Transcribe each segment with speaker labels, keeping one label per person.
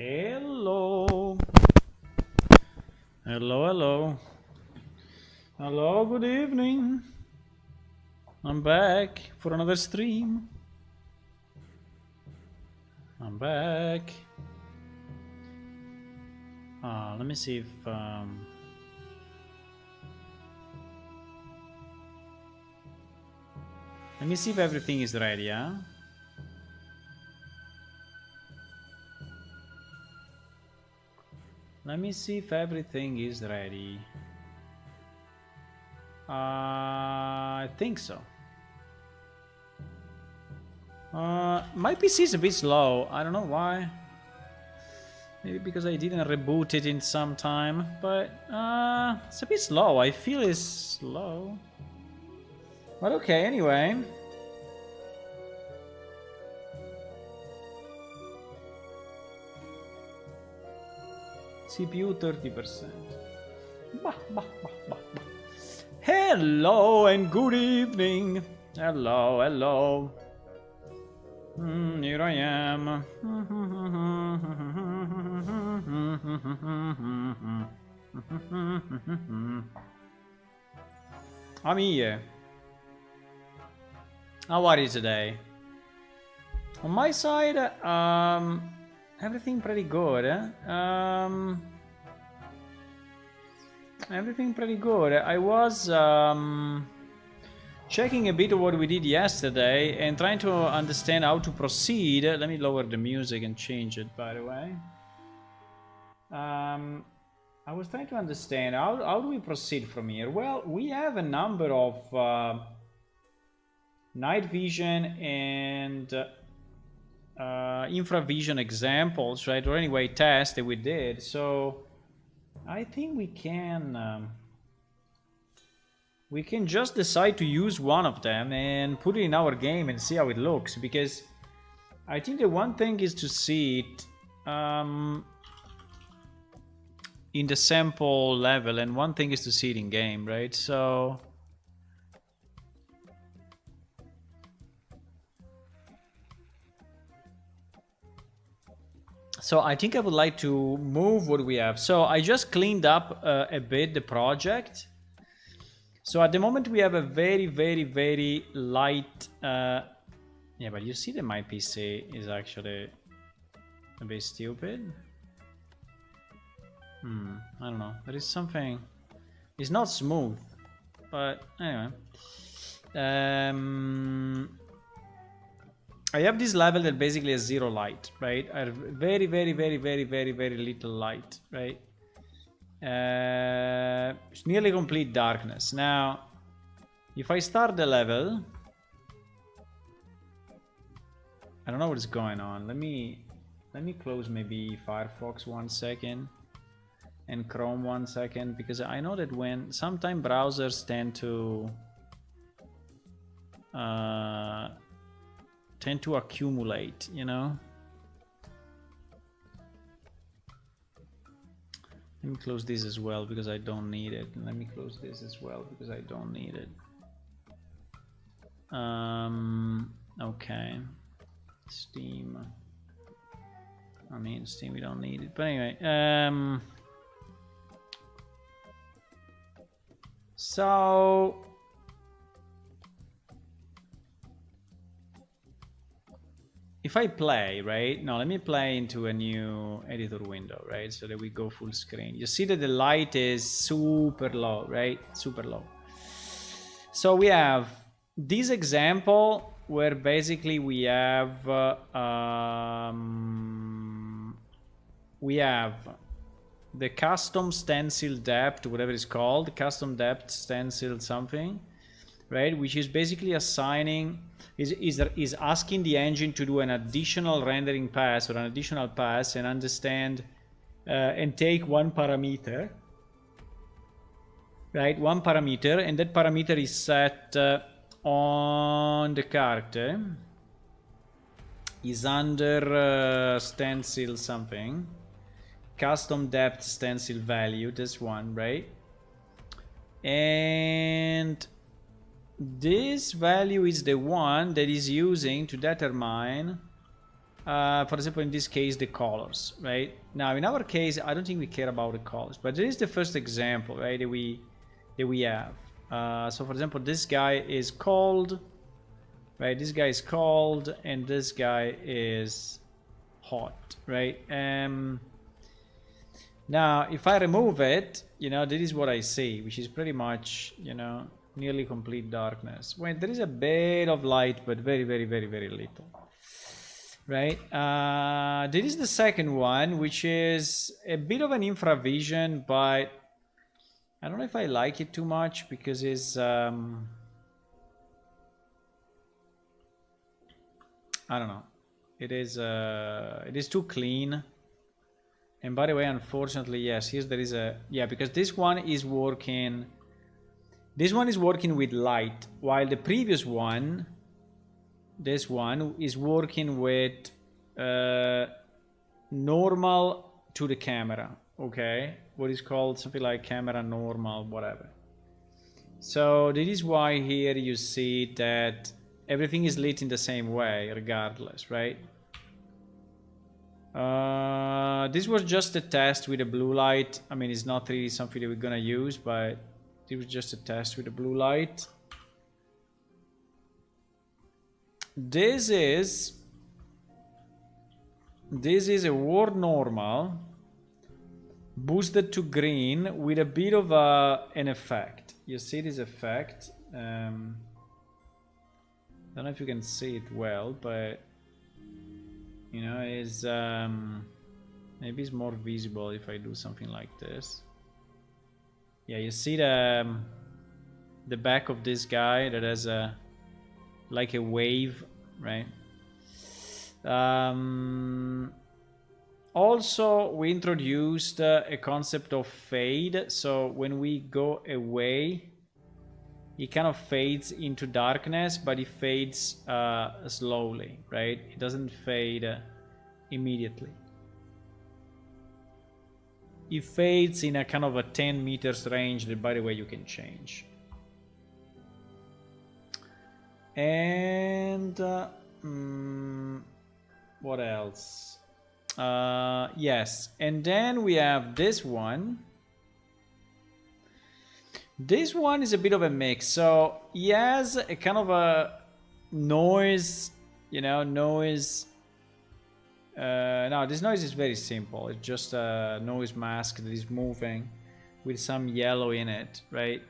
Speaker 1: Hello. Hello, hello. Hello, good evening. I'm back for another stream. I'm back. Let me see if everything is ready, yeah? Let me see if everything is ready. I think so. My PC is a bit slow. I don't know why. Maybe because I didn't reboot it in some time. But it's a bit slow. I feel it's slow. But okay, anyway. CPU 30%. Bah, bah, bah, bah, bah. Hello and good evening. Hello, hello. Here I am. I'm here. How are you today? On my side, everything pretty good. Everything pretty good. I was checking a bit of what we did yesterday and trying to understand how to proceed. Let me lower the music and change it, by the way. I was trying to understand how do we proceed from here. Well, we have a number of Nightvision and Infravision examples, right? Or anyway, tests that we did. So I think we can just decide to use one of them and put it in our game and see how it looks. Because I think the one thing is to see it in the sample level, and one thing is to see it in game, right? So I think I would like to move what we have. So I just cleaned up a bit the project. So at the moment we have a very, very, very light... yeah, but you see that my PC is actually a bit stupid. I don't know. There is something... It's not smooth. But anyway. I have this level that basically has zero light, right? I have very, very, very, very, very, very little light, right? It's nearly complete darkness. Now, if I start the level, I don't know what is going on. Let me close maybe Firefox 1 second and Chrome 1 second, because I know that when sometimes browsers tend to accumulate, you know. Let me close this as well because I don't need it. Let me close this as well because I don't need it. Okay. Steam. I mean, Steam, we don't need it. But anyway, so if I play, right? No, let me play into a new editor window, right? So that we go full screen. You see that the light is super low, right? Super low. So we have this example where basically we have the custom stencil depth, whatever it's called, custom depth stencil something, right? Which is basically assigning, is asking the engine to do an additional rendering pass or an additional pass and understand and take one parameter, right? One parameter, and that parameter is set on the character, is under stencil something, custom depth stencil value, this one, right? And this value is the one that is using to determine for example, in this case, the colors, right? Now, in our case, I don't think we care about the colors, but this is the first example, right, that we have. So, for example, this guy is cold, right? This guy is cold, and this guy is hot, right? Now, if I remove it, this is what I see, which is pretty much, nearly complete darkness. Well, there is a bit of light, but very, very, very, very little. Right? This is the second one, which is a bit of an infravision, but I don't know if I like it too much because it's... I don't know. It is too clean. And by the way, unfortunately, yes, here there is a... Yeah, because this one is working... This one is working with light, while the previous one, this one, is working with normal to the camera, okay? What is called something like camera normal, whatever. So this is why here you see that everything is lit in the same way, regardless, right? This was just a test with a blue light. I mean, it's not really something that we're gonna use, but it was just a test with a blue light. This is a world normal boosted to green with a bit of an effect. You see this effect? I don't know if you can see it well, but it's maybe it's more visible if I do something like this. Yeah, you see the back of this guy that has a like a wave, right? Also, we introduced a concept of fade. So when we go away, it kind of fades into darkness, but it fades slowly, right? It doesn't fade immediately. It fades in a kind of a 10 meters range that, by the way, you can change. And what else? Yes, and then we have this one. This one is a bit of a mix. So he has a kind of a noise, noise. No, this noise is very simple. It's just a noise mask that is moving with some yellow in it, right?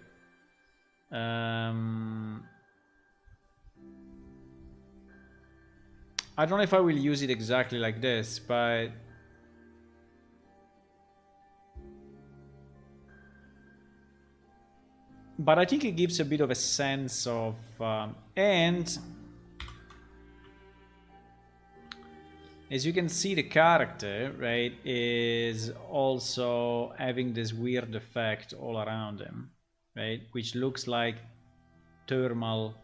Speaker 1: I don't know if I will use it exactly like this, but I think it gives a bit of a sense of and as you can see, the character, right, is also having this weird effect all around him, right, which looks like thermal,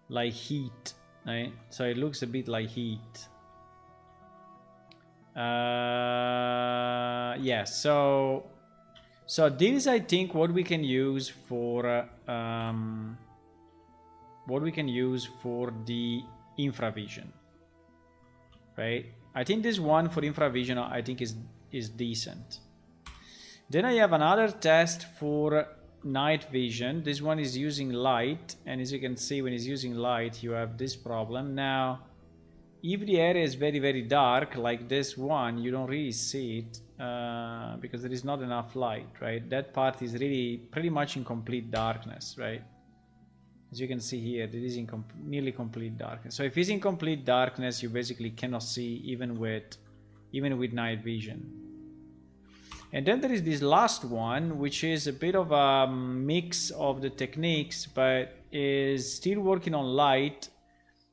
Speaker 1: like heat, right? So it looks a bit like heat. Yeah, so this is, I think, what we can use for the infravision, right? I think this one for infravision I think is decent. Then I have another test for night vision. This one is using light, and as you can see, when it's using light, you have this problem. Now, if the area is very, very dark, like this one, you don't really see it because there is not enough light, right? That part is really pretty much in complete darkness, right? As you can see here, it is in nearly complete darkness. So if it's in complete darkness, you basically cannot see even with night vision. And then there is this last one, which is a bit of a mix of the techniques, but is still working on light.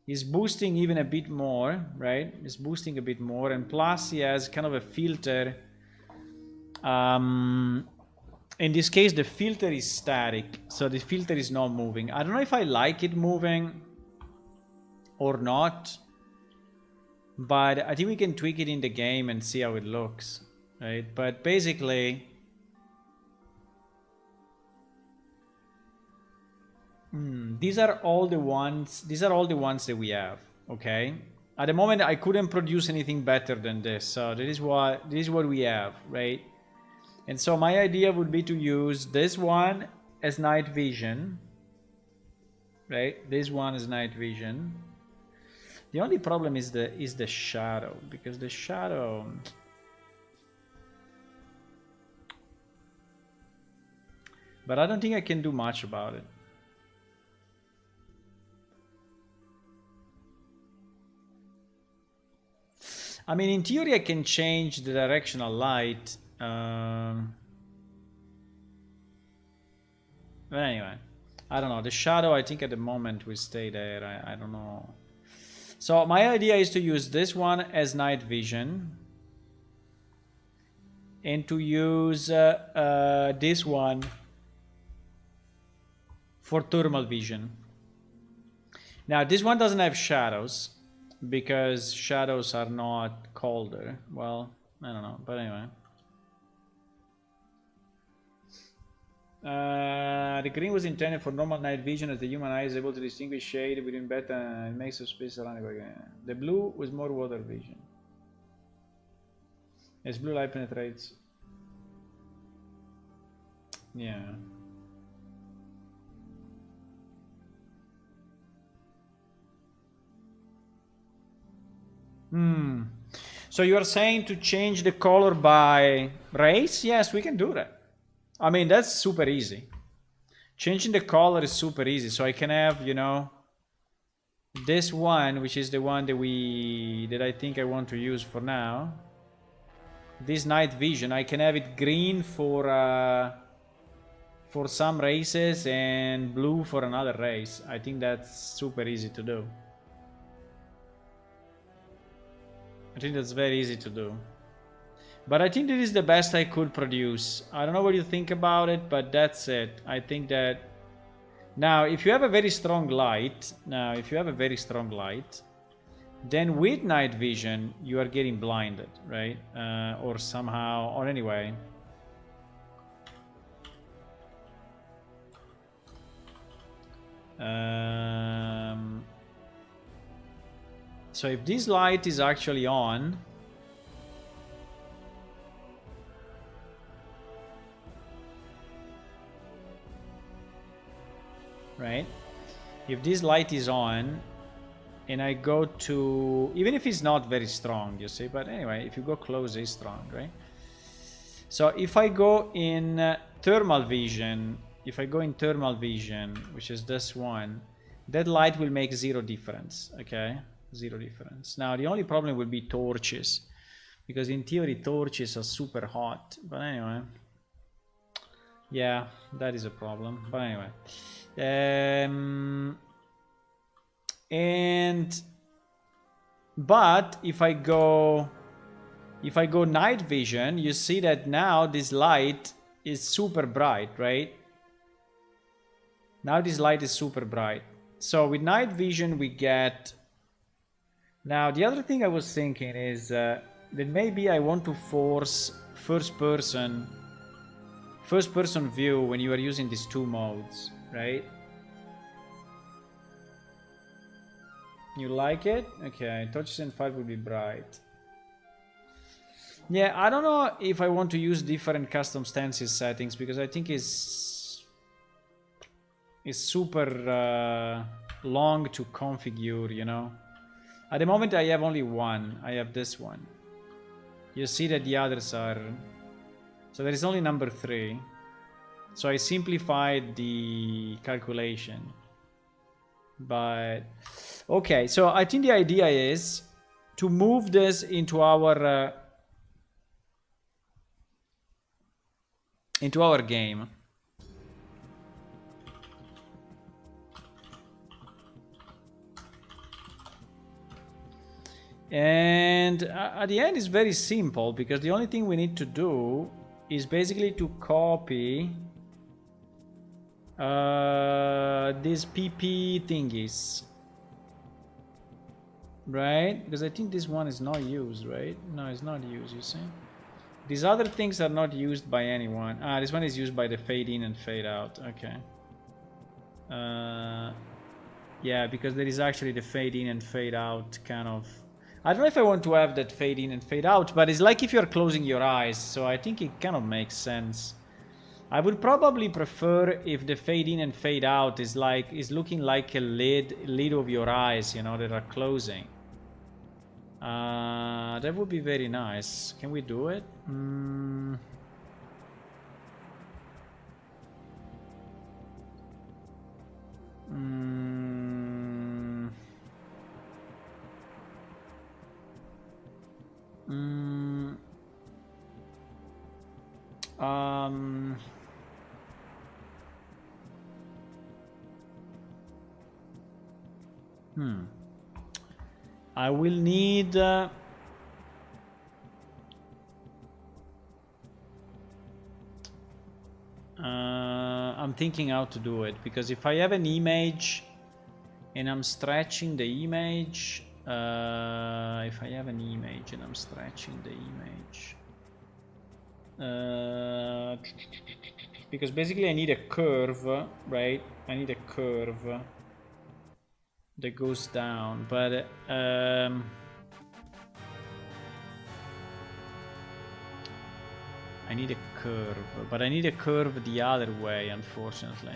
Speaker 1: Is boosting even a bit more, right? It's boosting a bit more, and plus he has kind of a filter. In this case, the filter is static, so the filter is not moving. I don't know if I like it moving or not, but I think we can tweak it in the game and see how it looks, right? But basically, these are all the ones that we have, okay? At the moment, I couldn't produce anything better than this. So this is what we have, right? And so my idea would be to use this one as night vision, right? This one is night vision. The only problem is the shadow, because the shadow, but I don't think I can do much about it. I mean, in theory, I can change the directional light. But anyway, I don't know. The shadow, I think at the moment will stay there. I don't know. So my idea is to use this one as night vision. And to use this one for thermal vision. Now, this one doesn't have shadows, because shadows are not colder. Well, I don't know, but anyway. The green was intended for normal night vision, as the human eye is able to distinguish shade within beta and makes a space around it. The blue was more water vision, as blue light penetrates. Yeah. So you are saying to change the color by race? Yes, we can do that. I mean, that's super easy. Changing the color is super easy. So I can have, you know, this one, which is the one that I think I want to use for now. This night vision, I can have it green for some races and blue for another race. I think that's super easy to do. I think that's very easy to do. But I think this is the best I could produce. I don't know what you think about it, but that's it. I think that... Now, if you have a very strong light... then with night vision, you are getting blinded, right? Or somehow... Or anyway... So if this light is actually on, right? If this light is on and I go to, even if it's not very strong, you see, but anyway, if you go close, it's strong, right? So if I go in thermal vision, which is this one, that light will make zero difference, okay? Zero difference. Now the only problem will be torches, because in theory torches are super hot, but anyway, yeah, that is a problem. But anyway, but if I go night vision, you see that now this light is super bright, right? Now this light is super bright. So with night vision we get... Now the other thing I was thinking is that maybe I want to force first person view when you are using these two modes, right? You like it? Okay, torches and fire will be bright. Yeah, I don't know if I want to use different custom stencil settings, because I think it's super long to configure, you know. At the moment I have only one. I have this one. You see that the others are... So there is only number 3. So I simplified the calculation. But... Okay, so I think the idea is to move this into our game. And at the end it's very simple, because the only thing we need to do is basically to copy these PP thingies, right? Because I think this one is not used, right? No, it's not used, you see? These other things are not used by anyone. Ah, this one is used by the fade in and fade out. Okay. Yeah, because there is actually the fade in and fade out kind of I don't know if I want to have that fade in and fade out, but it's like if you're closing your eyes, so I think it kind of makes sense. I would probably prefer if the fade in and fade out is looking like a lid of your eyes, you know, that are closing. That would be very nice. Can we do it? I will need I'm thinking how to do it, because if I have an image and I'm stretching the image, if I have an image and I'm stretching the image, because basically I need a curve, right? I need a curve that goes down, but I need a curve, but I need a curve the other way, unfortunately.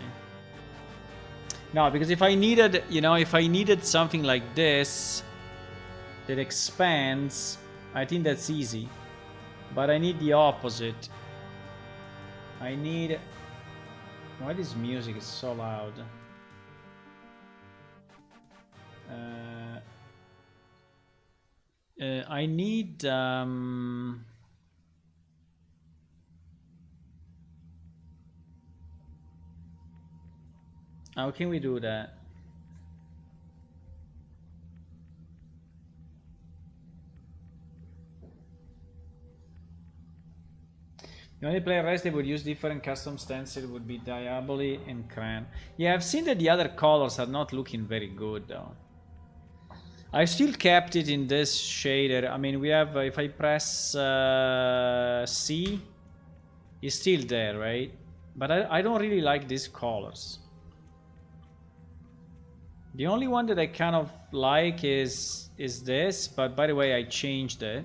Speaker 1: No, because if I needed, you know, if I needed something like this that expands, I think that's easy. But I need the opposite. I need... Why this music is so loud? I need... How can we do that? The only player rest they would use different custom stencil would be Diaboli and Cran. Yeah, I've seen that the other colors are not looking very good though. I still kept it in this shader. I mean, we have, if I press C, it's still there, right? But I don't really like these colors. The only one that I kind of like is this, but by the way, I changed it.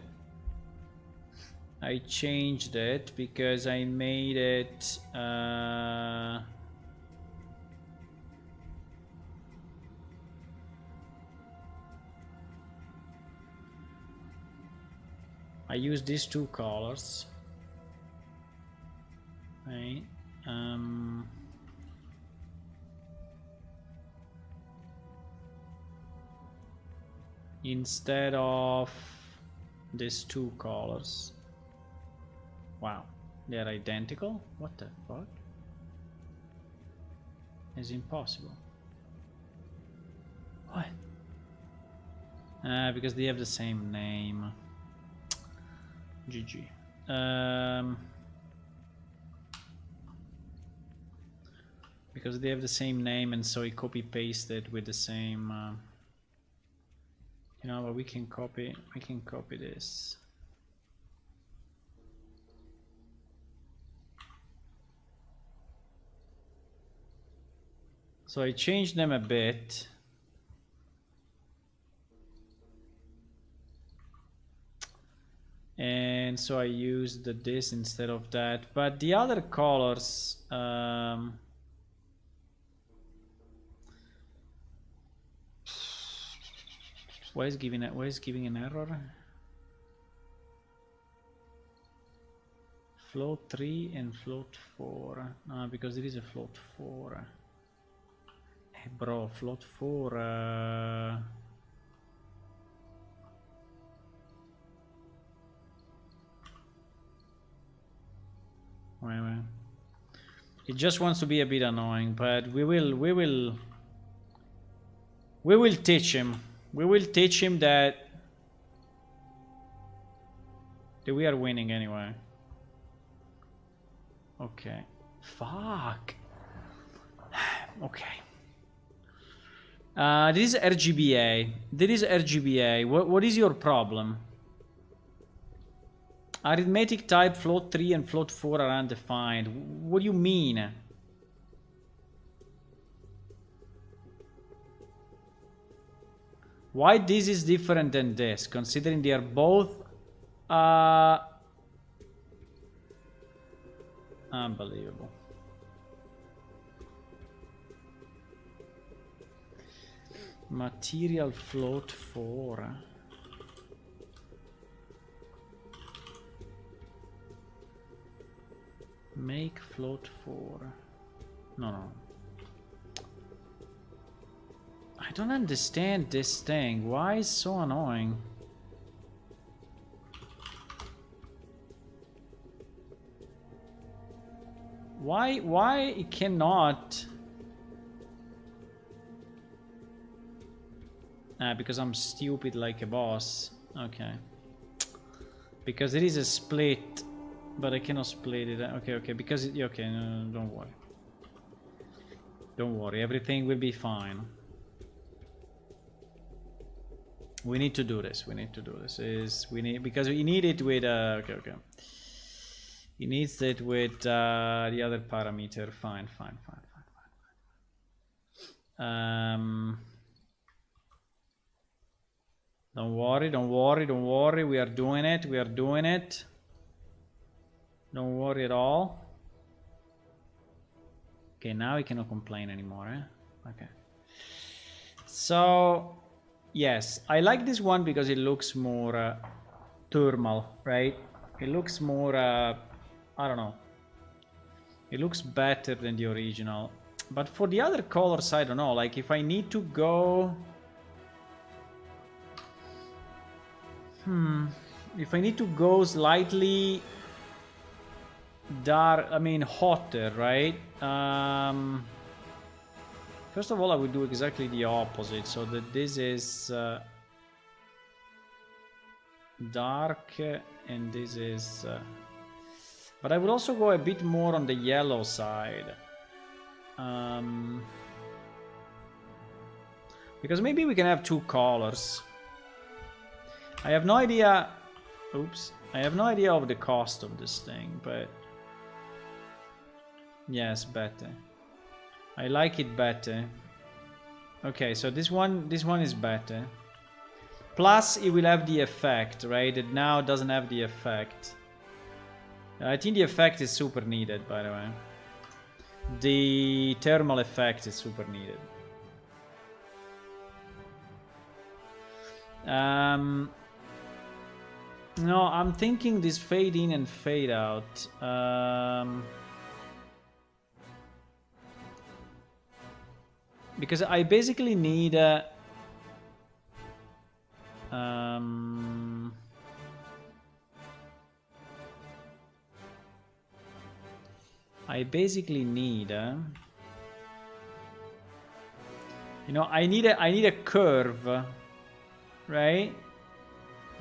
Speaker 1: I changed it because I made it I use these two colors. Right. Instead of these two colors. Wow, they are identical? What the fuck? It's impossible. What? Because they have the same name. GG. Because they have the same name, and so he copy-pasted with the same... you know, but we can copy this. So I changed them a bit. And so I used this instead of that. But the other colors, why is giving an error? Float 3 and float 4. Because there is a float 4. Hey bro, float 4. Wait. It just wants to be a bit annoying, but we will teach him. We will teach him that we are winning anyway. Okay. Fuck. Okay. This is RGBA. There is RGBA. What is your problem? Arithmetic type float 3 and float 4 are undefined. What do you mean? Why this is different than this, considering they are both unbelievable. Material float 4. Make float 4. No. I don't understand this thing. Why is so annoying? Why it cannot? Because I'm stupid like a boss. Okay. Because there is a split, but I cannot split it. Okay. Because okay. No, don't worry. Don't worry. Everything will be fine. We need to do this. We need to do this. Because we need it with okay. He needs it with the other parameter. Fine. Don't worry. We are doing it. Don't worry at all. Okay, now we cannot complain anymore, eh? Okay. So, yes, I like this one because it looks more thermal, right? It looks more, I don't know. It looks better than the original. But for the other colors, I don't know. Like, if I need to go... If I need to go slightly dark, I mean hotter, right? First of all, I would do exactly the opposite, so that this is dark and this is... but I would also go a bit more on the yellow side. Because maybe we can have two colors. I have no idea... Oops. I have no idea of the cost of this thing, but... Yes, better. I like it better. Okay, so this one is better. Plus, it will have the effect, right? It now doesn't have the effect. I think the effect is super needed, by the way. The thermal effect is super needed. No, I'm thinking this fade in and fade out. Because I basically need I basically need you know, I need a curve, right,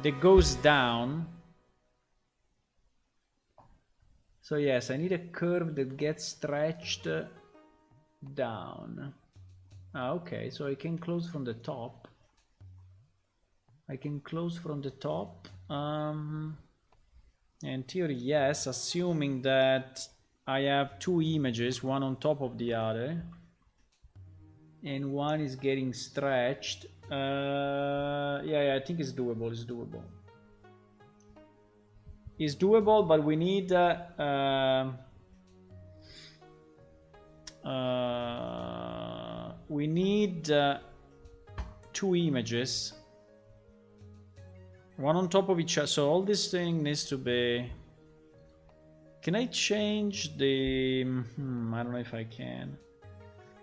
Speaker 1: that goes down. So yes, I need a curve that gets stretched down. Okay, so I can close from the top. I can close from the top. In theory, yes, assuming that I have two images, one on top of the other, and one is getting stretched. Yeah, I think it's doable. It's doable. It's doable, but we need two images, one on top of each other. So all this thing needs to be... Can I change the... I don't know if I can.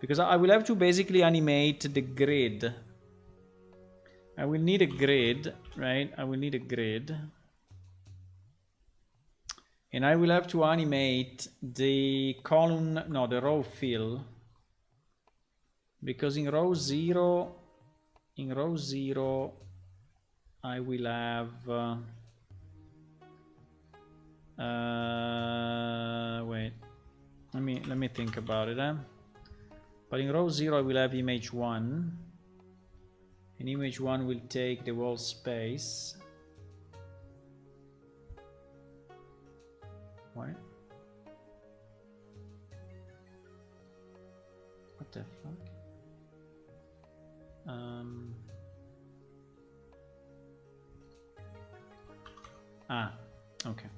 Speaker 1: Because I will have to basically animate the grid. I will need a grid, right? I will need a grid. And I will have to animate the column, no, the row fill. Because in row 0, I will have... wait, let me think about it. But in row 0 I will have image 1, and image 1 will take the whole space. What? What the fuck? Ah, okay.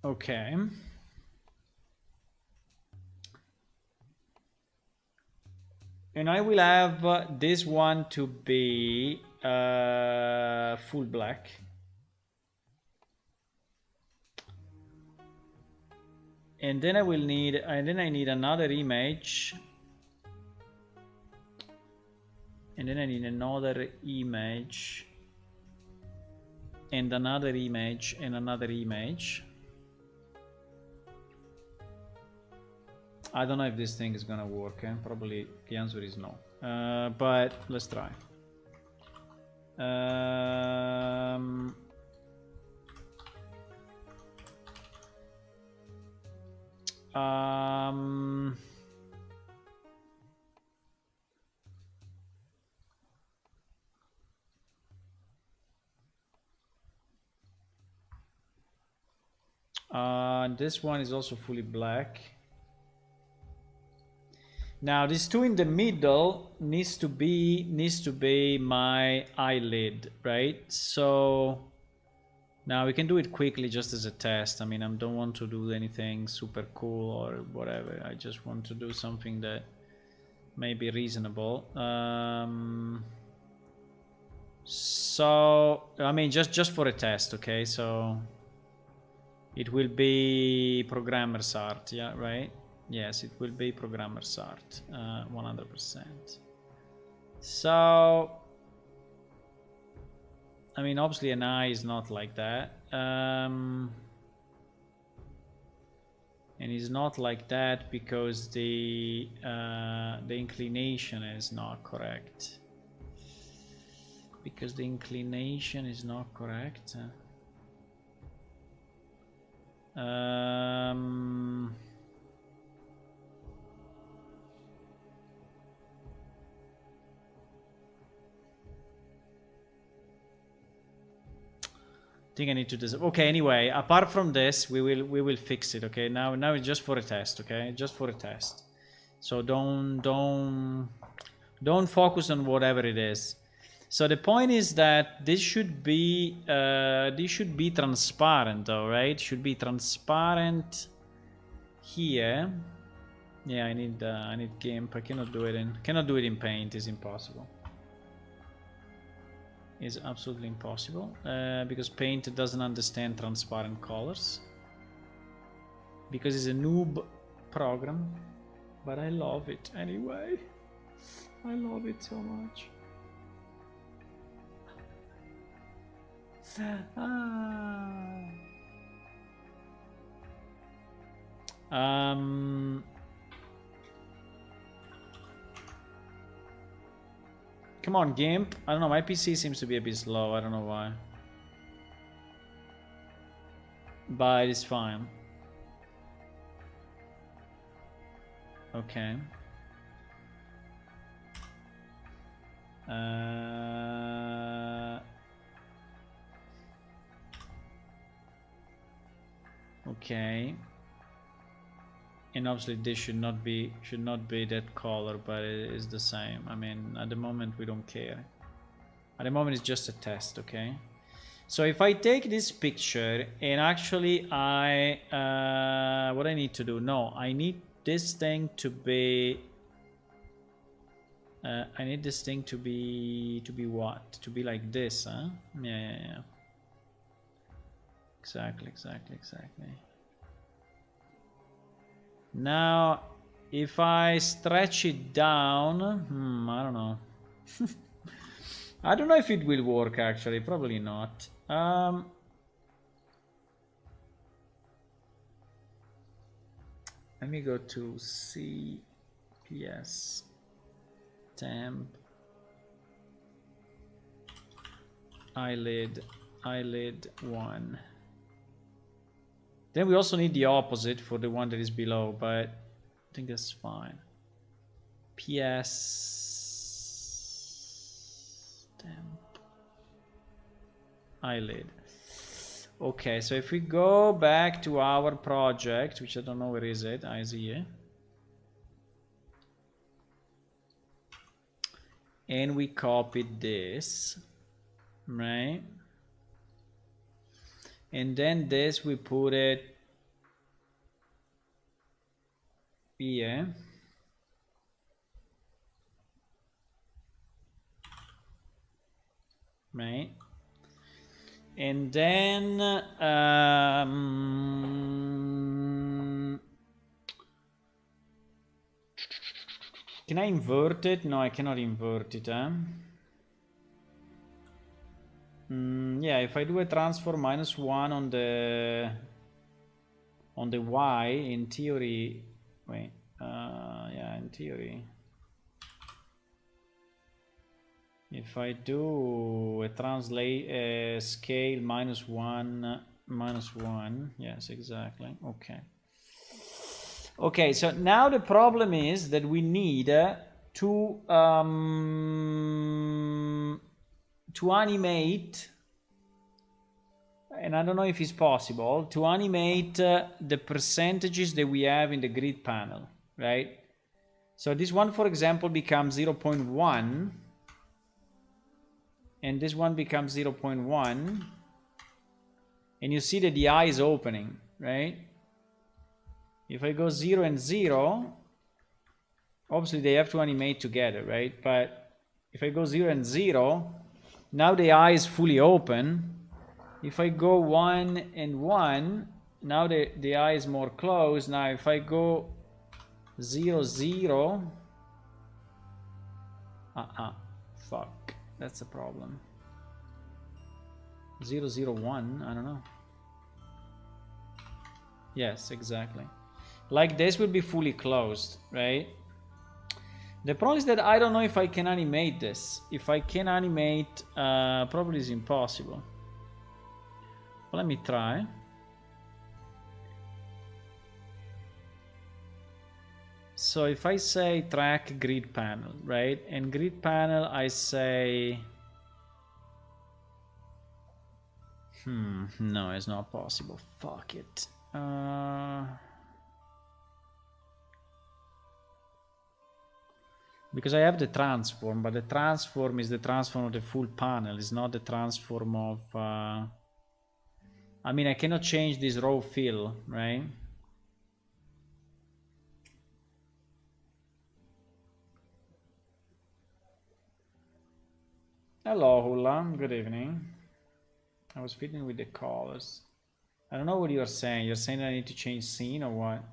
Speaker 1: Okay. And I will have this one to be full black. And then I will need, and then I need another image. And then I need another image. And another image, and another image. I don't know if this thing is gonna work. Probably the answer is no. But let's try. This one is also fully black. Now this two in the middle needs to be my eyelid, right? So now we can do it quickly just as a test. I mean, I don't want to do anything super cool or whatever. I just want to do something that may be reasonable. So I mean, just for a test, okay? So it will be programmer's art, yeah, right? Yes, it will be programmer's art, 100%. So, I mean, obviously an eye is not like that. And it's not like that because the inclination is not correct. Because the inclination is not correct. I think I need to do. Okay, anyway, apart from this, we will fix it. Okay, now it's just for a test. Okay, just for a test. So don't focus on whatever it is. So the point is that this should be transparent, though, right? Should be transparent here. Yeah, I need GIMP. I cannot do it in Paint. It's impossible. Is absolutely impossible because Paint doesn't understand transparent colors because it's a noob program, but I love it anyway. I love it so much. Come on, GIMP. I don't know, my PC seems to be a bit slow. I don't know why. But it's fine. Okay. Okay. And obviously this should not be that color, but it is the same. I mean, at the moment we don't care. At the moment it's just a test, okay? So if I take this picture and actually what I need to do? No, I need this thing to be I need this thing to be what? To be like this, huh? Yeah. Exactly. Now, if I stretch it down, I don't know. I don't know if it will work actually, probably not. Let me go to CPS temp eyelid 1. Then we also need the opposite for the one that is below, but I think that's fine. PS temp eyelid. Okay, so if we go back to our project, which I don't know where is it, I see it. and we copied this, right? And then this we put it here. Right? And then can I invert it? No, I cannot invert it, huh? Yeah, if I do a transform -1 on the y, in theory, wait, yeah, in theory, if I do a translate scale -1, yes, exactly. Okay, so now the problem is that we need to animate, and I don't know if it's possible, to animate the percentages that we have in the grid panel, right? So this one, for example, becomes 0.1, and this one becomes 0.1, and you see that the eye is opening, right? If I go 0 and 0, obviously they have to animate together, right? But if I go 0 and 0, now the eye is fully open. If I go 1 and 1, now the eye is more closed. Now if I go 0, 0, fuck, that's a problem. 0, 0, 1, I don't know. Yes, exactly. Like this would be fully closed, right? The problem is that I don't know if I can animate this. If I can animate, probably is impossible. But let me try. So if I say track grid panel, right? And grid panel, I say, no, it's not possible. Fuck it. Because I have the transform, but the transform is the transform of the full panel. It's not the transform of... I mean, I cannot change this raw fill, right? Hello, Hula. Good evening. I was fiddling with the colors. I don't know what you're saying. You're saying I need to change scene or what?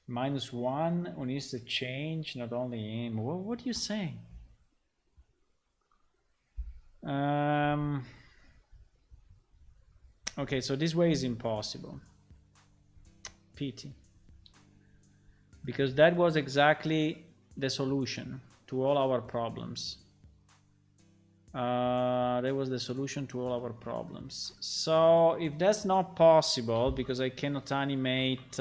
Speaker 1: -1 needs to change, not only aim. What do you say? Okay, so this way is impossible. Pity. Because that was exactly the solution to all our problems. That was the solution to all our problems. So if that's not possible, because I cannot animate...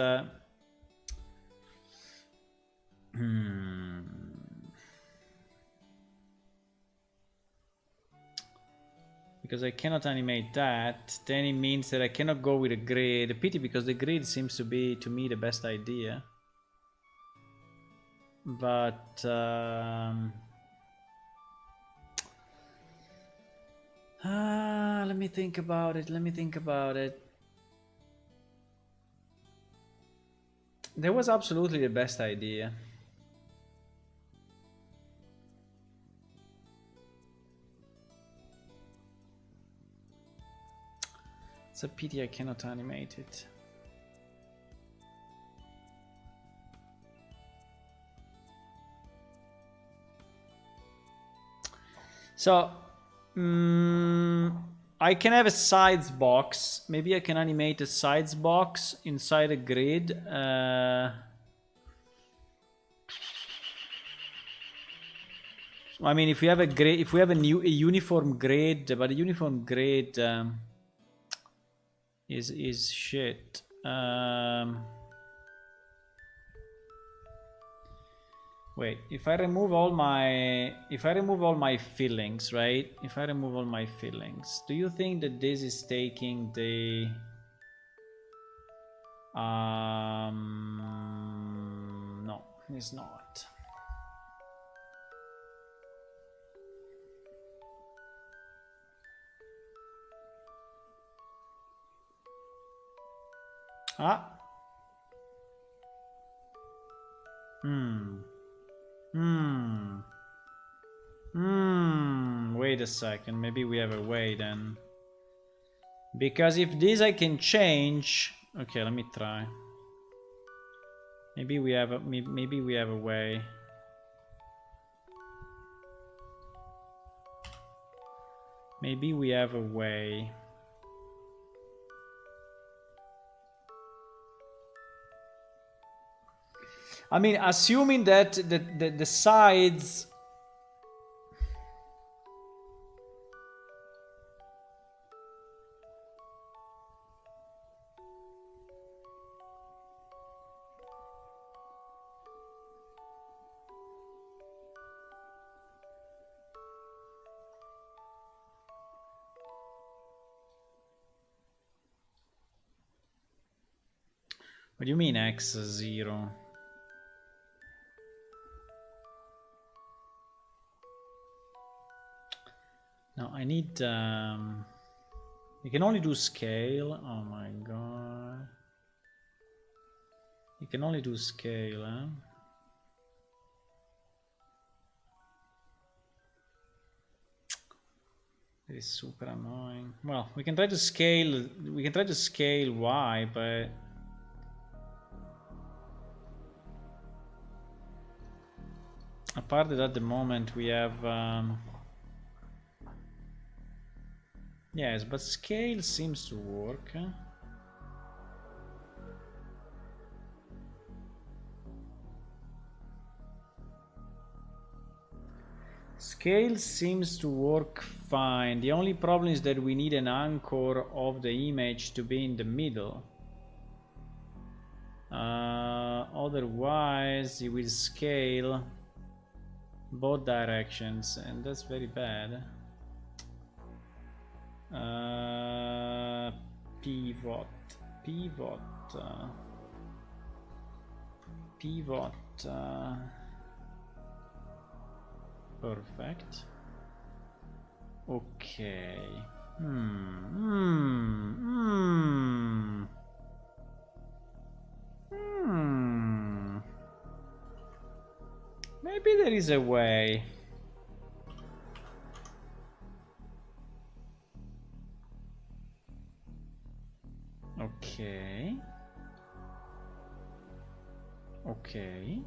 Speaker 1: because I cannot animate that, then it means that I cannot go with a grid. A pity, because the grid seems to be, to me, the best idea. But let me think about it. That was absolutely the best idea. It's a pity I cannot animate it. So I can have a sides box. Maybe I can animate a sides box inside a grid. I mean, if we have a grid, if we have a uniform grid, but a uniform grid is shit. Wait, if I remove all my fillings, right? If I remove all my fillings, do you think that this is taking the no, it's not. Ah. Wait a second. Maybe we have a way then. Because if this I can change. Okay, let me try. Maybe we have a way. Maybe we have a way. I mean, assuming that the sides. What do you mean x0? No, I need. You can only do scale. Oh my god. You can only do scale, huh? It is super annoying. Well, we can try to scale. We can try to scale Y, but. Apart that at the moment we have. Yes, but scale seems to work. Scale seems to work fine. The only problem is that we need an anchor of the image to be in the middle. Otherwise, it will scale both directions, and that's very bad. Pivot. Perfect. Okay. Maybe there is a way. Okay. Okay.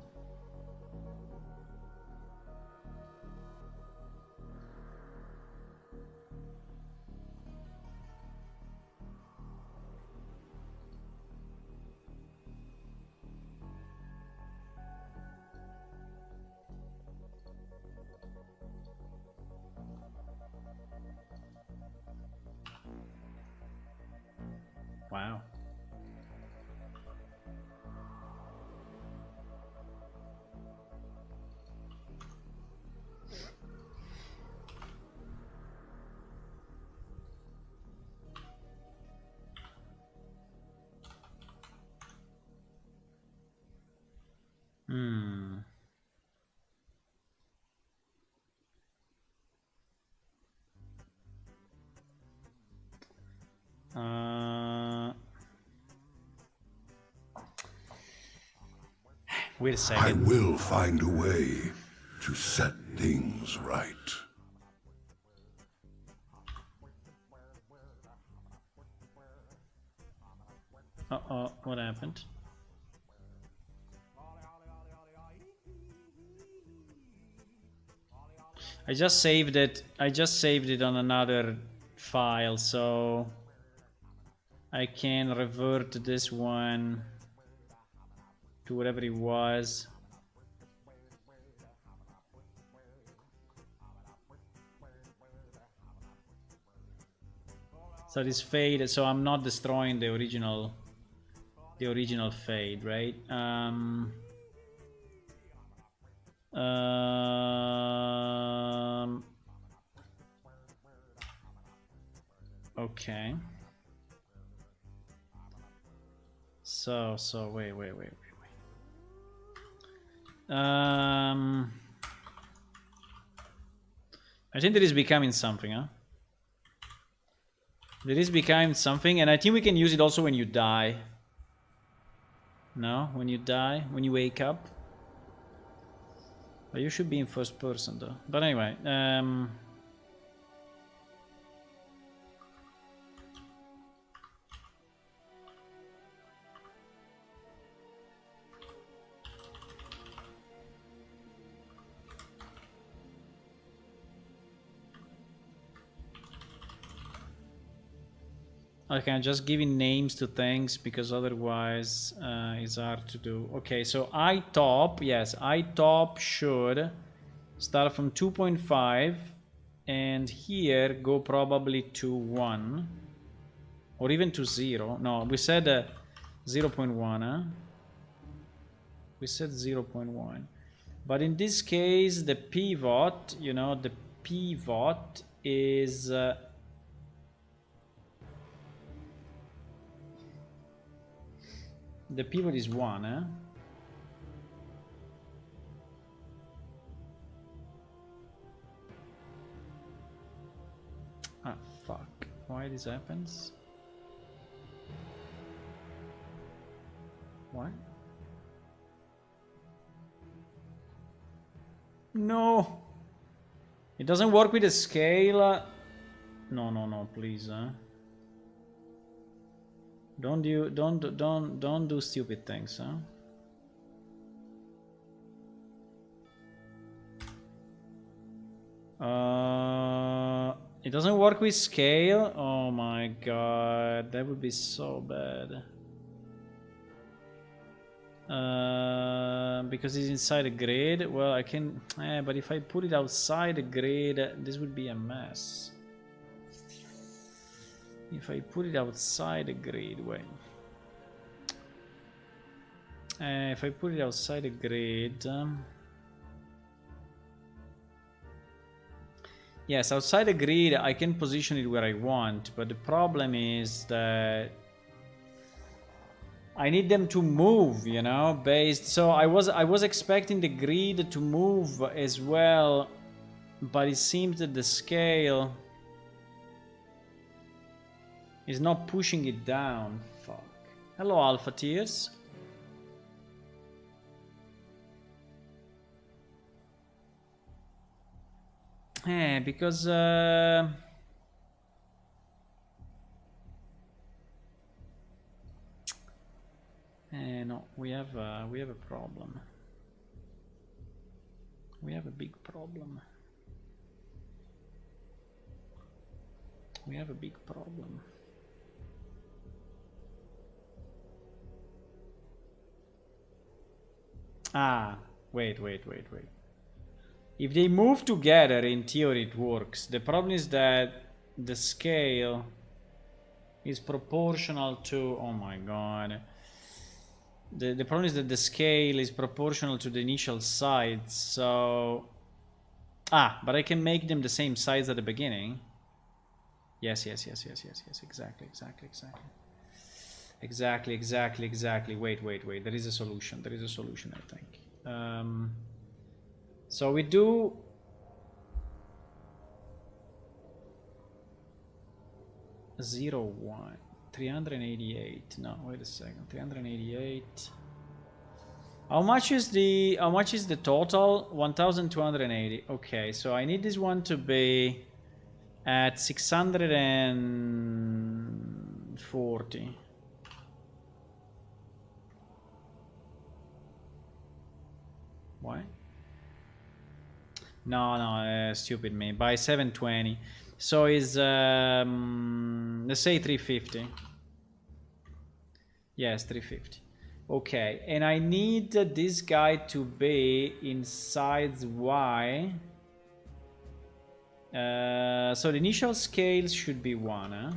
Speaker 1: Wow. Wait a second.
Speaker 2: I will find a way to set things right.
Speaker 1: Uh-oh, what happened? I just saved it on another file, so I can revert this one to whatever it was. So this fade, so I'm not destroying the original fade, right? Okay. So wait. I think there is becoming something, huh? There is becoming something, and I think we can use it also when you die. No? When you die? When you wake up? But you should be in first person though. But anyway, okay, I'm just giving names to things because otherwise it's hard to do. Okay, so iTop, yes, iTop should start from 2.5 and here go probably to 1 or even to 0. No, we said 0.1, huh? We said 0.1. But in this case, the pivot, you know, the pivot is... the pivot is 1, eh? Ah, fuck. Why this happens? What? No! It doesn't work with the scale. No, please, huh? Don't do stupid things, huh? It doesn't work with scale. Oh my god, that would be so bad. Because it's inside the grid. Well, I can, but if I put it outside the grid, this would be a mess. If I put it outside the grid, wait. If I put it outside the grid, yes, outside the grid, I can position it where I want, but the problem is that I need them to move, you know, based. So I was expecting the grid to move as well, but it seems that the scale is not pushing it down. Fuck. Hello, Alpha Tears. Because no, we have a problem. We have a big problem. We have a big problem. Ah, wait. If they move together, in theory it works. The problem is that the scale is proportional to... Oh my god. The problem is that the scale is proportional to the initial size, so... Ah, but I can make them the same size at the beginning. Yes, exactly. Exactly. Wait. There is a solution, I think. So we do... Zero, 1, 388. No, wait a second. 388. How much is the total? 1,280. Okay, so I need this one to be at 640. Why? No, stupid me. By 720. So is let's say 350. Yes, 350. Okay, and I need this guy to be in size Y. So the initial scale should be 1, huh?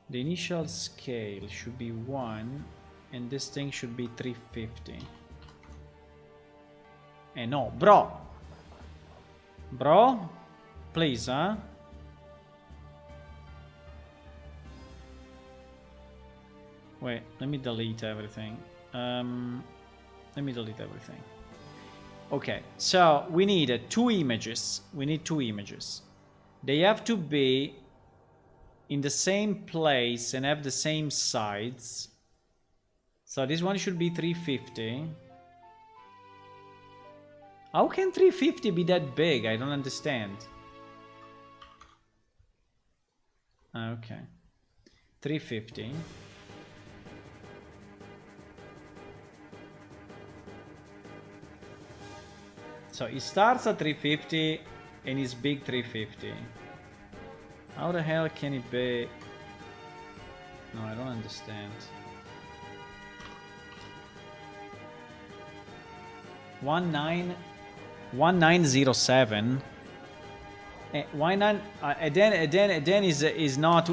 Speaker 1: The initial scale should be 1, and this thing should be 350. No, bro, please, huh? Wait, let me delete everything. Okay, so we need 2 images. They have to be in the same place and have the same sides. So this one should be 350. How can 350 be that big? I don't understand. Okay. 350. So it starts at 350 and it's big 350. How the hell can it be? No, I don't understand. 1907. Why not? Then is not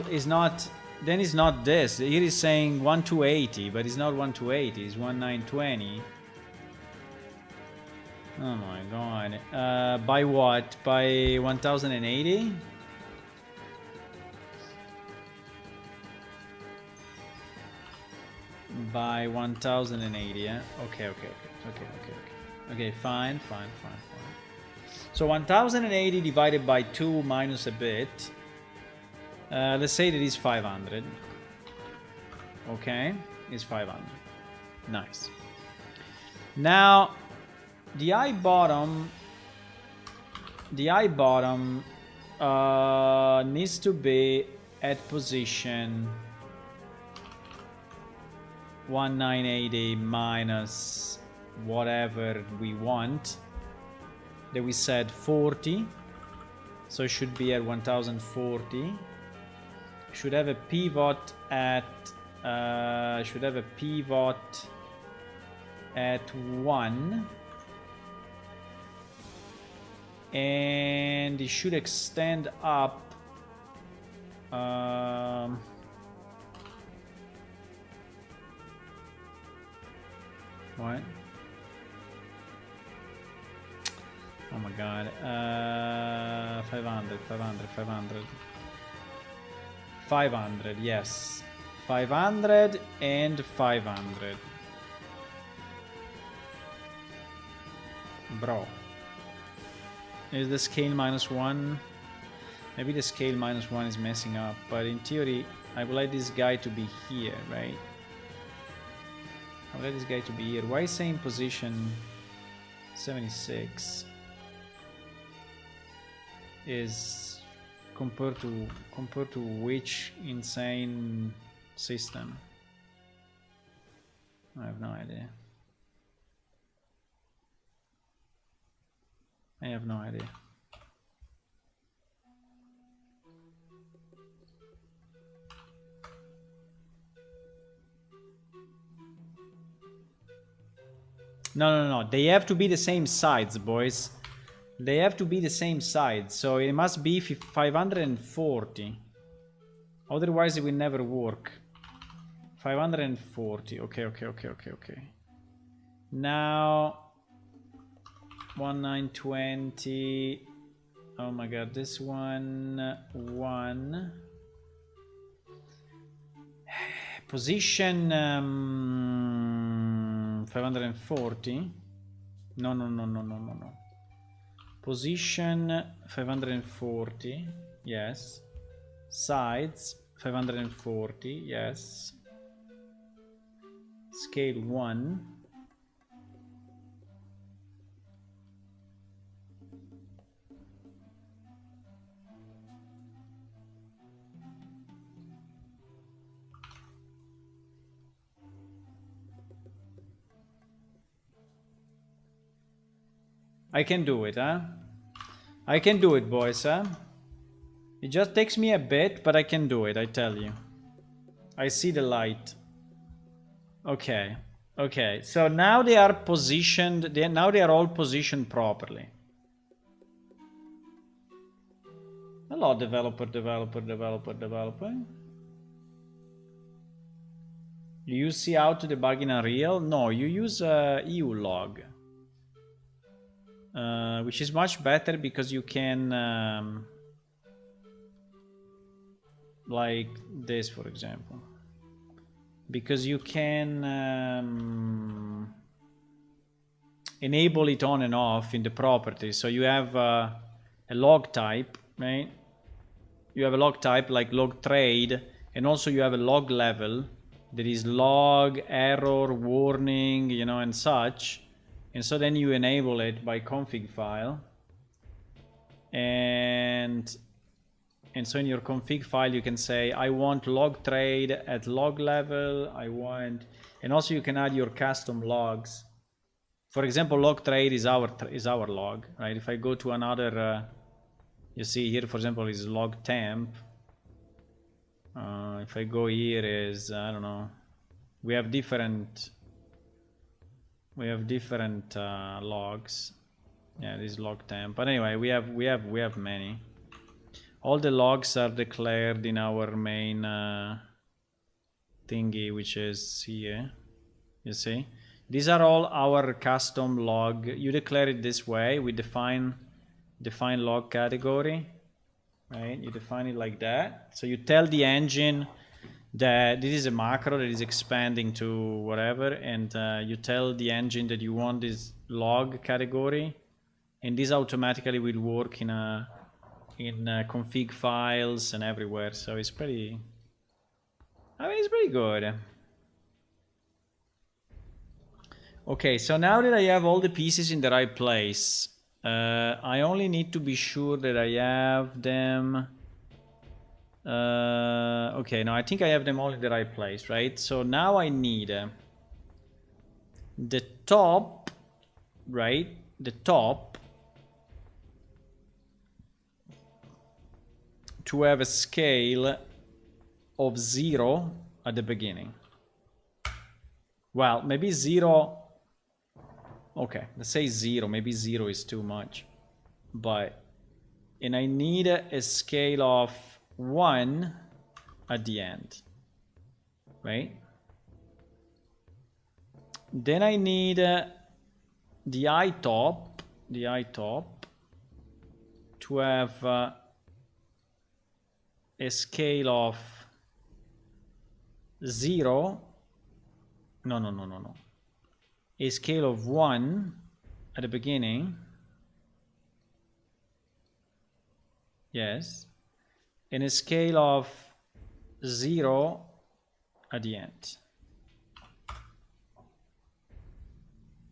Speaker 1: then is not this. Here is saying 1280, but it's not 1280. It's 1920. Oh my god. By what? By 1080? By 1080, yeah? Okay. Okay, fine. So 1080 divided by 2 minus a bit. Let's say that is 500. Okay, it's 500. Nice. Now, the eye bottom needs to be at position 1980 minus whatever we want. That we said 40, so it should be at 1040. Should have a pivot at 1, and it should extend up. What? Oh my god. 500, yes. 500 and 500. Bro. Is the scale -1? Maybe the scale -1 is messing up, but in theory, I would like this guy to be here, right? I would like this guy to be here. Why same position 76? Is compared to which insane system? I have no idea. I have no idea. No. They have to be the same sides, boys. They have to be the same sides. So it must be 540. Otherwise it will never work. 540. Okay. Now 1920. Oh my god, this one. Position 540. No. Position 540. Yes. Sides 540. Yes. Scale 1. I can do it, huh? I can do it, boys, huh? It just takes me a bit, but I can do it, I tell you. I see the light. Okay. So now they are positioned. Now they are all positioned properly. Hello, developer. You use how to debug in Unreal? No, you use EU log. Which is much better because you can like this, for example, because you can enable it on and off in the properties. So you have a log type, right? You have a log type like log trade, and also you have a log level, there is log, error, warning, you know, and such. And so then you enable it by config file. And so in your config file, you can say, I want log trade at log level. I want, and also you can add your custom logs. For example, log trade is our log, right? If I go to another, you see here, for example, is log temp. If I go here is, I don't know, we have different logs. Yeah, this is log temp. But anyway, we have many. All the logs are declared in our main thingy, which is here. You see, these are all our custom log. You declare it this way. We define log category, right? You define it like that. So you tell the engine that this is a macro that is expanding to whatever, and you tell the engine that you want this log category, and this automatically will work in config files and everywhere. So it's pretty, I mean, it's pretty good. Okay, so now that I have all the pieces in the right place, I only need to be sure that I have them. Okay, no, I think I have them all in the right place, right? So now I need the top, right? The top to have a scale of 0 at the beginning. Well, maybe 0. Okay, let's say 0. Maybe 0 is too much. But, and I need a scale of 1 at the end, right? Then I need the I top to have a scale of 0. No. A scale of 1 at the beginning. Yes. And a scale of 0 at the end.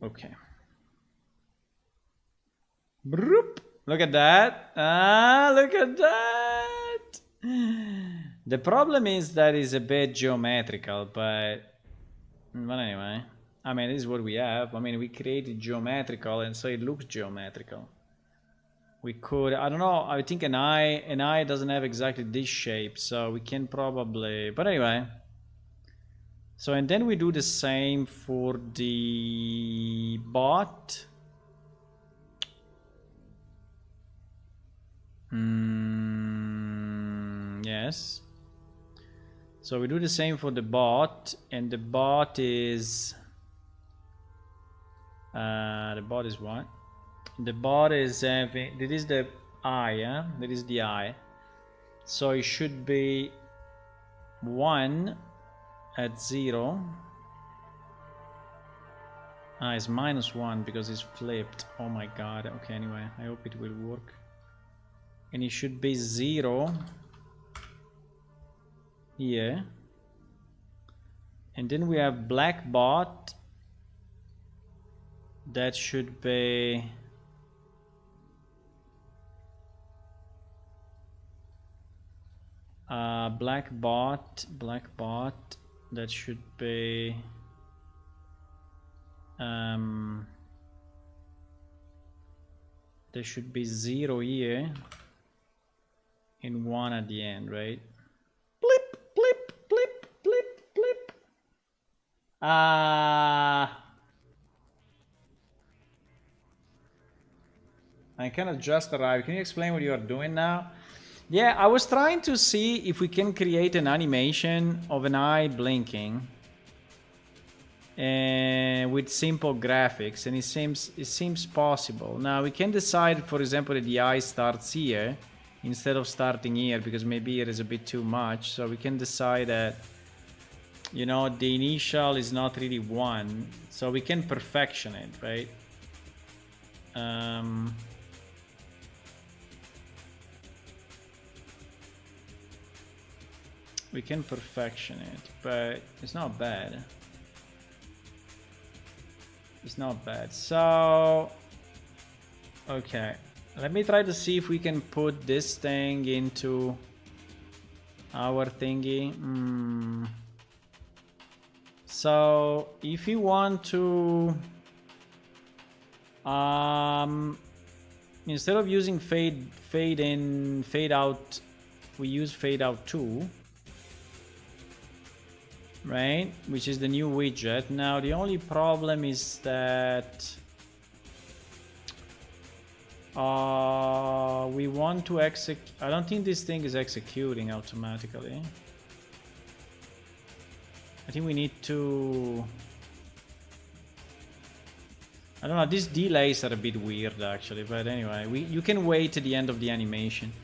Speaker 1: Okay. Broop. Look at that. Ah, look at that. The problem is that it's a bit geometrical, but anyway. I mean, this is what we have. I mean, we created geometrical, and so it looks geometrical. We could, I don't know, I think an eye doesn't have exactly this shape, so we can probably, but anyway. So, and then we do the same for the bot. Yes. So we do the same for the bot, and the bot is what? The bot is having, this is the eye, yeah? That is the eye. So it should be 1 at 0. Ah, it's -1 because it's flipped. Oh my god. Okay, anyway, I hope it will work. And it should be 0 here. And then we have black bot. That should be black bot, that should be there should be 0 here and 1 at the end, right? Blip, blip, blip, blip, blip. I cannot just arrive. Can you explain what you are doing now? Yeah, I was trying to see if we can create an animation of an eye blinking with simple graphics, and it seems possible. Now we can decide, for example, that the eye starts here instead of starting here, because maybe it is a bit too much. So we can decide that, you know, the initial is not really 1, so we can perfection it, right? We can perfection it, but it's not bad. It's not bad. So, okay. Let me try to see if we can put this thing into our thingy. So, if you want to... instead of using fade in, fade out, we use fade out 2. Right, which is the new widget. Now the only problem is that we want to execute. I don't think this thing is executing automatically. I think we need to... I don't know, these delays are a bit weird actually, but anyway, you can wait to the end of the animation.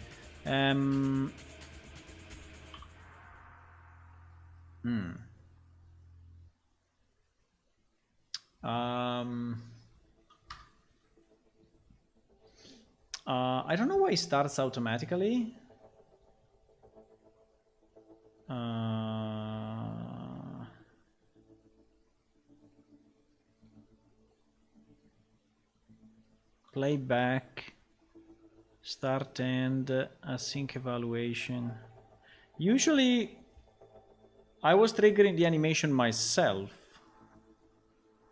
Speaker 1: I don't know why it starts automatically. Playback, start end, async evaluation. Usually I was triggering the animation myself,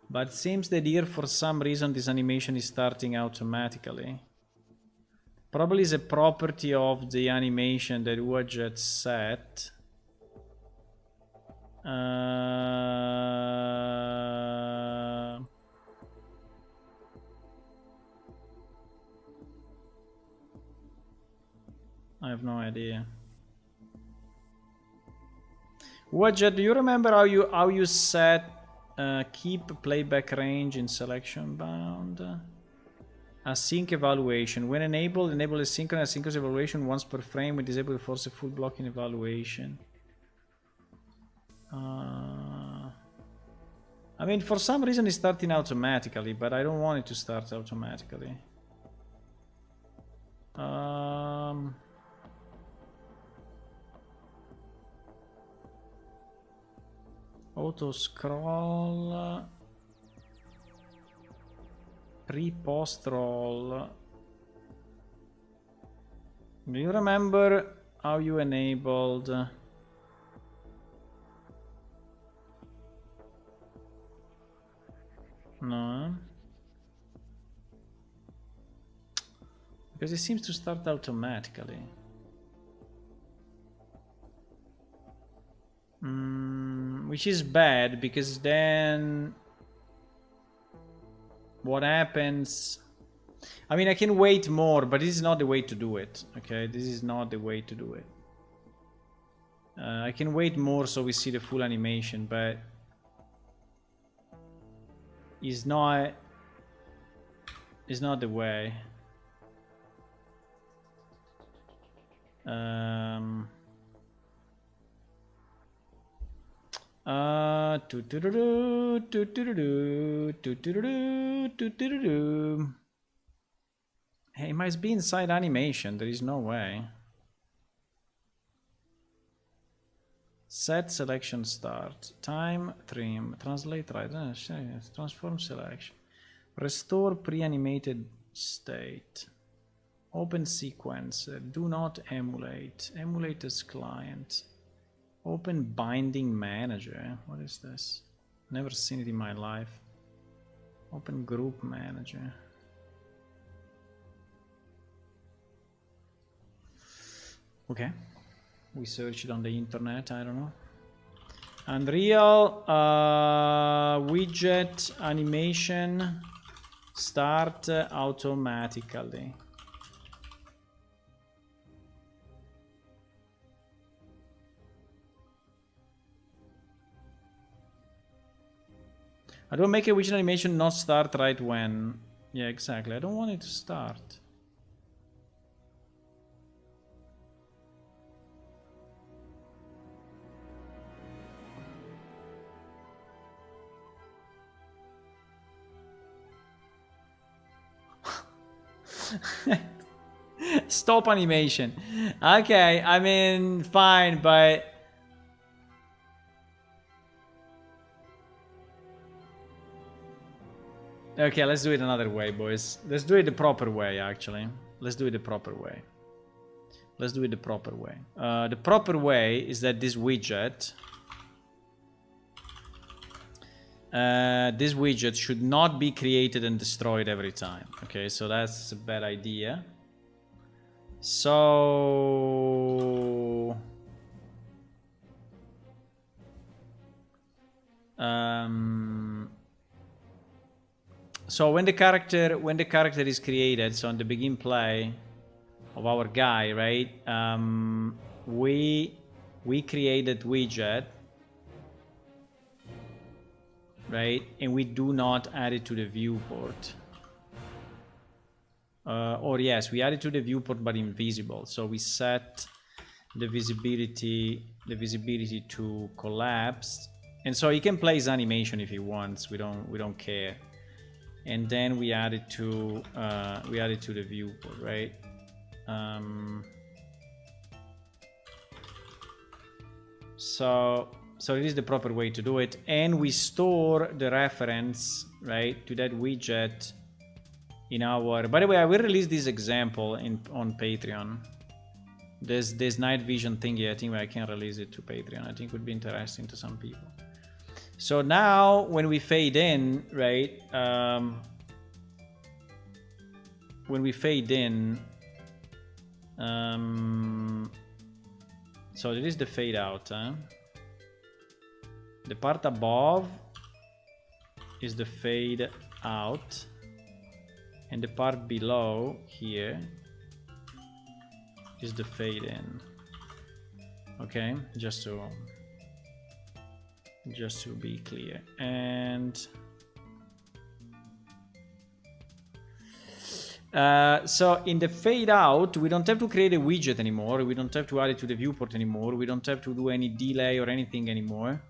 Speaker 1: but it seems that here for some reason this animation is starting automatically. Probably is a property of the animation that widget set. I have no idea. Widget, do you remember how you set keep playback range in selection bound? Async evaluation. When enabled, enable asynchronous evaluation once per frame. When disabled, force a full blocking evaluation. I mean, for some reason it's starting automatically, but I don't want it to start automatically. Auto scroll, pre-post roll. Do you remember how you enabled? No, because it seems to start automatically. Which is bad, because then what happens? I mean, I can wait more, but this is not the way to do it. Okay, this is not the way to do it. I can wait more so we see the full animation, but it's not the way. Hey, it must be inside animation. There is no way. Set selection start. Time trim. Translate right. Transform selection. Restore pre-animated state. Open sequence. Do not emulate. Emulate as client. Open binding manager. What is this? Never seen it in my life. Open group manager. Okay. We search it on the internet. I don't know. Unreal widget animation start automatically. I don't make a widget animation not start right when. Yeah, exactly. I don't want it to start. Stop animation. Okay, I mean, fine, but Okay, let's do it another way, boys. Let's do it the proper way, actually. Let's do it the proper way. Let's do it the proper way. The proper way is that this widget should not be created and destroyed every time. Okay, so that's a bad idea. So so when the character is created, so on the begin play of our guy, right? We create that widget, right? And we do not add it to the viewport. Or yes, we add it to the viewport, but invisible. So we set the visibility to collapse, and so he can play his animation if he wants. We don't care. And then we add it to the viewport, right? So it is the proper way to do it, and we store the reference, right, to that widget in our. By the way, I will release this example on Patreon. There's Nightvision thingy, I think I can release it to Patreon. I think it would be interesting to some people. So now when we fade in, right? When we fade in, so it is the fade out. The part above is the fade out, and the part below here is the fade in. Okay, just to be clear. And so in the fade out, we don't have to create a widget anymore. We don't have to add it to the viewport anymore. We don't have to do any delay or anything anymore.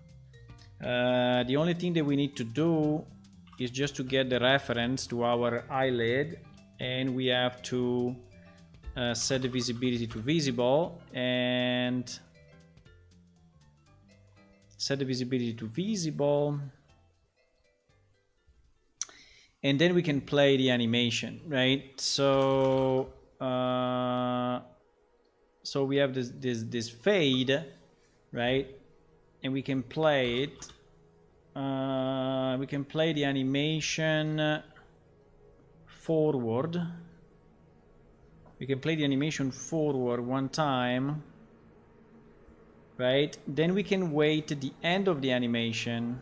Speaker 1: The only thing that we need to do is just to get the reference to our eyelid, and we have to set the visibility to visible, and set the visibility to visible, and then we can play the animation, right? So so we have this fade, right? And we can play it. We can play the animation forward. We can play the animation forward one time, right? Then we can wait at the end of the animation.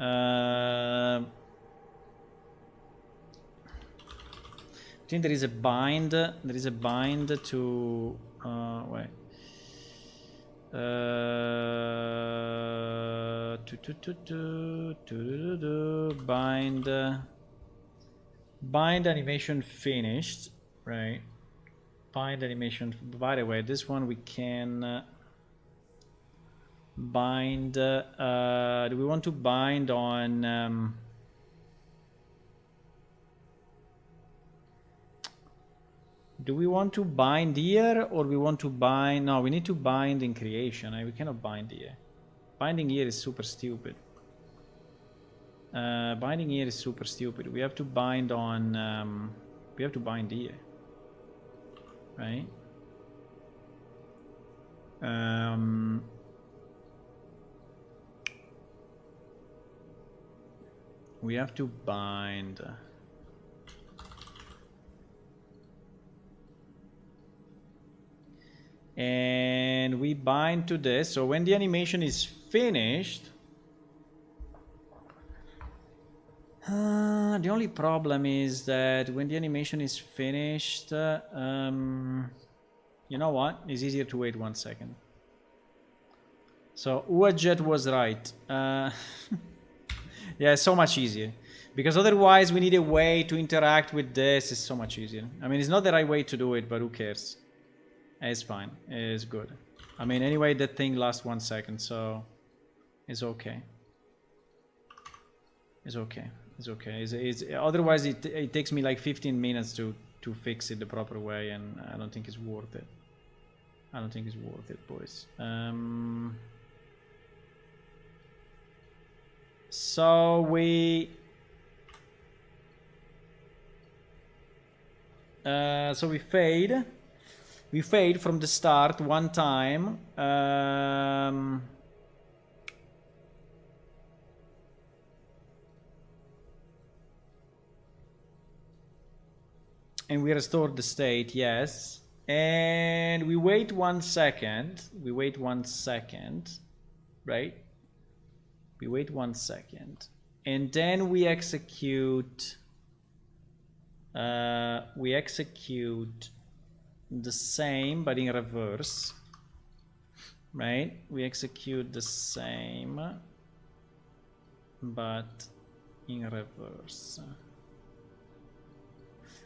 Speaker 1: I think there is a bind. There is a bind to wait. Bind animation finished, right? Bind animation. By the way, this one we can bind. Do we want to bind on? Do we want to bind here, or we want to bind? No, we need to bind in creation. We cannot bind here. Binding here is super stupid. Binding here is super stupid. We have to bind on. We have to bind here, right? We have to bind. And we bind to this. So when the animation is finished, the only problem is that when the animation is finished, you know what? It's easier to wait 1 second. So Uajet was right. Yeah, it's so much easier. Because otherwise we need a way to interact with this. It's so much easier. I mean, it's not the right way to do it, but who cares? It's fine. It's good. I mean, anyway, that thing lasts 1 second, so it's okay. It's okay. It's okay. Otherwise, it takes me like 15 minutes to fix it the proper way, and I don't think it's worth it. I don't think it's worth it, boys. So we So we fade. We fade from the start one time. And we restore the state, yes. And we wait 1 second. We wait 1 second, right? We wait 1 second. And then we execute. We execute the same, but in reverse, right? We execute the same, but in reverse.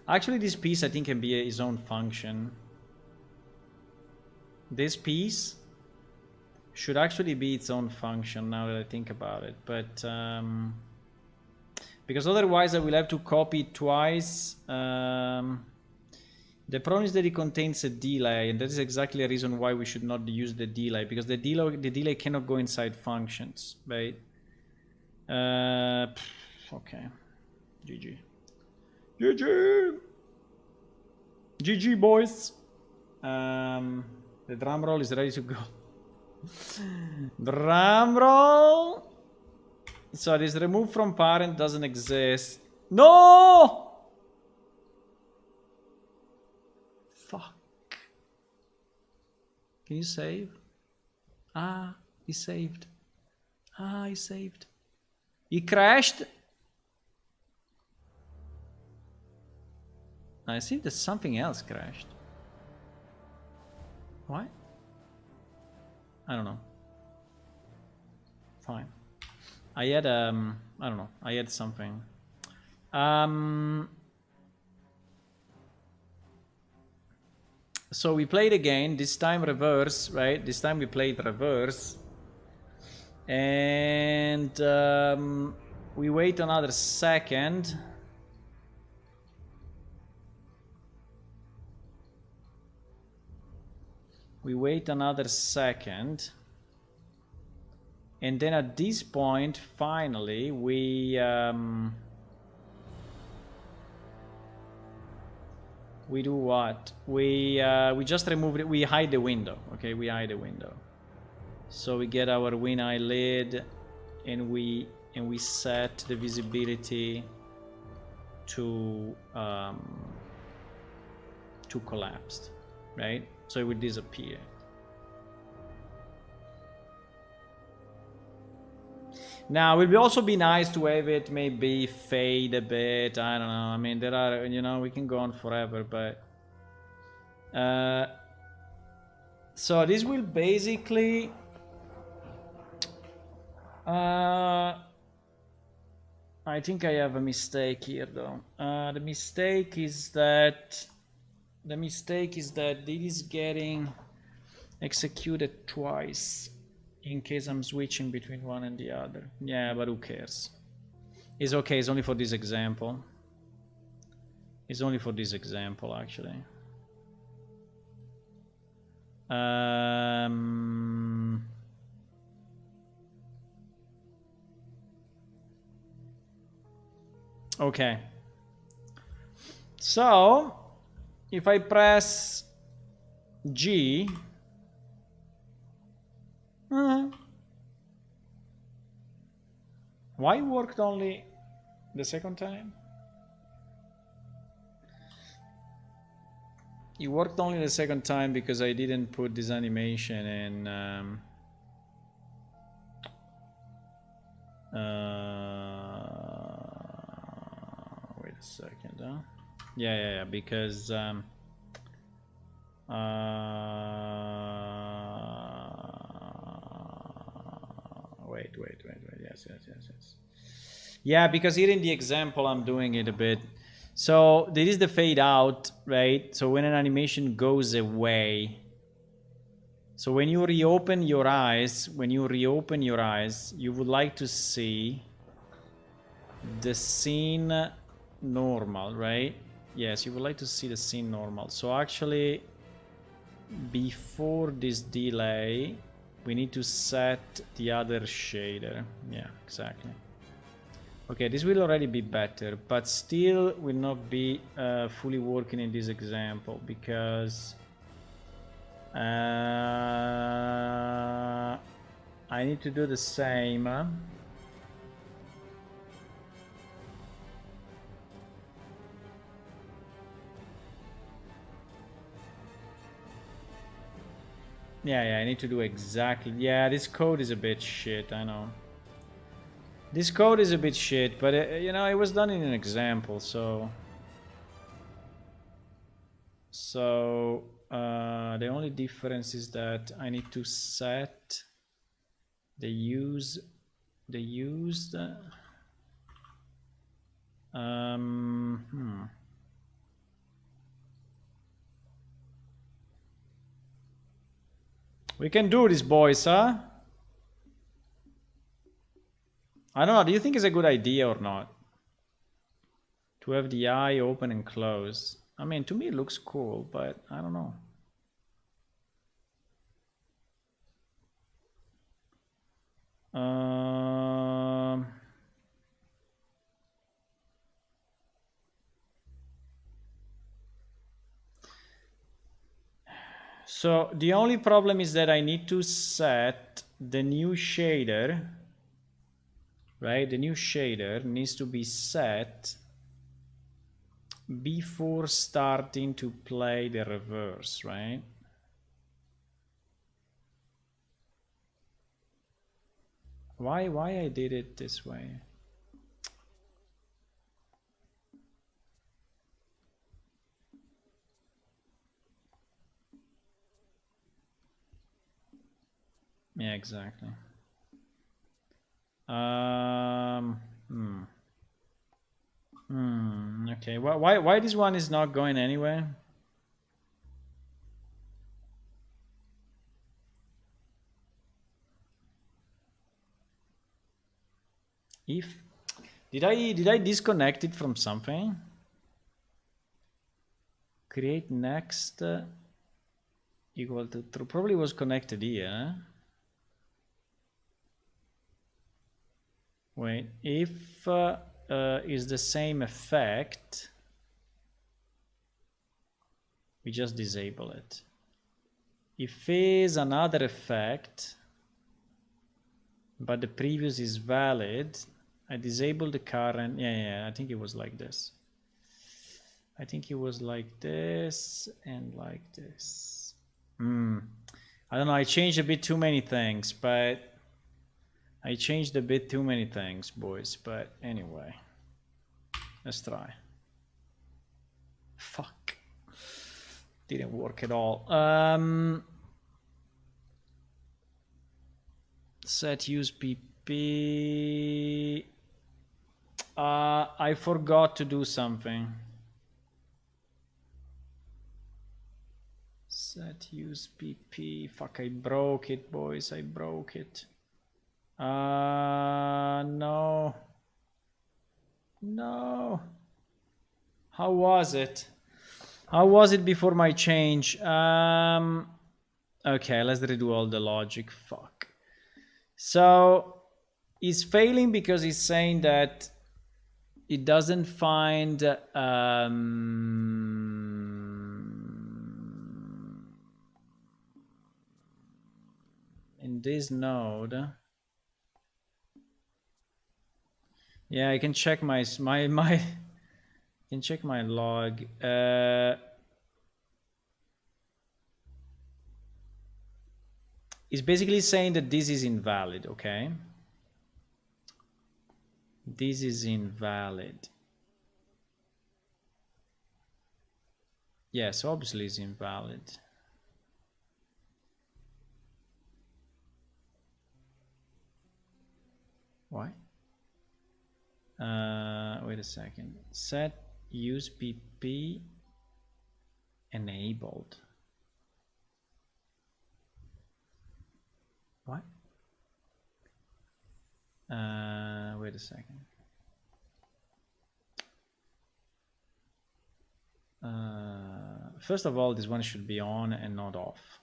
Speaker 1: Actually, this piece I think can be its own function. This piece should actually be its own function now that I think about it, but because otherwise I will have to copy it twice. The problem is that it contains a delay, and that is exactly the reason why we should not use the delay, because the delay cannot go inside functions, right? Okay, GG. GG! GG, boys! The drum roll is ready to go. Drum roll! So this remove from parent doesn't exist. No! Fuck. Can you save? Ah, he saved. Ah, he saved. He crashed. I see that something else crashed. What? I don't know. Fine. I had I don't know. I had something. So we played again. This time reverse, right? This time we played reverse, and we wait another second. We wait another second. And then at this point, finally, we do what? We just remove it. We hide the window. Okay, we hide the window. So we get our win eyelid, and we set the visibility to collapsed, right? So it would disappear. Now, it would also be nice to have it maybe fade a bit. I don't know. I mean, there are, you know, we can go on forever, but so this will basically I think I have a mistake here, though. The mistake is that it is getting executed twice in case I'm switching between one and the other. Yeah, but who cares? It's okay. It's only for this example. It's only for this example, actually. Okay. So if I press G, why it worked only the second time? It worked only the second time because I didn't put this animation in. Wait a second, huh? Yeah, because wait, yes. Yeah, because here in the example I'm doing it a bit. So this is the fade out, right? So when an animation goes away, so when you reopen your eyes, you would like to see the scene normal, right? Yes, you would like to see the scene normal. So actually, before this delay, we need to set the other shader. Yeah, exactly. Okay, this will already be better, but still will not be fully working in this example because I need to do the same. Yeah, I need to do exactly. Yeah, this code is a bit shit, I know. This code is a bit shit, but you know, it was done in an example, so... the only difference is that I need to set the used... We can do this, boys, huh? I don't know, do you think it's a good idea or not? To have the eye open and close. I mean, to me it looks cool, but I don't know. So the only problem is that I need to set the new shader, right? The new shader needs to be set before starting to play the reverse, right? Why I did it this way? Yeah, exactly. Okay. Why this one is not going anywhere? If did I disconnect it from something? Create next equal to true. Probably was connected here. Wait, if is the same effect, we just disable it. If is another effect, but the previous is valid, I disable the current. Yeah, I think it was like this. I think it was like this and like this. I don't know, I changed a bit too many things, but I changed a bit too many things, boys. But anyway, let's try. Fuck. Didn't work at all. Set use PP. I forgot to do something. Set use PP. Fuck, I broke it, boys. I broke it. No. No. How was it? How was it before my change? Okay, let's redo all the logic. Fuck. So it's failing because it's saying that it doesn't find in this node. Yeah, I can check my can check my log. It's basically saying that this is invalid, okay? This is invalid. Yes, obviously it's invalid. Why? Wait a second. Set use PP enabled. What? Wait a second. First of all, this one should be on and not off.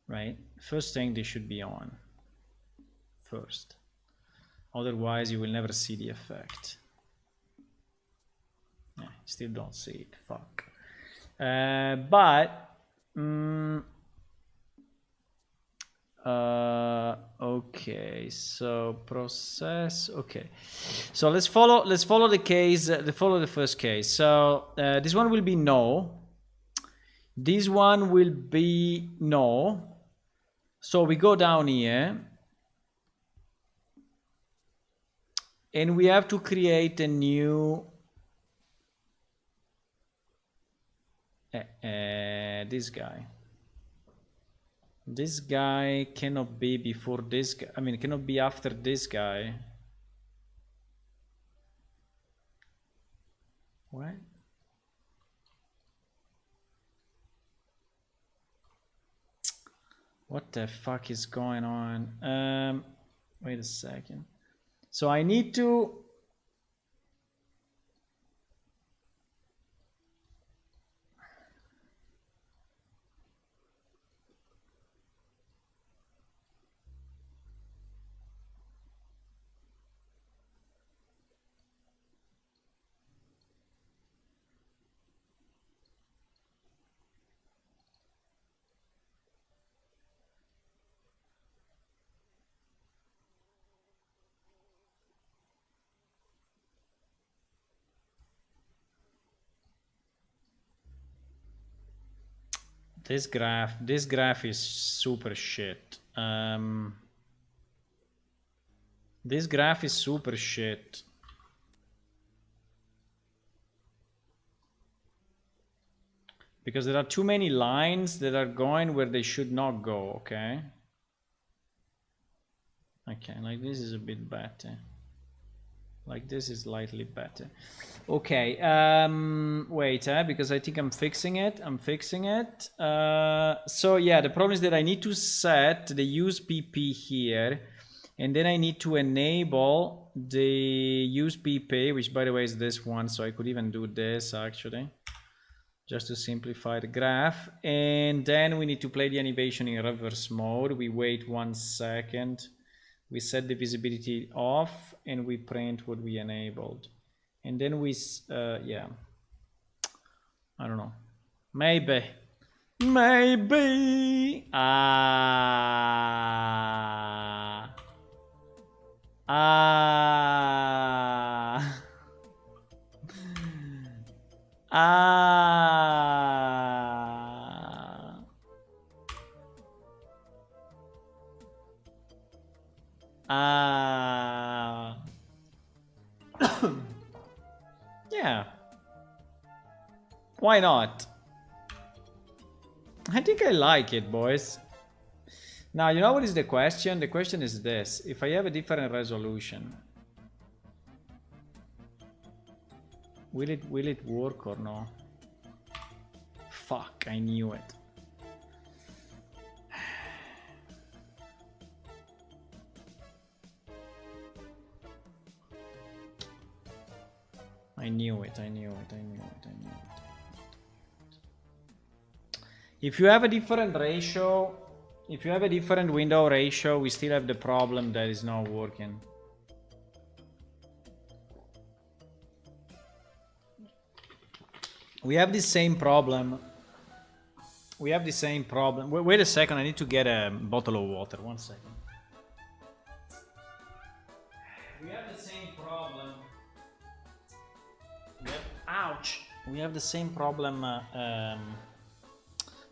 Speaker 1: Right? First thing, they should be on. First. Otherwise, you will never see the effect. Yeah, still don't see it. Fuck. Okay, so process. Okay, so let's follow the case. Follow the first case. So this one will be no. This one will be no. So we go down here, and we have to create a new. This guy. This guy cannot be before this guy. I mean, cannot be after this guy. What? What the fuck is going on? Wait a second. So I need to. This graph is super shit. This graph is super shit. Because there are too many lines that are going where they should not go, okay? Okay, like this is a bit better. Like this is slightly better. Okay, wait, because I think I'm fixing it. So yeah, the problem is that I need to set the use PP here, and then I need to enable the use PP, which by the way is this one, so I could even do this actually, just to simplify the graph. And then we need to play the animation in reverse mode. We wait 1 second. We set the visibility off and we print what we enabled. And then we, yeah, I don't know. Maybe. Yeah. Why not? I think I like it, boys. Now, you know what is the question? The question is this. If I have a different resolution, will it work or no? Fuck, I knew it. I knew it. If you have a different ratio, if you have a different window ratio, we still have the problem that is not working. We have the same problem. Wait a second, I need to get a bottle of water. 1 second. We have the same problem. Ouch! We have the same problem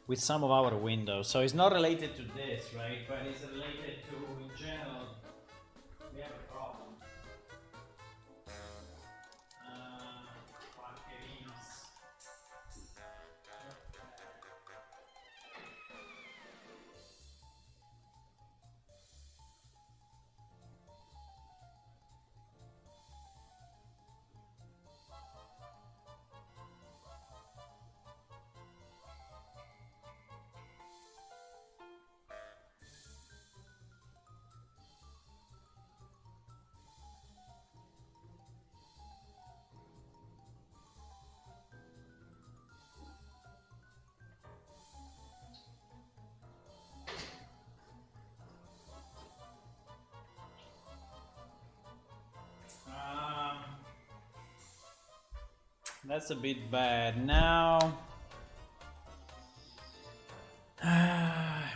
Speaker 1: with some of our windows. So it's not related to this, right? But it's related to, in general, we have a problem. That's a bit bad. Now...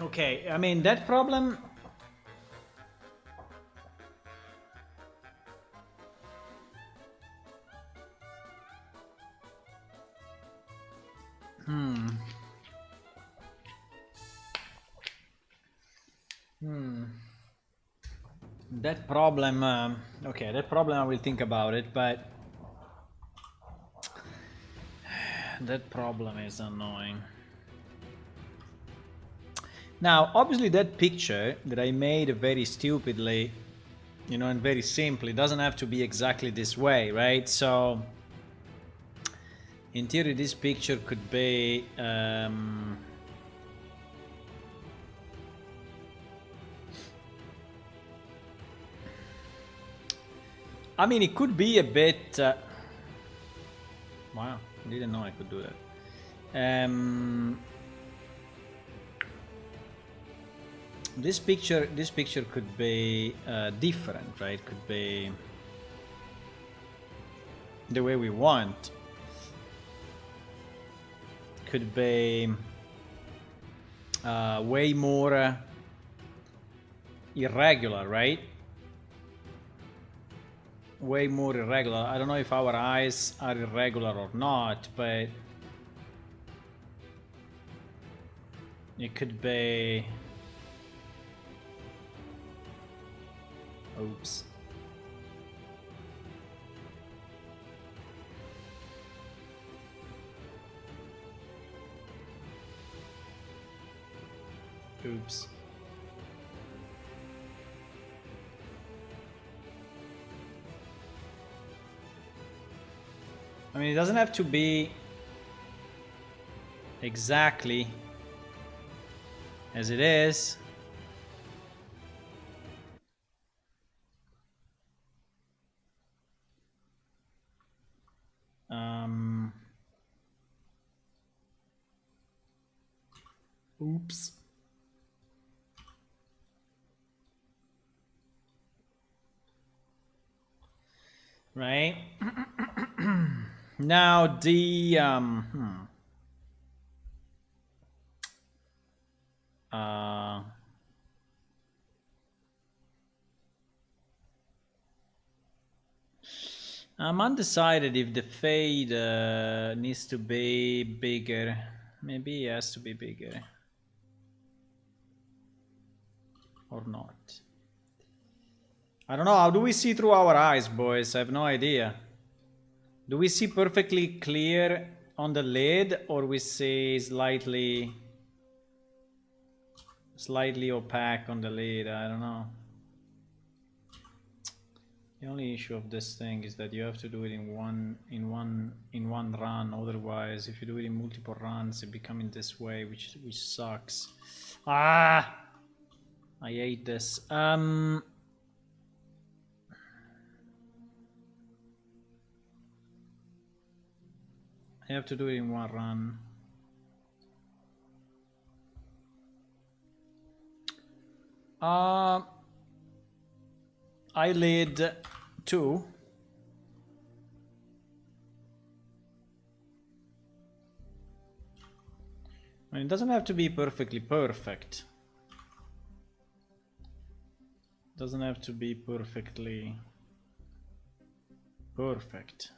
Speaker 1: okay, I mean, that problem... That problem... okay, that problem I will think about it, but... that problem is annoying. Now, obviously that picture that I made very stupidly, you know, and very simply, doesn't have to be exactly this way, right? So, in theory, this picture could be... I mean, it could be a bit... wow, I didn't know I could do that. This picture could be different, right? Could be the way we want. Could be way more irregular, right? Way more irregular. I don't know if our eyes are irregular or not, but it could be... oops. Oops. I mean, it doesn't have to be exactly as it is. Oops. Right. Now the I'm undecided if the fade needs to be bigger. Maybe it has to be bigger or not. I don't know. How do we see through our eyes, boys? I have no idea. Do we see perfectly clear on the lid, or we see slightly opaque on the lid? I don't know. The only issue of this thing is that you have to do it in one run. Otherwise, if you do it in multiple runs, it becomes in this way, which sucks. Ah, I hate this. I have to do it in one run. Eyelid 2. I mean, it doesn't have to be perfectly perfect. It doesn't have to be perfectly perfect.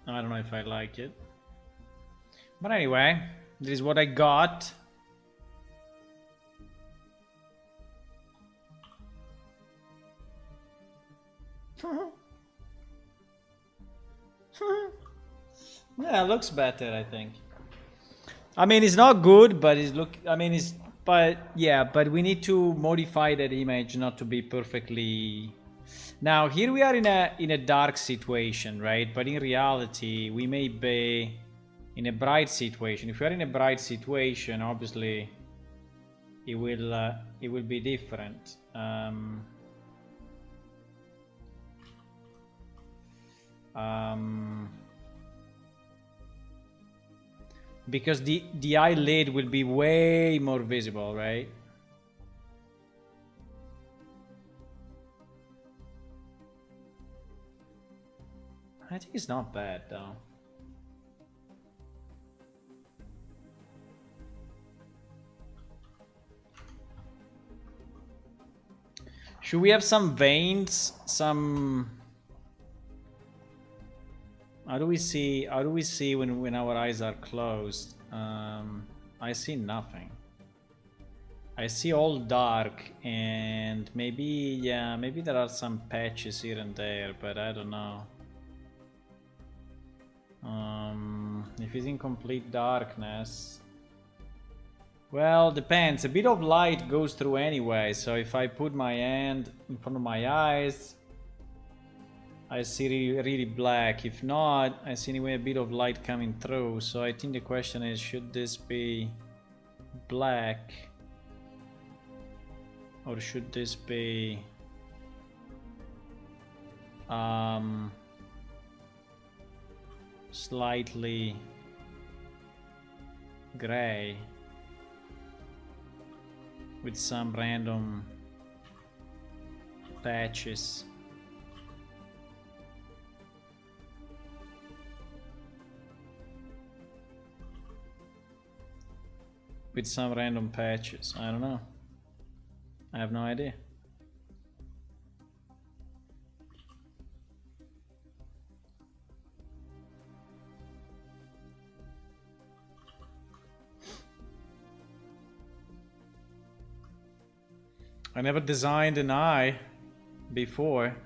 Speaker 1: I don't know if I like it. But anyway, this is what I got. Yeah, it looks better, I think. I mean, it's not good, but it's look. I mean, it's. But yeah, but we need to modify that image not to be perfectly. Now here we are in a dark situation, right? But in reality, we may be in a bright situation. If we are in a bright situation, obviously, it will be different. Because the eyelid will be way more visible, right? I think it's not bad though. Should we have some veins? Some... How do we see when our eyes are closed? I see nothing. I see all dark, and maybe, yeah, maybe there are some patches here and there, but I don't know. If it's in complete darkness, well, depends. A bit of light goes through anyway, so if I put my hand in front of my eyes, I see really black. If not, I see anyway a bit of light coming through. So I think the question is, should this be black? Or should this be slightly gray with some random patches? With some random patches. I don't know. I have no idea. I never designed an eye before.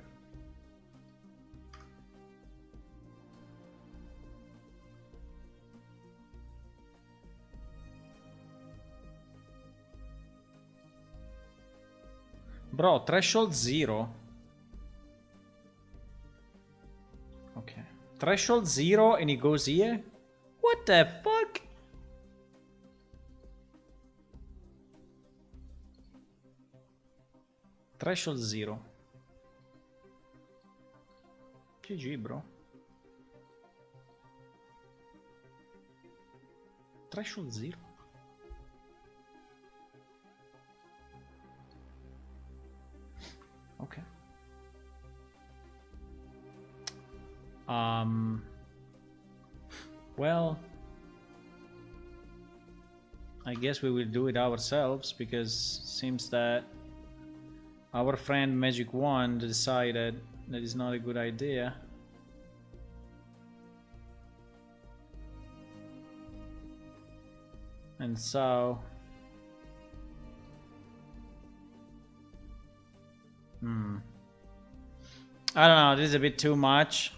Speaker 1: Bro, threshold 0. Okay. Threshold 0 and it goes here? What the fuck? Threshold 0. GG, bro. Threshold 0. Okay. Well, I guess we will do it ourselves, because seems that our friend Magic Wand decided that it's not a good idea. And so I don't know, this is a bit too much.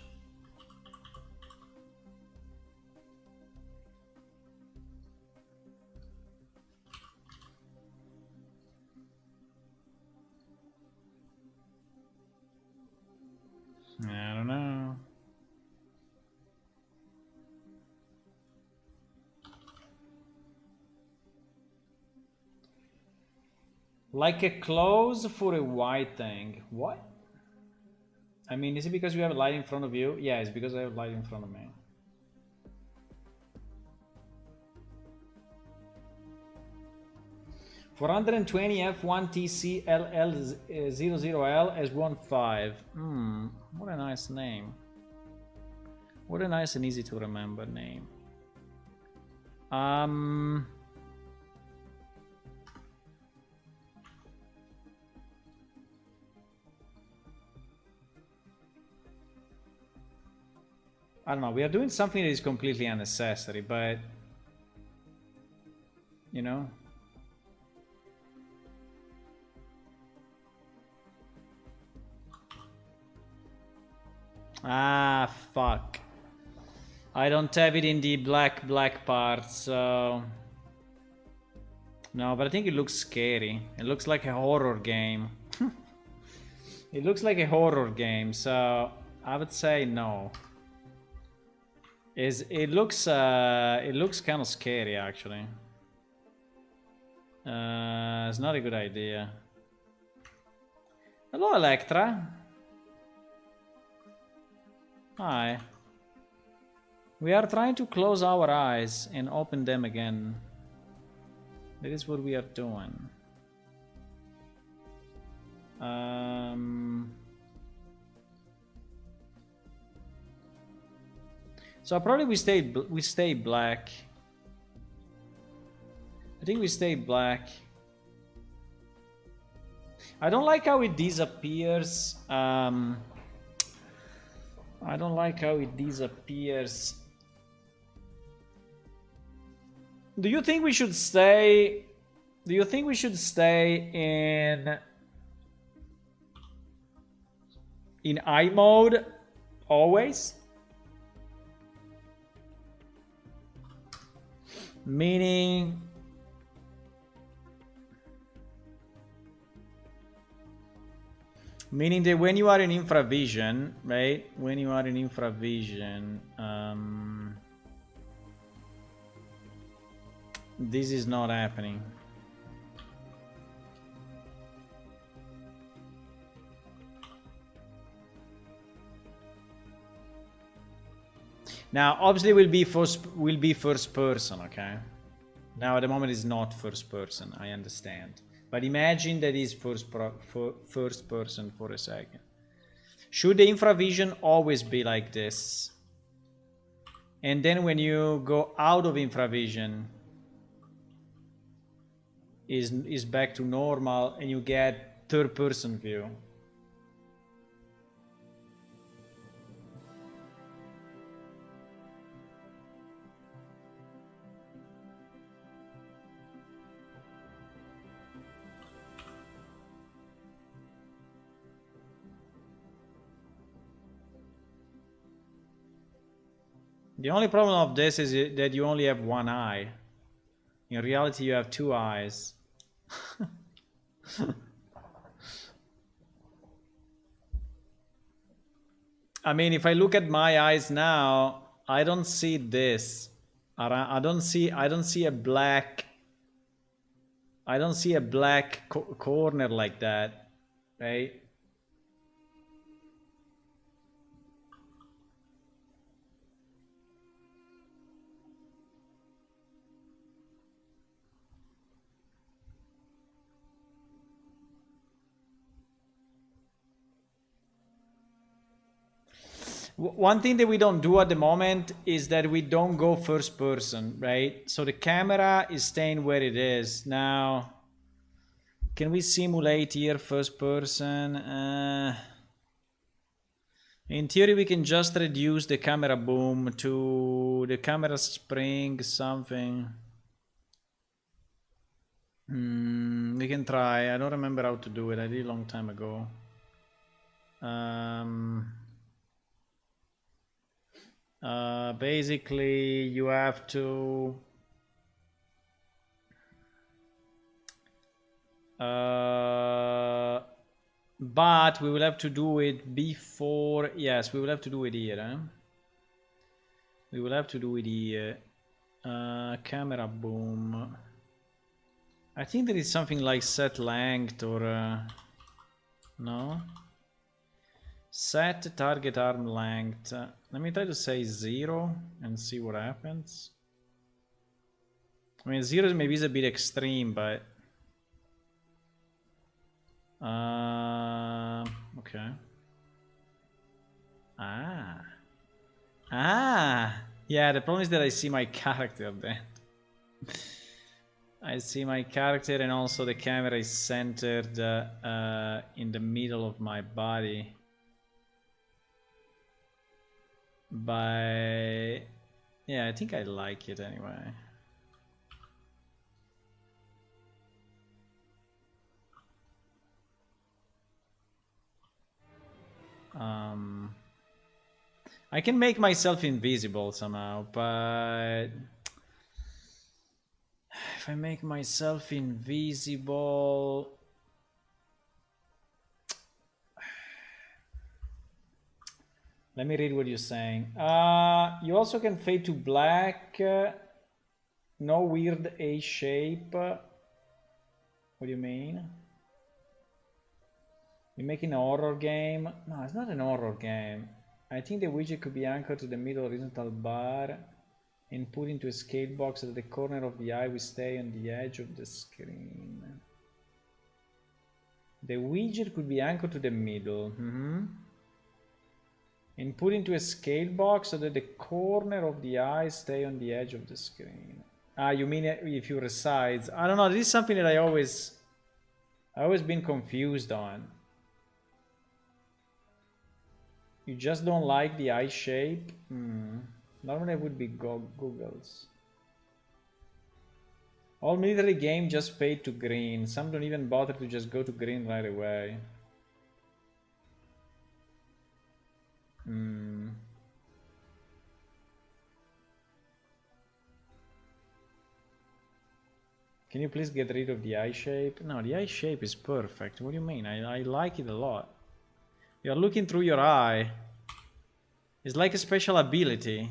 Speaker 1: I don't know. Like a close for a white thing. What? I mean, is it because you have a light in front of you? Yeah, it's because I have light in front of me. $420 F1 TC LL00L S15. What a nice name. What a nice and easy to remember name. I don't know, we are doing something that is completely unnecessary, but you know. Ah, fuck. I don't have it in the black part, so no, but I think it looks scary. It looks like a horror game. It looks like a horror game, so I would say no. It looks kind of scary actually. It's not a good idea. Hello, Electra. Hi. We are trying to close our eyes and open them again. That is what we are doing. So probably we stay black. I think we stay black. I don't like how it disappears. I don't like how it disappears. Do you think we should stay? Do you think we should stay in eye mode always? Meaning that when you are in infravision, right? When you are in infravision, this is not happening. Now, obviously, will be first person, okay? Now, at the moment, it's not first person. I understand, but imagine that is first person for a second. Should the infravision always be like this? And then when you go out of infravision, is back to normal, and you get third person view. The only problem of this is that you only have one eye. In reality, you have two eyes. I mean, if I look at my eyes now, I don't see this. I don't see a black. I don't see a black corner like that, right? One thing that we don't do at the moment is that we don't go first person, right? So the camera is staying where it is. Now, can we simulate here first person? In theory, we can just reduce the camera boom to the camera spring something. We can try. I don't remember how to do it. I did a long time ago. Basically, you have to but we will have to do it before. Yes, we will have to do it here. Huh? We will have to do it here. Camera boom. I think there is something like set length or no. Set target arm length. Let me try to say 0 and see what happens. I mean, 0 maybe is a bit extreme, but okay. Yeah, the problem is that I see my character then. I see my character, and also the camera is centered in the middle of my body. But yeah, I think I like it anyway. I can make myself invisible somehow, but if I make myself invisible, let me read what you're saying. You also can fade to black. No weird A shape. What do you mean? You're making a horror game? No, it's not an horror game. I think the widget could be anchored to the middle horizontal bar and put into a scale box at the corner of the eye. We stay on the edge of the screen. The widget could be anchored to the middle. And put into a scale box so that the corner of the eye stay on the edge of the screen. Ah, you mean if you resides? I don't know. This is something that I always been confused on. You just don't like the eye shape? Normally it would be Google's. All military games just fade to green. Some don't even bother to just go to green right away. Can you please get rid of the eye shape? No, the eye shape is perfect. What do you mean? I like it a lot. You're looking through your eye. It's like a special ability.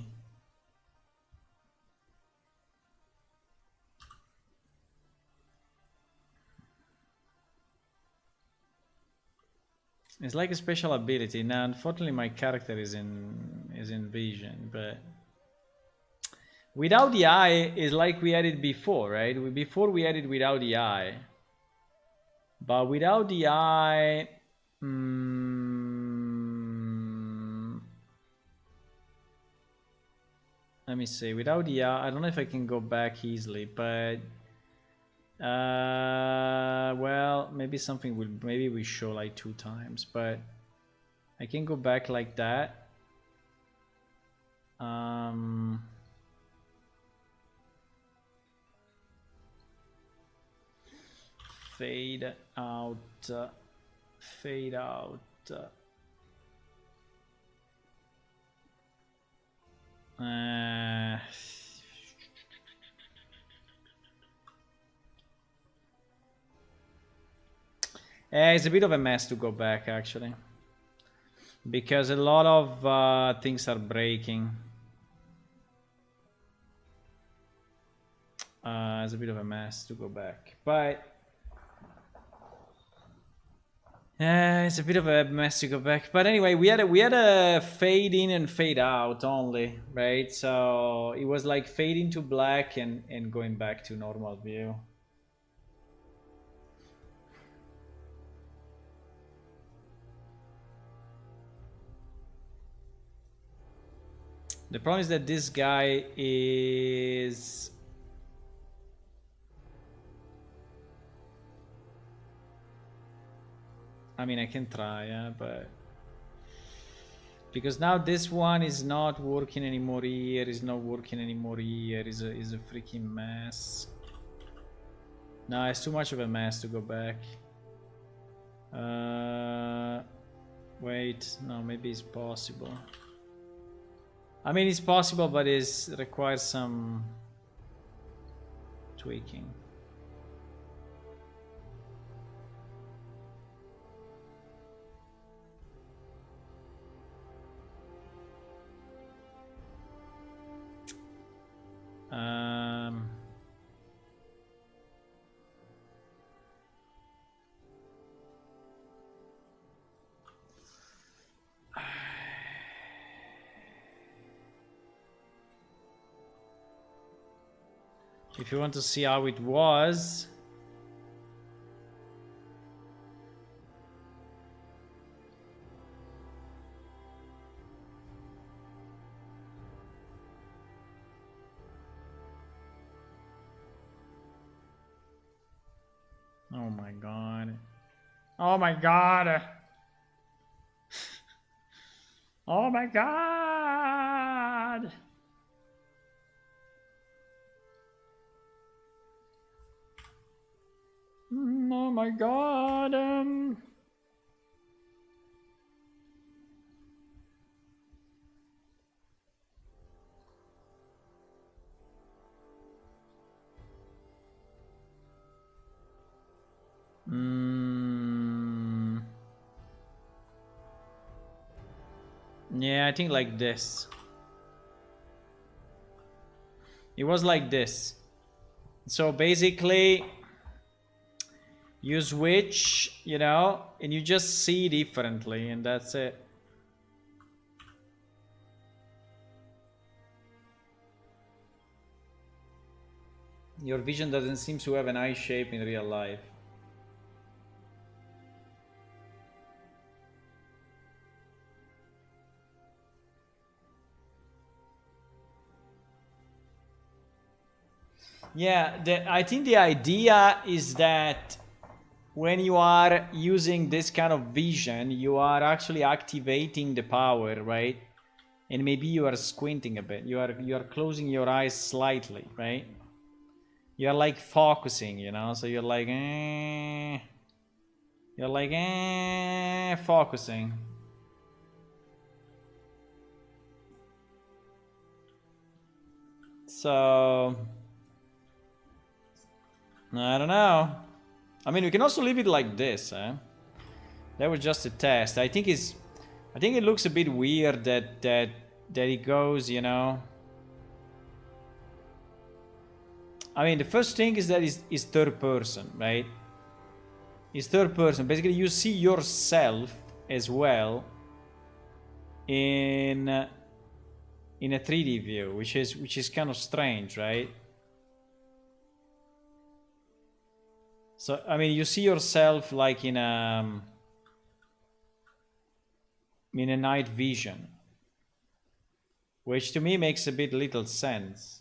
Speaker 1: It's like a special ability. Now, unfortunately, my character is in vision, but without the eye is like we had it before, right? Before we had it without the eye, but without the eye, let me see. Without the eye, I don't know if I can go back easily, but well, maybe something will, maybe we show like 2 times, but I can go back like that. Fade out, fade out. It's a bit of a mess to go back, actually, because a lot of things are breaking. It's a bit of a mess to go back, but it's a bit of a mess to go back. But anyway, we had a fade in and fade out only, right? So it was like fading to black and going back to normal view. The problem is that this guy is... I mean, I can try, yeah, but... Because now this one is not working anymore here, is not working anymore here, is a freaking mess. No, it's too much of a mess to go back. Wait, no, maybe it's possible. I mean, it's possible, but it requires some tweaking. If you want to see how it was, oh my god. Oh my god. Oh my god. Oh my god. Yeah, I think like this. It was like this. So basically, you switch, you know, and you just see differently, and that's it. Your vision doesn't seem to have an eye shape in real life. Yeah, I think the idea is that when you are using this kind of vision, you are actually activating the power, right? And maybe you are squinting a bit. You are closing your eyes slightly, right? You are like focusing, you know. So you're like, focusing. So I don't know. I mean, we can also leave it like this, eh? That was just a test. I think it looks a bit weird that it goes, you know. I mean, the first thing is that is third person, right? It's third person. Basically, you see yourself as well in a 3D view, which is kind of strange, right? So I mean, you see yourself like in a night vision, which to me makes a bit little sense.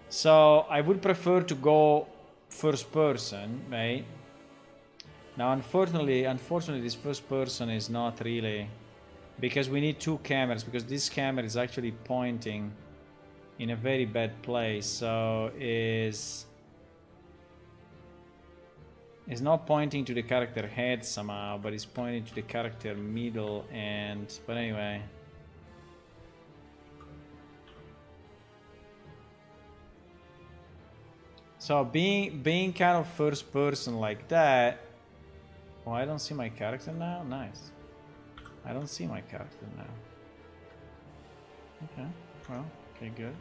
Speaker 1: So I would prefer to go first person, right? Now, unfortunately, this first person is not really, because we need two cameras, because this camera is actually pointing in a very bad place. So is not pointing to the character head somehow, but it's pointing to the character middle and, but anyway. So being kind of first person like that. Oh, I don't see my character now? Nice. I don't see my character now. Okay, well, okay, good.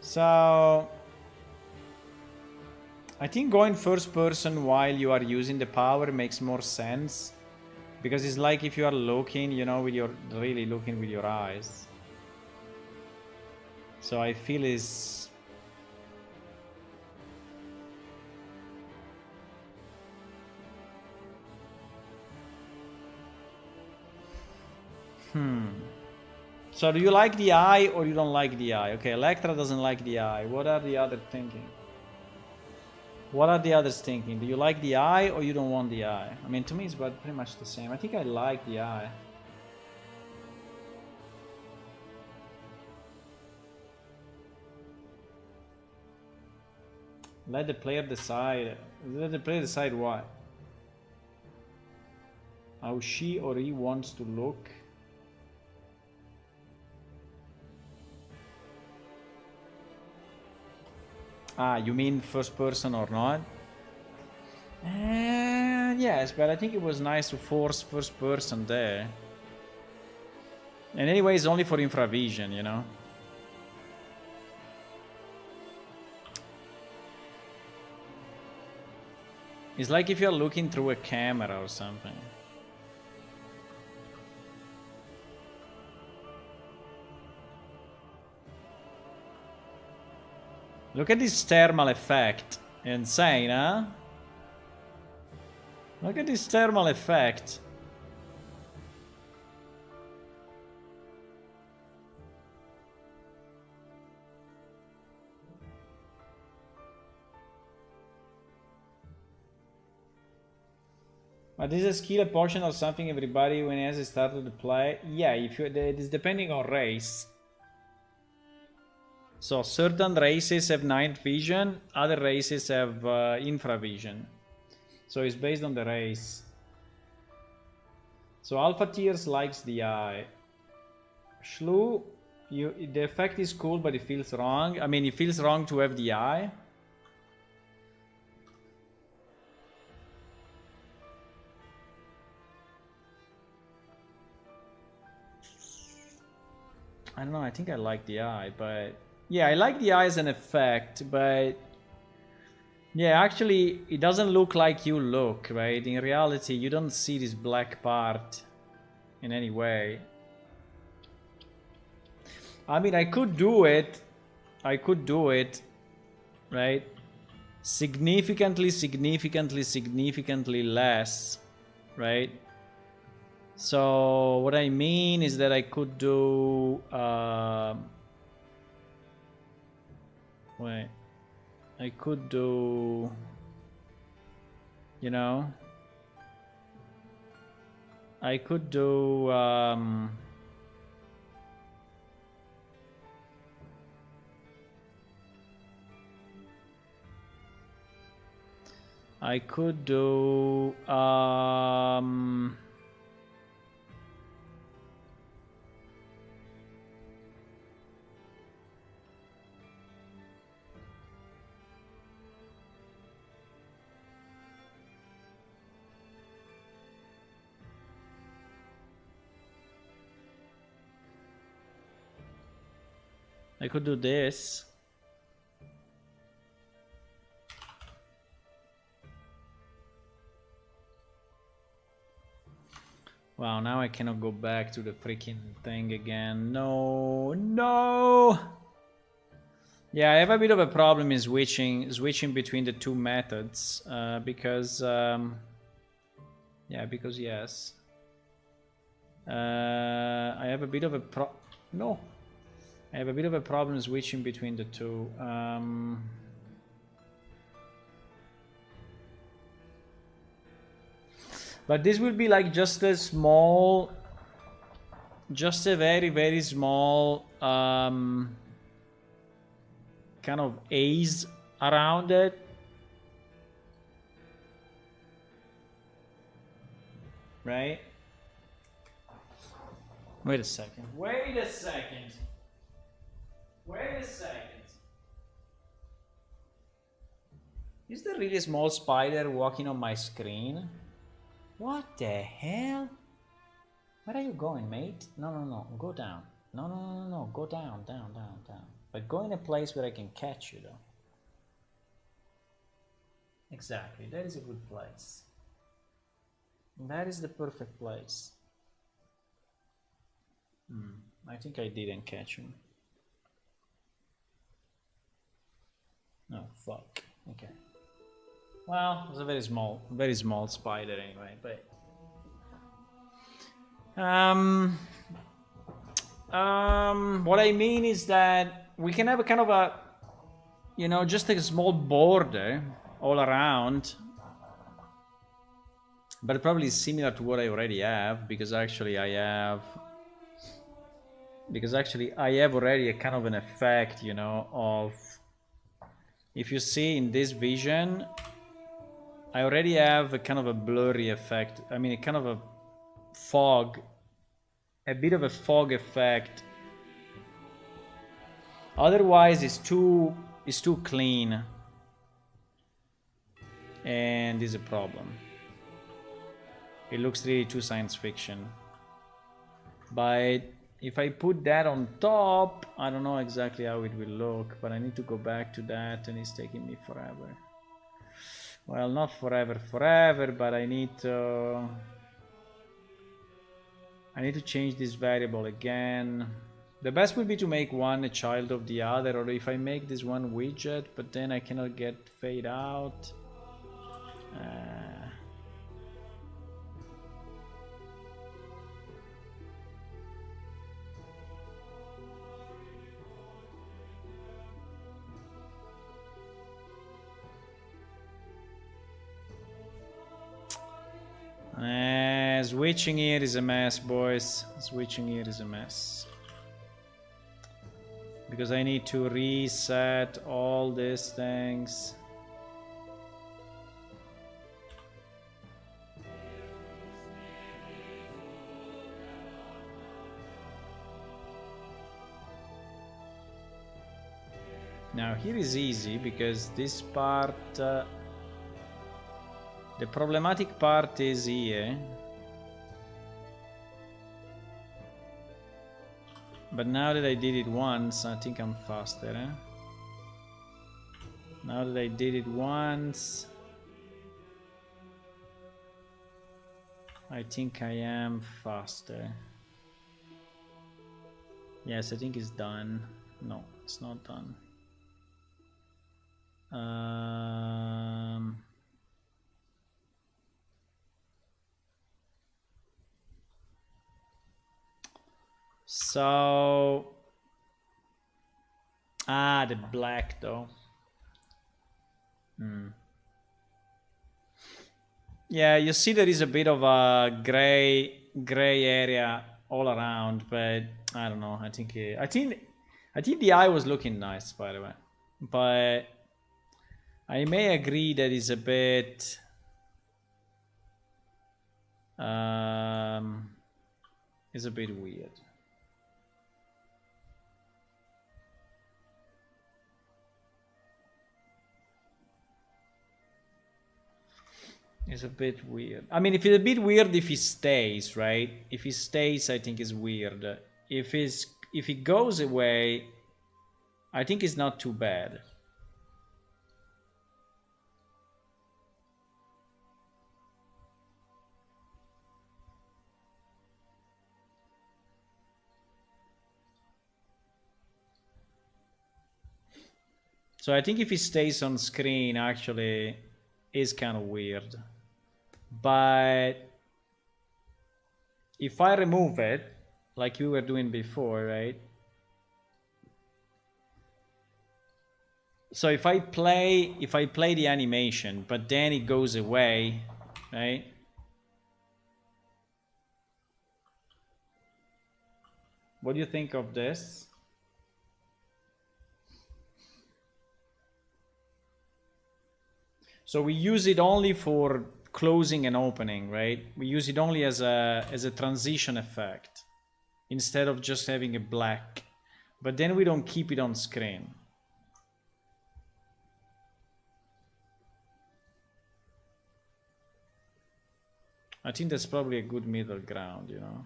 Speaker 1: So I think going first person while you are using the power makes more sense, because it's like if you are looking, you know, really looking with your eyes. So I feel is So do you like the eye or you don't like the eye? Okay, Electra doesn't like the eye. What are the others thinking? What are the others thinking? Do you like the eye or you don't want the eye? I mean, to me it's pretty much the same. I think I like the eye. Let the player decide. Let the player decide what? How she or he wants to look. Ah, you mean first person or not? Yes, but I think it was nice to force first person there. And anyway, it's only for Infravision, you know? It's like if you're looking through a camera or something. Look at this thermal effect. Insane, huh? Look at this thermal effect. But this is a skill, a potion or something everybody when he has started to play. Yeah, if you, it is depending on race. So certain races have night vision, other races have infravision. So it's based on the race. So Alpha Tiers likes the eye. Shlu, the effect is cool, but it feels wrong. I mean, it feels wrong to have the eye. I don't know, I think I like the eye, but... Yeah, I like the eye as an effect, but... Yeah, actually, it doesn't look like you look, right? In reality, you don't see this black part in any way. I mean, I could do it, right? Significantly less, right? So what I mean is that I could do, wait, I could do, you know, I could do, I could do, I could do this. Wow, now I cannot go back to the freaking thing again. No, no. Yeah, I have a bit of a problem in switching between the two methods because yeah, because yes. I have a bit of a no. I have a bit of a problem switching between the two. But this will be like just a small, just a very, very small kind of haze around it. Right? Wait a second. Wait a second. Wait a second. Is there really a small spider walking on my screen? What the hell? Where are you going, mate? No, no, no. Go down. No, no, no, no, no. Go down, down, down, down. But go in a place where I can catch you, though. Exactly. That is a good place. That is the perfect place. I think I didn't catch him. Oh, fuck. Okay. Well, it was a very small spider anyway, but... what I mean is that we can have a kind of a, you know, just a small border all around, but probably similar to what I already have, because actually I have already a kind of an effect, you know, of, if you see in this vision, I already have a kind of a blurry effect. I mean, a kind of a fog, a bit of a fog effect. Otherwise, it's too clean, and is a problem. It looks really too science fiction. But if I put that on top, I don't know exactly how it will look, but I need to go back to that, and it's taking me forever. Well, not forever, but I need to change this variable again. The best would be to make one a child of the other, or if I make this one widget, but then I cannot get fade out. Switching here is a mess, boys. Switching here is a mess. Because I need to reset all these things. Now here is easy because this part, the problematic part is here. But now that I did it once, I think I'm faster, eh? Now that I did it once, I think I am faster. Yes, I think it's done. No, it's not done. So the black though. Yeah, you see there is a bit of a gray area all around, but I don't know. I think the eye was looking nice, by the way, but I may agree that it's a bit it's a bit weird. It's a bit weird. I mean, if it's a bit weird if he stays, right? If he stays, I think it's weird. If it goes away, I think it's not too bad. So I think if he stays on screen, actually, is kind of weird. But if I remove it, like you were doing before, right? So if I play the animation, but then it goes away, right? What do you think of this? So we use it only for closing and opening, right? We use it only as a transition effect instead of just having a black. But then we don't keep it on screen. I think that's probably a good middle ground, you know.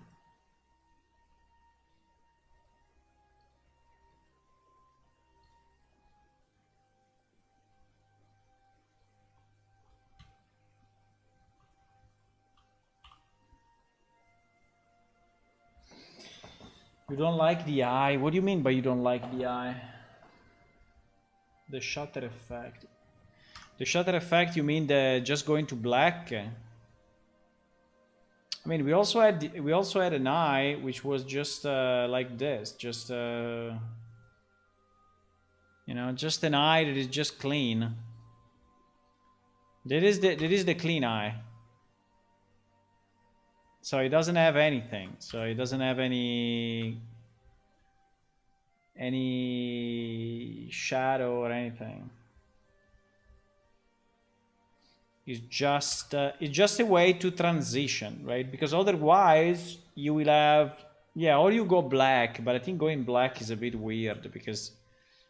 Speaker 1: You don't like the eye? What do you mean by you don't like the eye? The shutter effect. The shutter effect, you mean the just going to black? I mean, we also had an eye which was just like this, just you know, just an eye that is just clean. That is the clean eye. So it doesn't have anything. So it doesn't have any shadow or anything. It's just a way to transition, right? Because otherwise you will have, yeah, or you go black, but I think going black is a bit weird because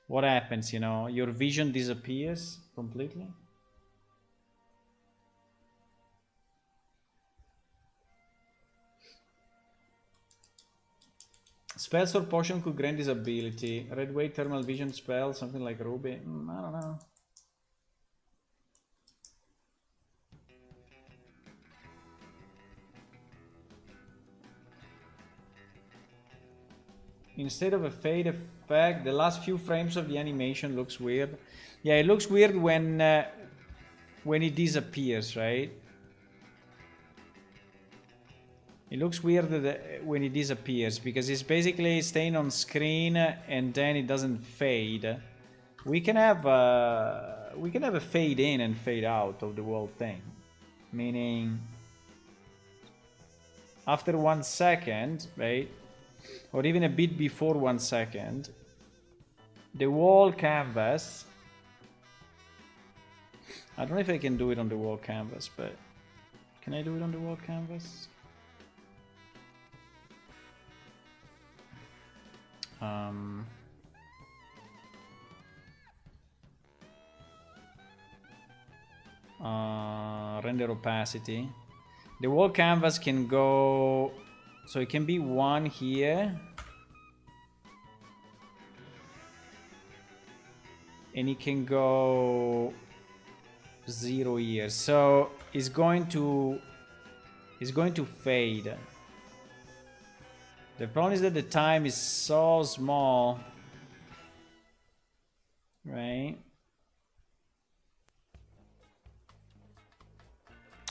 Speaker 1: what happens, you know, your vision disappears completely. Spells or potion could grant this ability. Red Wave thermal vision spell, something like Ruby. I don't know. Instead of a fade effect, the last few frames of the animation looks weird. Yeah, it looks weird when it disappears, right? It looks weird when it disappears because it's basically staying on screen and then it doesn't fade. We can have a fade in and fade out of the whole thing, meaning after 1 second, right, or even a bit before 1 second, the whole canvas. I don't know if I can do it on the whole canvas, but can I do it on the whole canvas? Render opacity. The whole canvas can go, so it can be 1 here, and it can go 0 here. So it's going to fade. The problem is that the time is so small, right?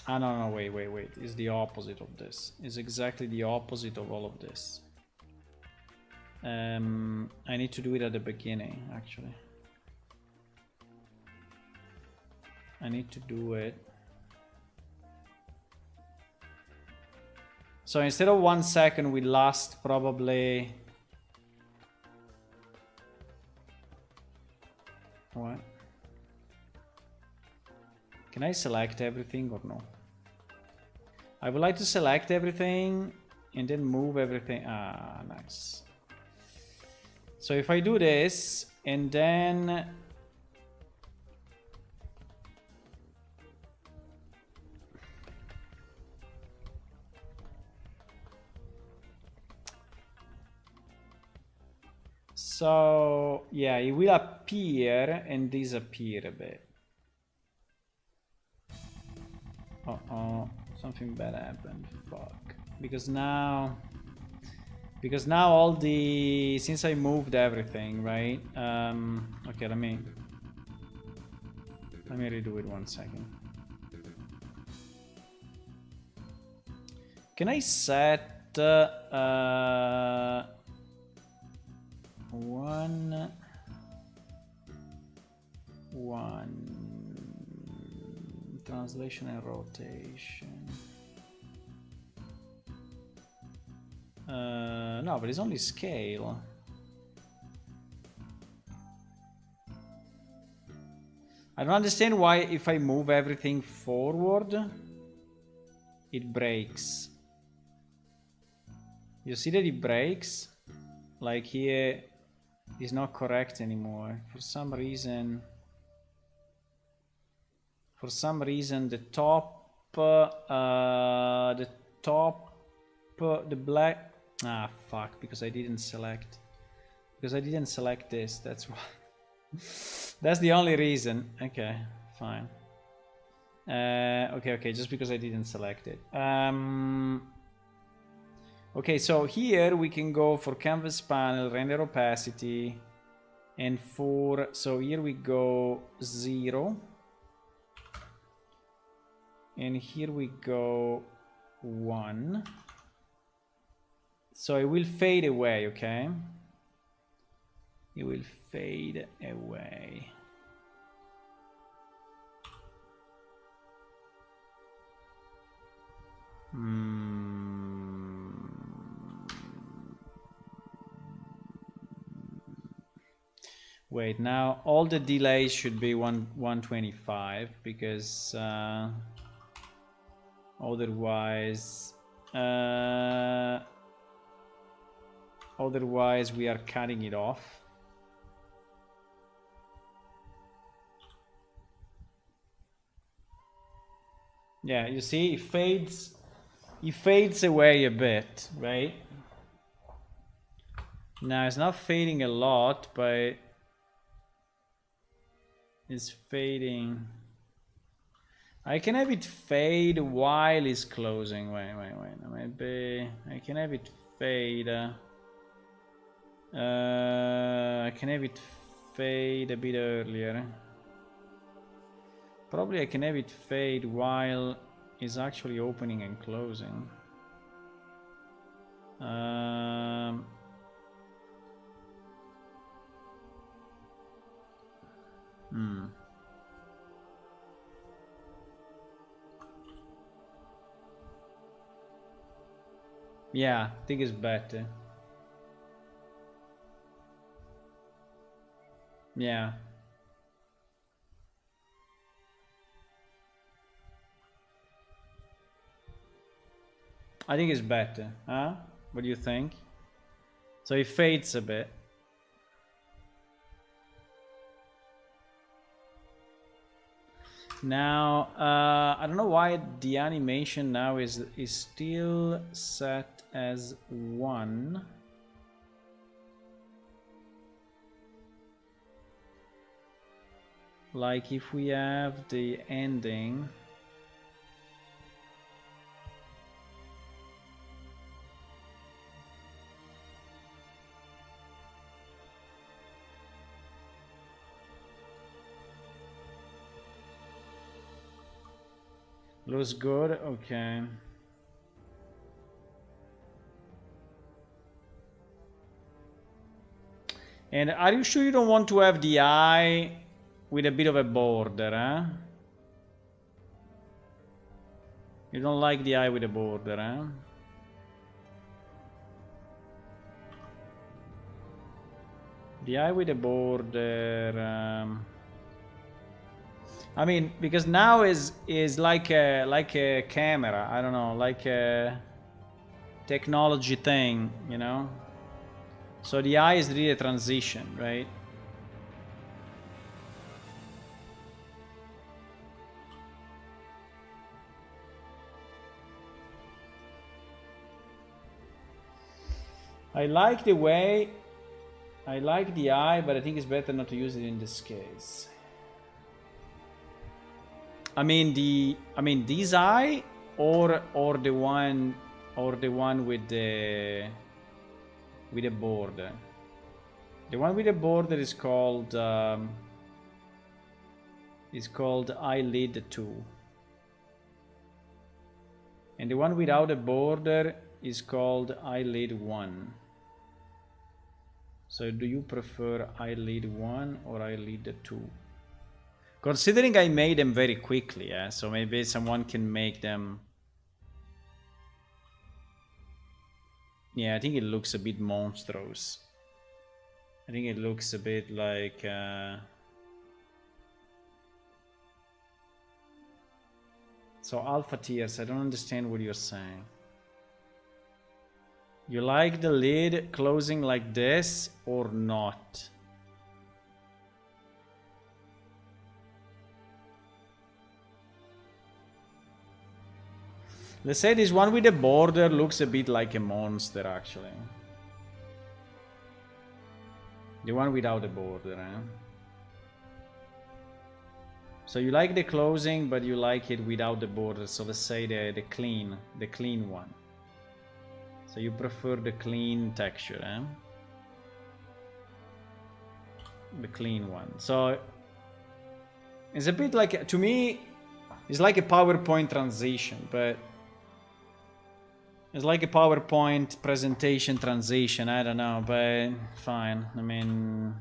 Speaker 1: Ah, no, wait. It's the opposite of this. It's exactly the opposite of all of this. I need to do it at the beginning, actually. I need to do it. So instead of 1 second, we last probably... What? Can I select everything or no? I would like to select everything and then move everything. Ah, nice. So if I do this and then... So, yeah, it will appear and disappear a bit. Uh-oh, something bad happened. Fuck. Because now all the... Since I moved everything, right? Okay, let me redo it 1 second. Can I set... one translation and rotation. No, but it's only scale. I don't understand why if I move everything forward it breaks. You see that it breaks? Like here is not correct anymore. For some reason the black... Ah, fuck, because I didn't select this, that's why. That's the only reason. Okay, fine. Okay, just because I didn't select it. Okay, so here we can go for canvas panel, render opacity, and for... So here we go 0. And here we go 1. So it will fade away, okay? It will fade away. Wait, now all the delays should be 125 because otherwise we are cutting it off. Yeah, you see, it fades away a bit, right? Now it's not fading a lot, but it's fading. I can have it fade while it's closing. Wait. Maybe I can have it fade. I can have it fade a bit earlier. Probably I can have it fade while it's actually opening and closing. Yeah, I think it's better. Yeah. I think it's better, huh? What do you think? So it fades a bit. Now, I don't know why the animation now is still set as 1. Like if we have the ending. Looks good, okay. And are you sure you don't want to have the eye with a bit of a border, huh? You don't like the eye with a border, huh? The eye with a border. I mean, because now is like a camera. I don't know, like a technology thing, you know. So the eye is really a transition, right? I like the way. I like the eye, but I think it's better not to use it in this case. I mean this eye or the one with the border. The one with the border is called eyelid 2. And the one without a border is called eyelid 1. So do you prefer eyelid 1 or eyelid 2? Considering I made them very quickly, yeah, so maybe someone can make them. Yeah, I think it looks a bit monstrous. I think it looks a bit like so alpha tiers, I don't understand what you're saying. You like the lid closing like this or not? Let's say this one with the border looks a bit like a monster, actually. The one without the border, eh? So you like the closing, but you like it without the border. So let's say the clean one. So you prefer the clean texture, eh? The clean one. So it's a bit like, to me, it's like a PowerPoint transition, but it's like a PowerPoint presentation transition. I don't know, but fine. I mean,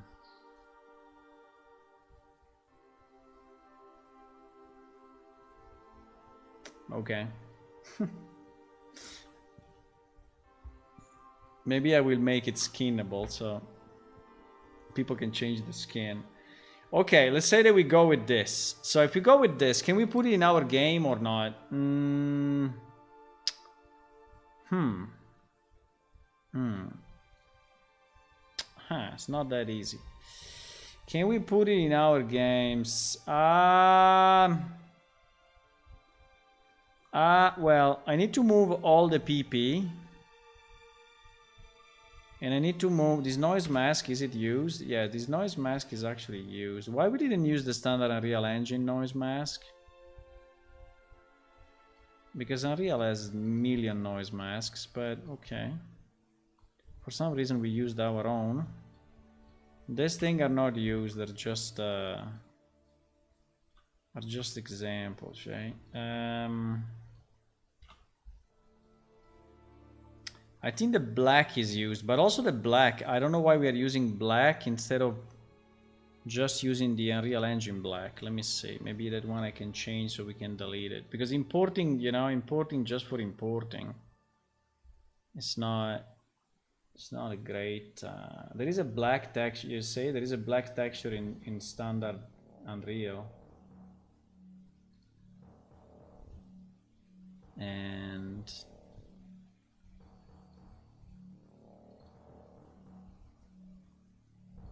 Speaker 1: okay. Maybe I will make it skinnable so people can change the skin. Okay, let's say that we go with this. So if we go with this, can we put it in our game or not? It's not that easy. Can we put it in our games? Well, I need to move all the PP. And I need to move this noise mask. Is it used? Yeah, this noise mask is actually used. Why we didn't use the standard Unreal Engine noise mask? Because Unreal has a million noise masks, but okay. For some reason we used our own. These things are not used, they're just examples, right? I think the black is used, but also the black, I don't know why we are using black instead of just using the Unreal Engine black. Let me see, maybe that one I can change so we can delete it. Because importing, you know, importing just for importing, it's not a great... there is a black texture, you say, there is a black texture in standard Unreal.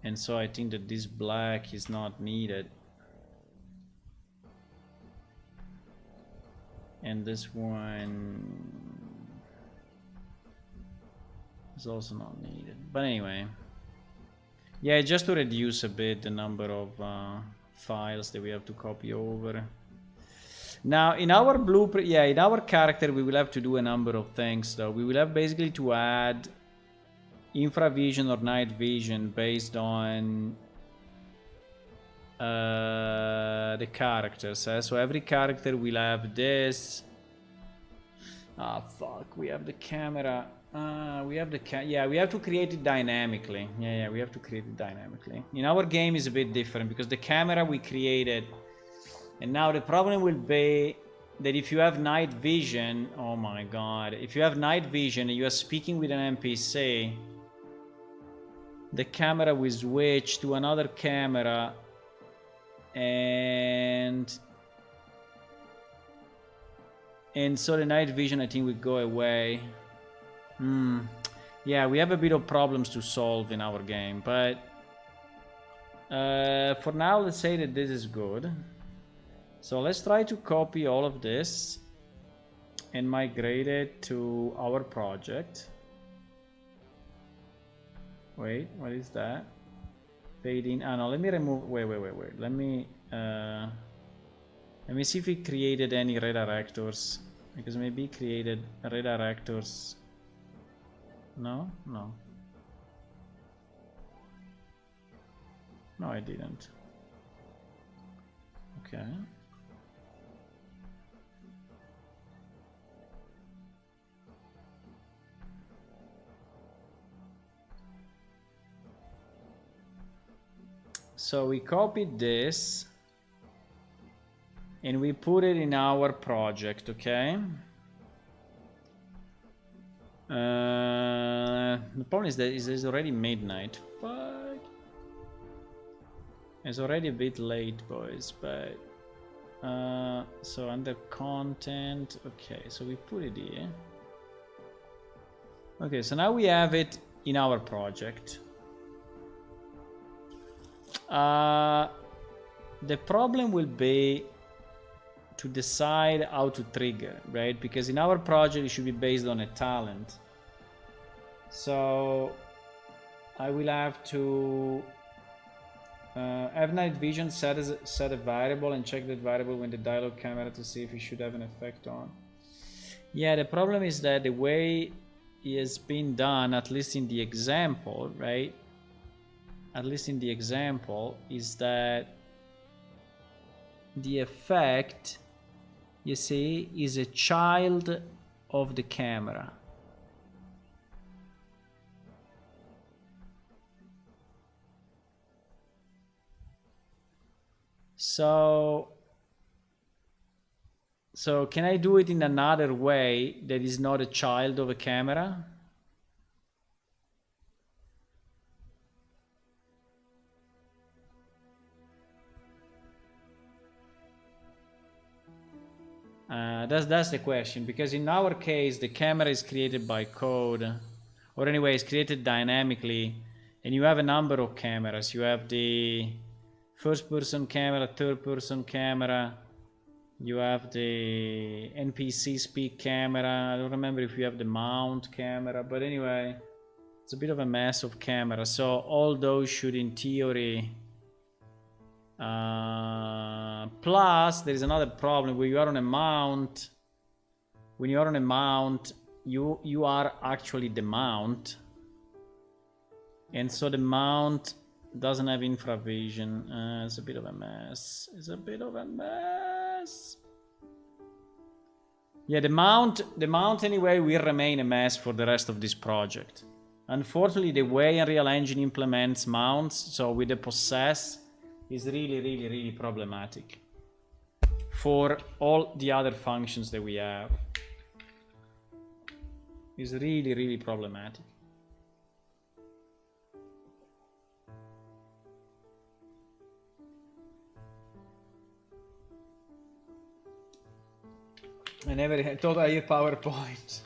Speaker 1: And so I think that this black is not needed. And this one is also not needed. But anyway. Yeah, just to reduce a bit the number of files that we have to copy over. Now, in our blueprint, yeah, in our character, we will have to do a number of things, though. We will have basically to add Infravision or Nightvision based on the characters. So every character will have this. Ah, fuck, we have the camera. We have the we have to create it dynamically. Yeah, we have to create it dynamically. In our game is a bit different because the camera we created, and now the problem will be that if you have night vision, oh my god, if you have night vision and you are speaking with an NPC, the camera will switch to another camera, and so the night vision I think will go away. Yeah, we have a bit of problems to solve in our game, but for now let's say that this is good. So let's try to copy all of this and migrate it to our project. Wait, what is that? Fade in. Ah, no, let me remove. Wait. Let me see if we created any redirectors, because maybe created redirectors. No. No, I didn't. Okay. So we copied this and we put it in our project, okay? The problem is that it's already midnight. Fuck. It's already a bit late, boys, but so under content, okay, so we put it here. Okay, so now we have it in our project. The problem will be to decide how to trigger, right? Because in our project it should be based on a talent. So I will have to have night vision set a variable and check that variable when the dialogue camera to see if it should have an effect on. Yeah, the problem is that the way it has been done, at least in the example, right? At least in the example, is that the effect, you see, is a child of the camera. So can I do it in another way that is not a child of a camera? That's the question, because in our case the camera is created by code, or anyway it's created dynamically, and you have a number of cameras. You have the first person camera, third person camera, you have the NPC speak camera. I don't remember if you have the mount camera, but anyway it's a bit of a mess of cameras. So all those should in theory plus there is another problem where you are on a mount. When you are on a mount, you are actually the mount, and so the mount doesn't have infravision. It's a bit of a mess. Yeah, the mount anyway will remain a mess for the rest of this project. Unfortunately, the way Unreal Engine implements mounts, so with the possess, is really problematic for all the other functions that we have. Is really problematic. I never thought I had PowerPoint.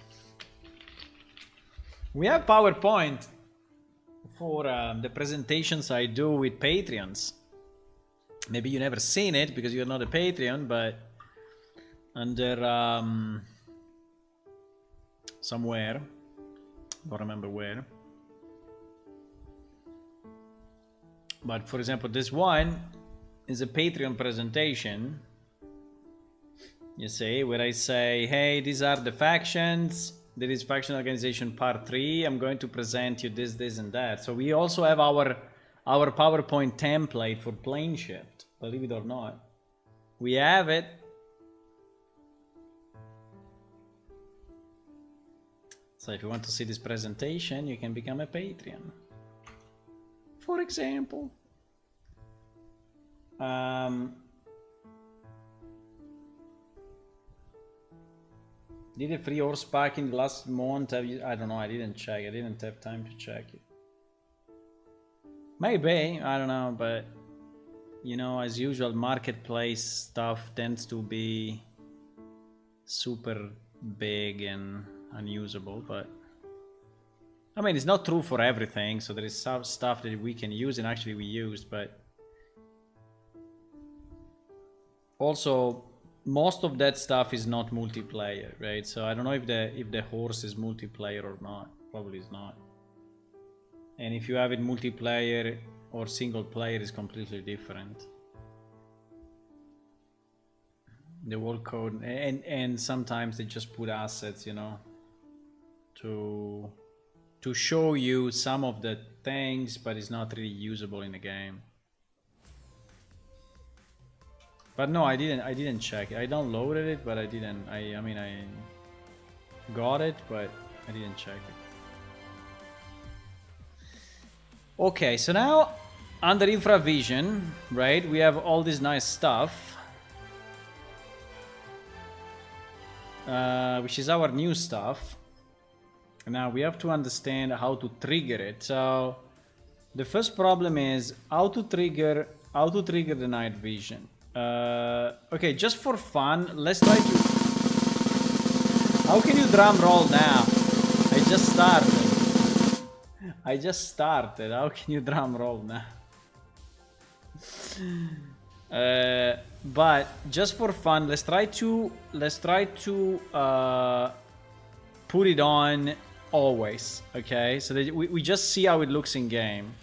Speaker 1: We have PowerPoint for the presentations I do with Patreons. Maybe you never seen it because you're not a Patreon, but under somewhere, don't remember where. But for example, this one is a Patreon presentation. You see, where I say, hey, these are the factions. There is faction organization part 3. I'm going to present you this, and that. So we also have our PowerPoint template for plane shift, believe it or not. We have it. So if you want to see this presentation, you can become a Patreon. For example. Did a free horse pack in the last month? Have you? I don't know. I didn't check. I didn't have time to check it. Maybe. I don't know. But, you know, as usual, marketplace stuff tends to be super big and unusable. But, I mean, it's not true for everything. So there is some stuff that we can use and actually we used. But also, most of that stuff is not multiplayer, right? So I don't know if the horse is multiplayer or not. Probably is not. And if you have it multiplayer or single player is completely different. The world code and sometimes they just put assets, you know, to show you some of the things, but it's not really usable in the game. But no, I didn't check it. I downloaded it, but I didn't. I mean, I got it, but I didn't check it. Okay, so now under Infravision, right, we have all this nice stuff, which is our new stuff. Now we have to understand how to trigger it. So the first problem is how to trigger the night vision. Okay, just for fun, let's try to... How can you drum roll now? I just started. How can you drum roll now? But just for fun, let's try to put it on always, okay? So that we just see how it looks in game.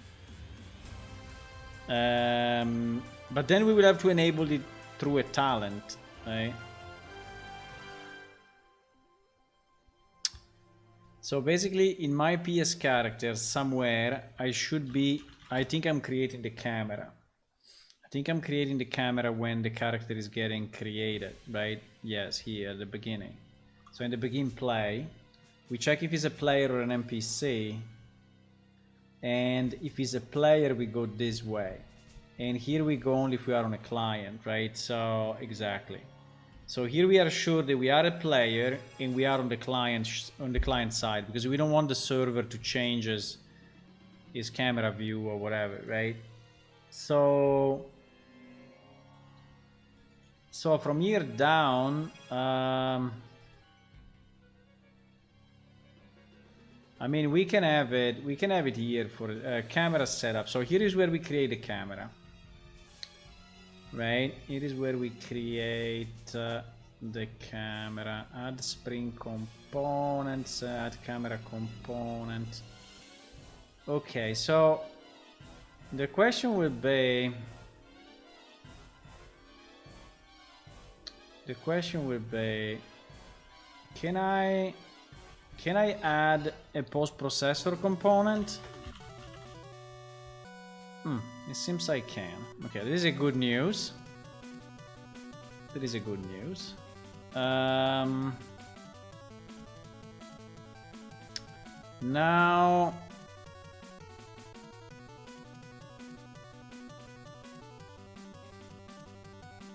Speaker 1: But then we will have to enable it through a talent, right? So basically, in my PS character somewhere, I think I'm creating the camera. I think I'm creating the camera when the character is getting created, right? Yes, here at the beginning. So in the begin play, we check if he's a player or an NPC. And if he's a player, we go this way. And here we go only if we are on a client, right? So exactly. So here we are sure that we are a player and we are on the client side, because we don't want the server to change his camera view or whatever, right? So from here down, I mean, we can have it here for camera setup. So here is where we create the camera. Right, it is where we create the camera. Add spring components, add camera component. Okay, so the question will be, can I add a post-processor component? It seems I can. Okay, this is a good news.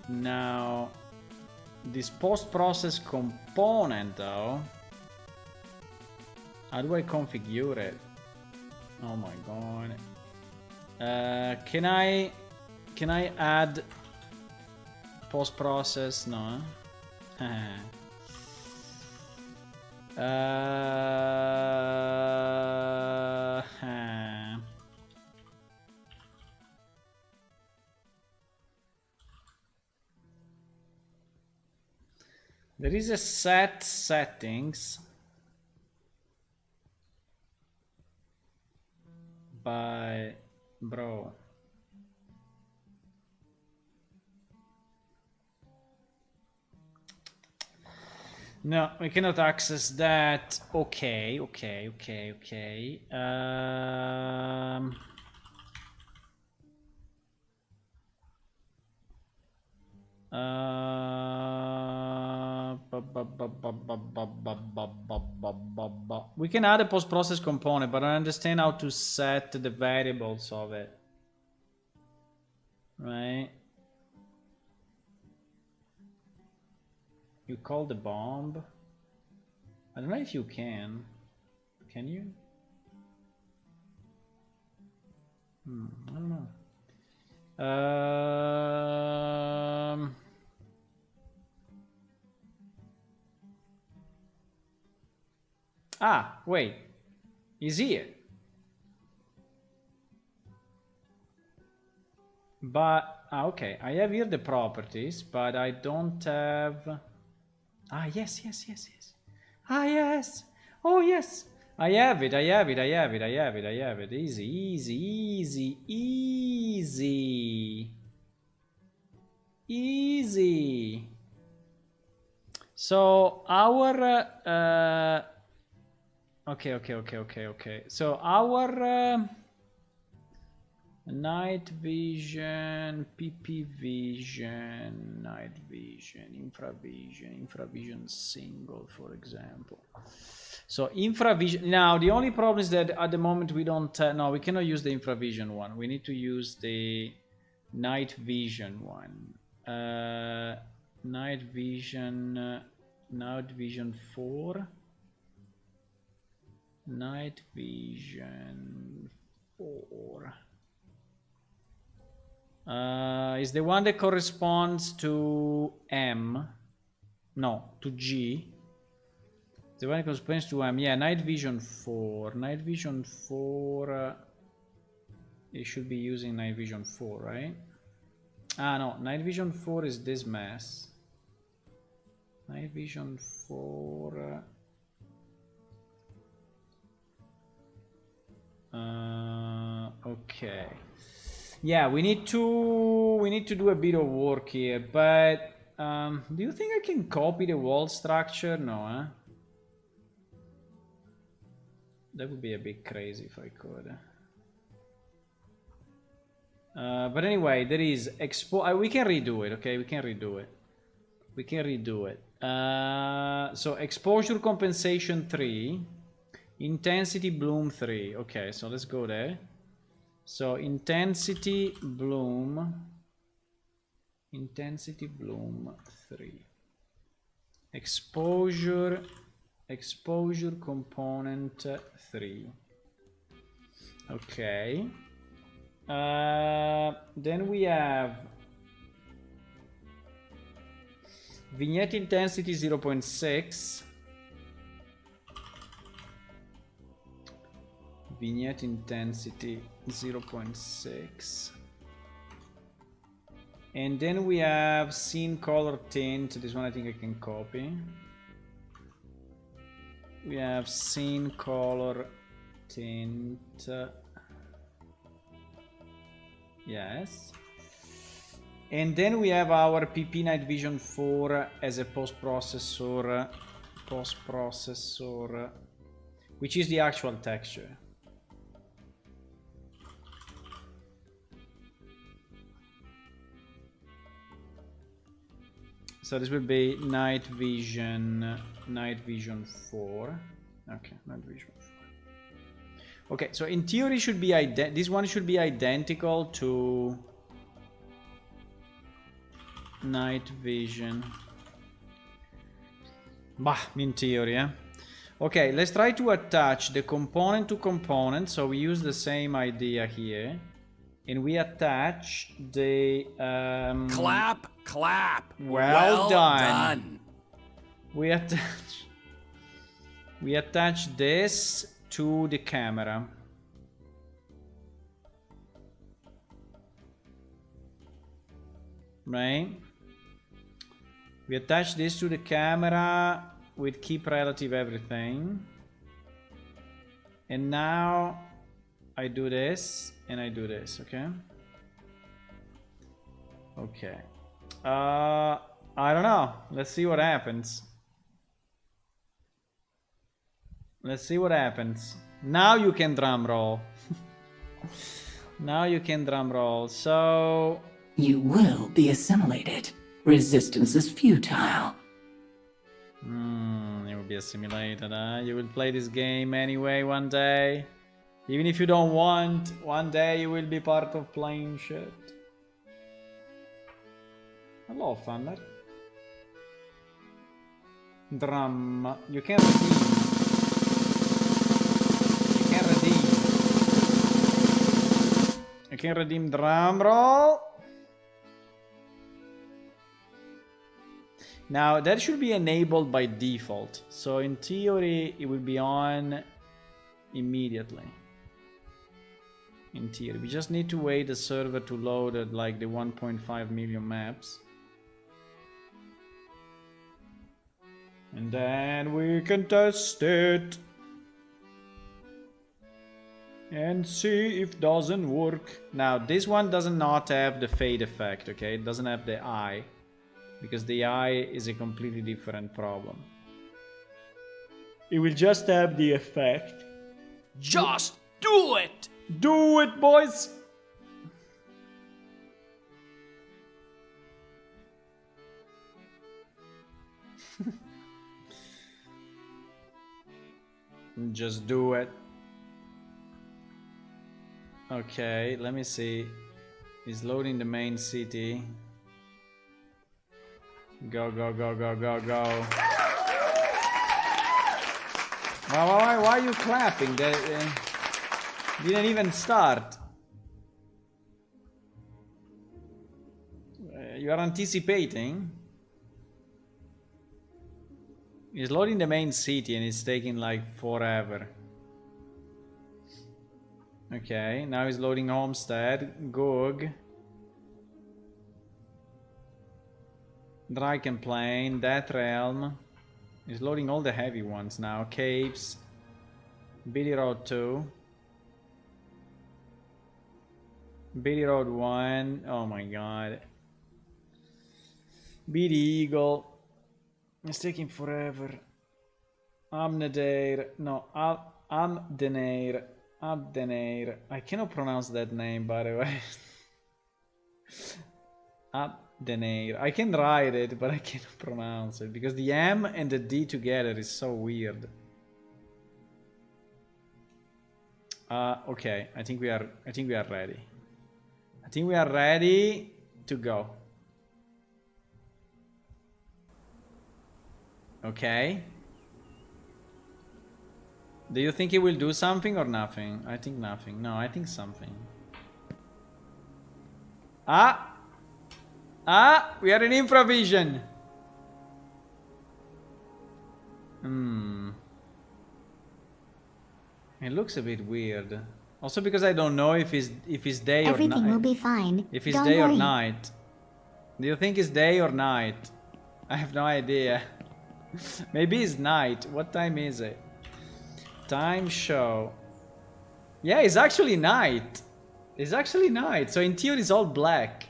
Speaker 1: Now this post-process component though, how do I configure it? Oh my god. Can I add post-process? No. There is a set settings, but bro, no, we cannot access that. Okay. We can add a post-process component, but I don't understand how to set the variables of it. Right? You call the bomb. I don't know if you can. Can you? I don't know. Wait. He's here. But, okay. I have here the properties, but I don't have... yes. Yes. Oh, yes. I have it. Easy. So our okay. So our Nightvision, PPvision, Nightvision, Infravision single, for example. So Infravision. Now the only problem is that at the moment we don't. No, we cannot use the Infravision one. We need to use the Nightvision one. Nightvision 4. Nightvision 4 is the one that corresponds to M. No, to G. The one that corresponds to M. Yeah, Nightvision 4. Nightvision 4. You should be using Nightvision 4, right? No, Nightvision 4 is this mess. Nightvision 4. Okay. Yeah, we need to do a bit of work here, but do you think I can copy the wall structure? No, huh? That would be a bit crazy if I could. But anyway, there is we can redo it, okay? We can redo it. So exposure compensation 3, intensity bloom 3. Okay, so let's go there. So intensity bloom 3. Exposure component 3. Okay. Then we have vignette intensity 0.6. Vignette intensity 0.6. And then we have scene color tint. This one I think I can copy. We have scene color tint. Yes. And then we have our PP Nightvision 4 as a post-processor, which is the actual texture. So this will be Nightvision 4. Okay, Nightvision 4. Okay, so in theory should be this one should be identical to Nightvision. In theory, yeah. Okay, let's try to attach the component to component. So we use the same idea here, and we attach the
Speaker 3: clap.
Speaker 1: Well done. We attach this to the camera. Right? We attach this to the camera with keep relative everything. And now I do this and I do this, okay? Okay. I don't know. Let's see what happens. Let's see what happens. Now you can drum roll. Now you can drum roll. So
Speaker 4: you will be assimilated.
Speaker 3: Resistance is futile.
Speaker 1: It will be a simulator, huh? You will play this game anyway one day. Even if you don't want, one day you will be part of playing shit. Hello, Thunder. Drum. You can redeem. You can redeem. You can redeem drum roll. Now that should be enabled by default. So in theory it will be on immediately. In theory. We just need to wait the server to load at like the 1.5 million maps. And then we can test it. And see if it doesn't work. Now this one does not have the fade effect, okay? It doesn't have the eye. Because the eye is a completely different problem. It will just have the effect. Just do it! Do it, boys! Just do it. Okay, let me see. It's loading the main city. Go, go, go, go, go, go. Why are you clapping? They didn't even start. You are anticipating. It's loading the main city and it's taking like forever. Okay, now it's loading Homestead, Gog, Draken Plain, Death Realm. It's loading all the heavy ones now. Caves, Billy Road 2, Billy Road 1. Oh my god. Beady Eagle. It's taking forever. Amnedair. No, Amdenair. Abdenair. I cannot pronounce that name, by the way. Abdenair. I can write it, but I cannot pronounce it because the M and the D together is so weird. Okay, I think we are ready. I think we are ready to go. Okay. Do you think it will do something or nothing? I think nothing. No, I think something. We are in Infravision. It looks a bit weird. Also because I don't know if it's day or night.
Speaker 4: Everything will be fine.
Speaker 1: If it's
Speaker 4: Don't
Speaker 1: day or
Speaker 4: worry.
Speaker 1: night. Do you think it's day or night? I have no idea. Maybe it's night. What time is it? Time show. Yeah, it's actually night. It's actually night. So in theory it's all black.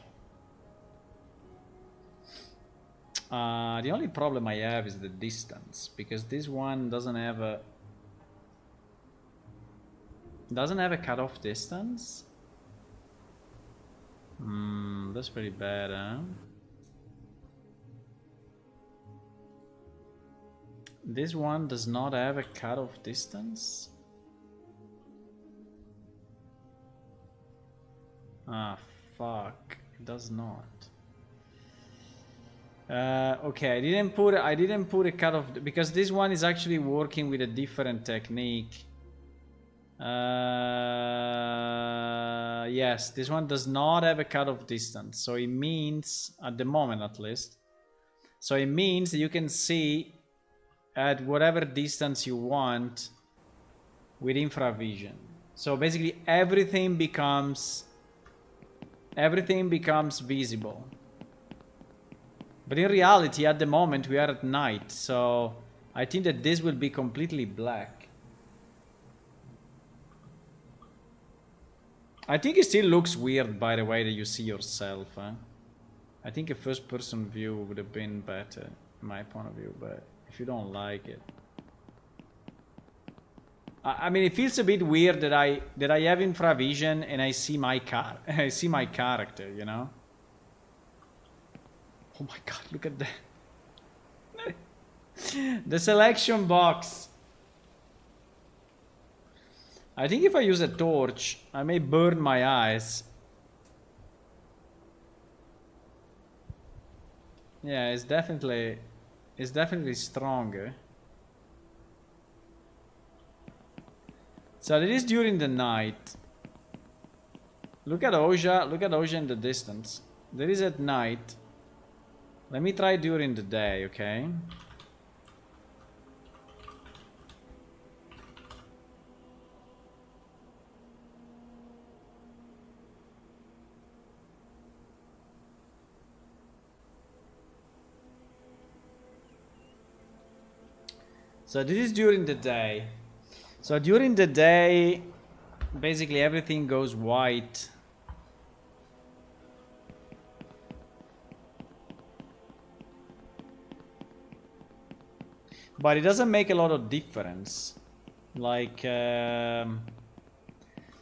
Speaker 1: The only problem I have is the distance. Because this one doesn't have a... cutoff distance? That's pretty bad, huh? This one does not have a cutoff distance? Ah, fuck. It does not. Okay, I didn't put a cutoff because this one is actually working with a different technique. Yes, this one does not have a cutoff distance. So it means, at the moment at least, so it means that you can see at whatever distance you want with Infravision. So basically everything becomes visible. But in reality, at the moment, we are at night. So I think that this will be completely black. I think it still looks weird by the way that you see yourself. Huh? I think a first-person view would have been better, in my point of view. But if you don't like it, I mean, it feels a bit weird that I have Infravision and I see my character, you know. Oh my god, look at that. The selection box. I think if I use a torch, I may burn my eyes. Yeah, it's definitely stronger. So it is during the night. Look at Oja in the distance. That is at night. Let me try during the day, okay? So this is during the day. So during the day, basically everything goes white. But it doesn't make a lot of difference. Like,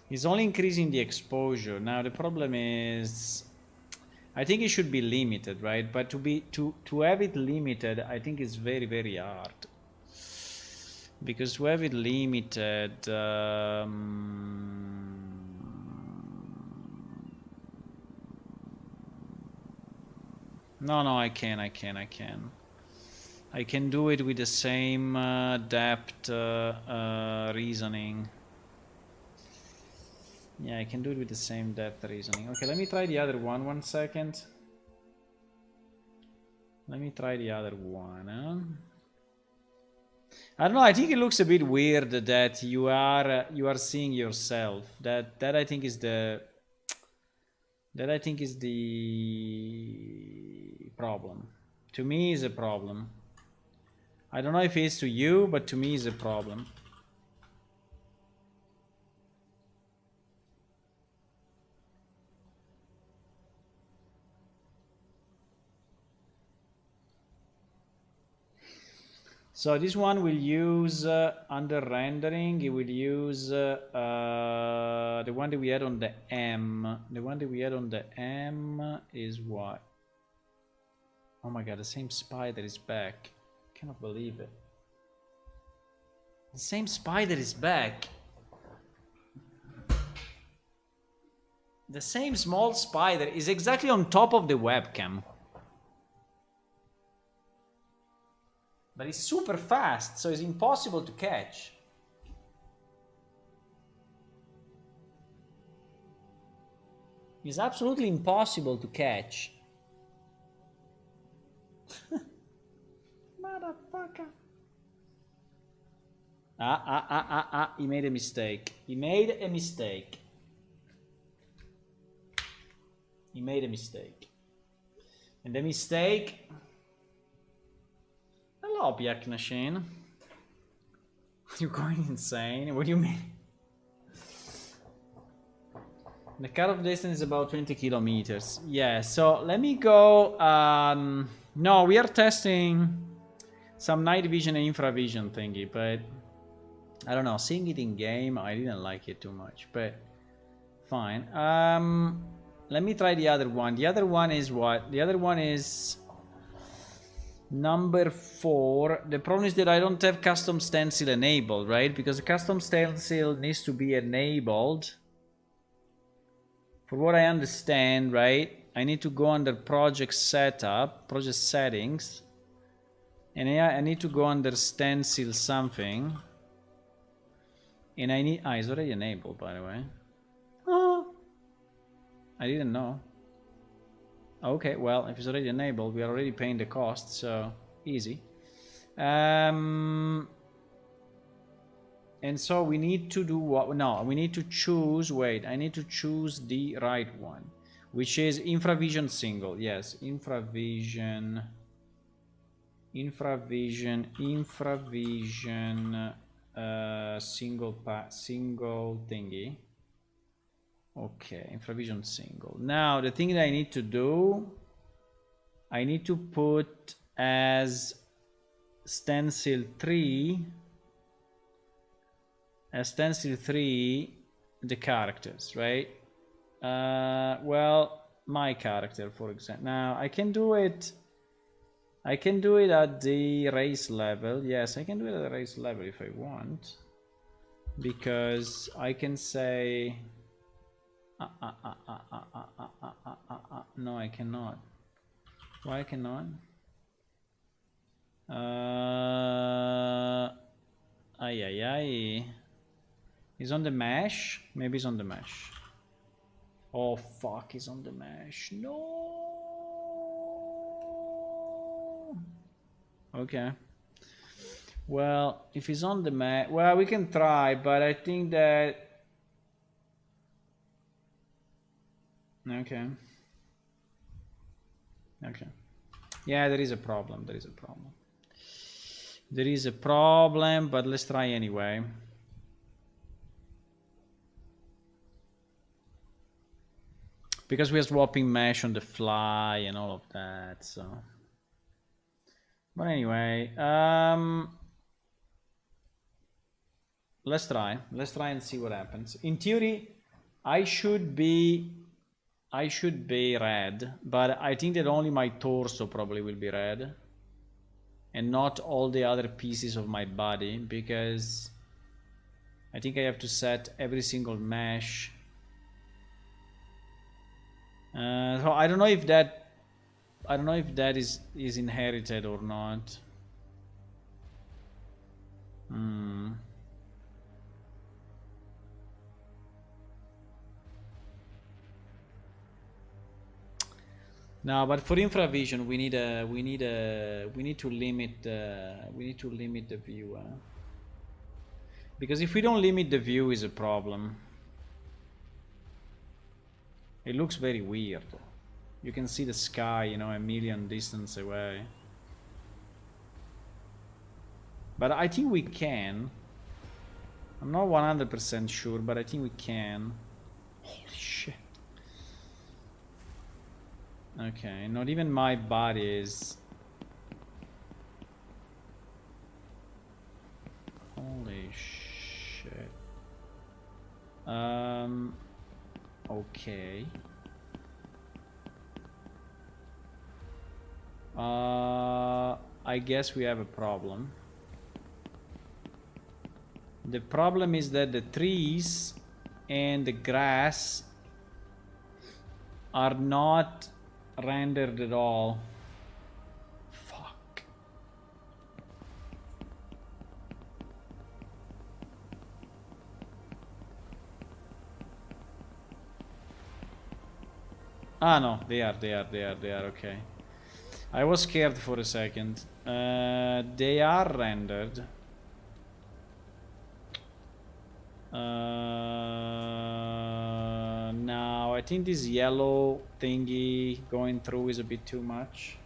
Speaker 1: it's only increasing the exposure. Now the problem is, I think it should be limited, right? But to have it limited, I think it's very, very hard. Because to have it limited, no, I can. I can do it with the same depth reasoning. Yeah, I can do it with the same depth reasoning. Okay, let me try the other one. 1 second. Let me try the other one. I don't know. I think it looks a bit weird that you are seeing yourself. That I think is the problem. To me, is a problem. I don't know if it's to you, but to me, is a problem. So this one will use under rendering. It will use the one that we had on the M. The one that we had on the M is what? Oh my god, the same spider is back. I cannot believe it. The same spider is back. The same small spider is exactly on top of the webcam. But it's super fast, so it's impossible to catch. It's absolutely impossible to catch. Motherfucker. He made a mistake. He made a mistake. He made a mistake. And the mistake... Hello, Biak Machine. You're going insane. What do you mean? The cutoff distance is about 20 kilometers. Yeah, so let me go. No, we are testing some Nightvision and Infravision thingy, but I don't know. Seeing it in game, I didn't like it too much, but fine. Let me try the other one. The other one is what? The other one is number 4. The problem is that I don't have custom stencil enabled, right? Because the custom stencil needs to be enabled. For what I understand, right? I need to go under project setup, project settings. And I need to go under stencil something. And I need... it's already enabled, by the way. Oh, I didn't know. Okay, well, if it's already enabled, we are already paying the cost, so easy. And so we need to do what? No, we need to choose, wait, I need to choose the right one, which is Infravision single. Yes, Infravision single thingy. Okay, Infravision single. Now the thing that I need to do, I need to put as stencil 3 the characters, right? Well, my character, for example. Now I can do it I can do it at the race level. Yes, I can do it at the race level if I want. Because I can say... No, I cannot. Why I cannot? He's on the mesh? Maybe he's on the mesh. Oh fuck, he's on the mesh. No! Okay. Well, if he's on the mesh... Well, we can try, but I think that... Okay. Okay. Yeah, there is a problem. There is a problem. There is a problem, but let's try anyway. Because we are swapping mesh on the fly and all of that, so... But anyway, let's try. Let's try and see what happens. In theory, I should be red, but I think that only my torso probably will be red. And not all the other pieces of my body, because I think I have to set every single mesh. So I don't know if that is inherited or not. No, but for Infravision we need to limit the view, because if we don't limit the view is a problem. It looks very weird. You can see the sky, you know, a million distance away. But I think we can. I'm not 100% sure, but I think we can. Holy shit. Okay, not even my body is... Holy shit. Okay. I guess we have a problem. The problem is that the trees and the grass are not rendered at all. Fuck. Ah no, they are, okay. I was scared for a second. They are rendered. Now I think this yellow thingy going through is a bit too much.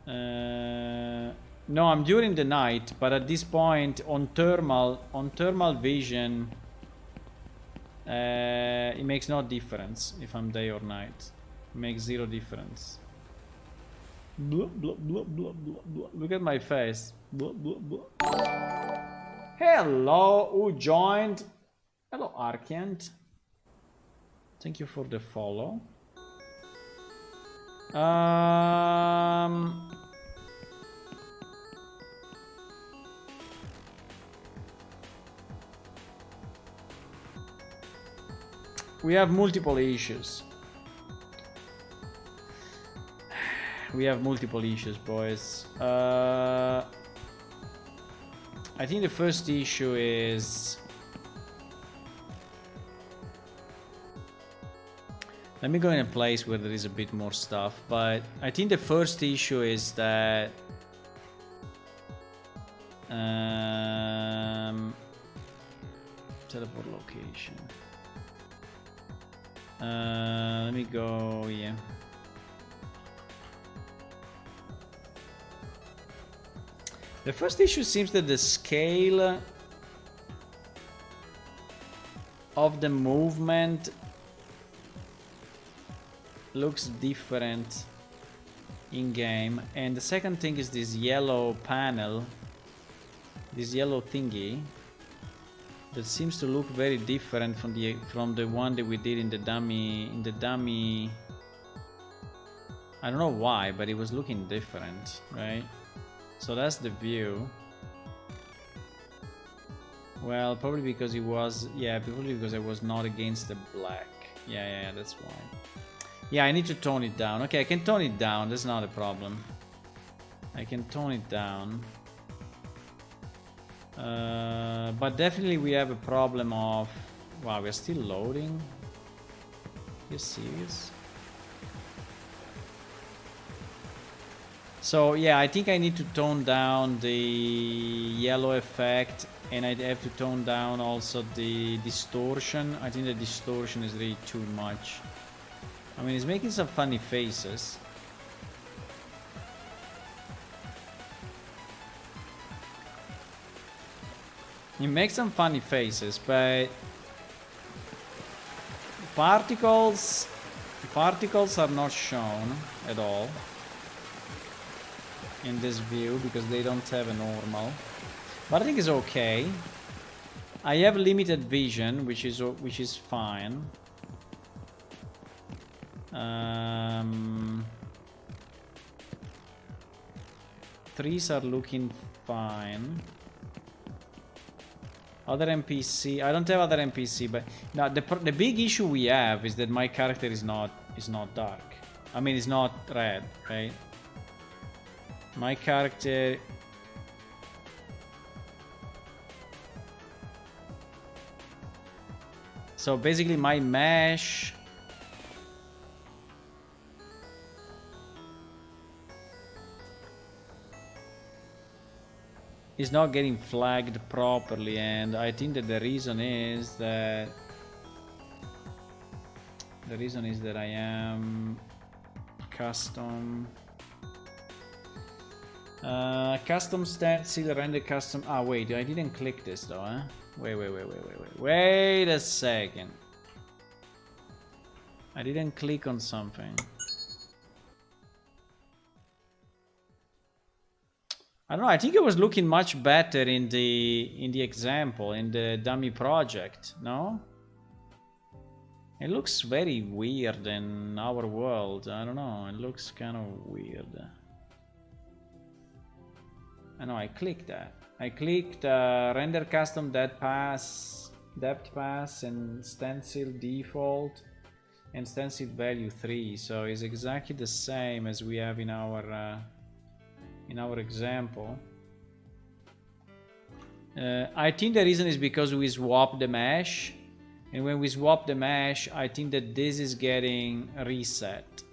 Speaker 1: No, I'm during the night, but at this point on thermal vision, it makes no difference if I'm day or night. It makes zero difference. Blah, blah, blah, blah, blah, blah. Look at my face. Blah, blah, blah. Hello, who joined? Hello, Arcant. Thank you for the follow. We have multiple issues. We have multiple issues, boys. I think the first issue is... Let me go in a place where there is a bit more stuff, but I think the first issue is that... teleport location. Let me go here. The first issue seems that the scale of the movement looks different in game, and the second thing is this yellow panel, this yellow thingy that seems to look very different from the one that we did in the dummy I don't know why, but it was looking different, right? So that's the view. Well, probably because it was, yeah, probably because I was not against the black. Yeah, that's why. Yeah, I need to tone it down. Okay, I can tone it down. That's not a problem. I can tone it down. But definitely we have a problem of... Wow, we're still loading? You serious? So yeah, I think I need to tone down the yellow effect, and I have to tone down also the distortion. I think the distortion is really too much. I mean, it's making some funny faces. It makes some funny faces, but particles are not shown at all in this view because they don't have a normal. But I think it's okay. I have limited vision, which is fine. Trees are looking fine. Other NPC, I don't have other NPC, but now the big issue we have is that my character is not dark. I mean, it's not red, right? My character. So basically, my mesh. Is not getting flagged properly, and I think that the reason is that I am custom stencil render custom. Ah, wait, I didn't click this though, eh? Wait a second. I didn't click on something. I don't know, I think it was looking much better in the example, in the dummy project, no? It looks very weird in our world, I don't know, it looks kind of weird. I know, I clicked that. I clicked render custom depth pass and stencil default and stencil value 3, so it's exactly the same as we have in our example. I think the reason is because we swapped the mesh, and when we swap the mesh, I think that this is getting reset.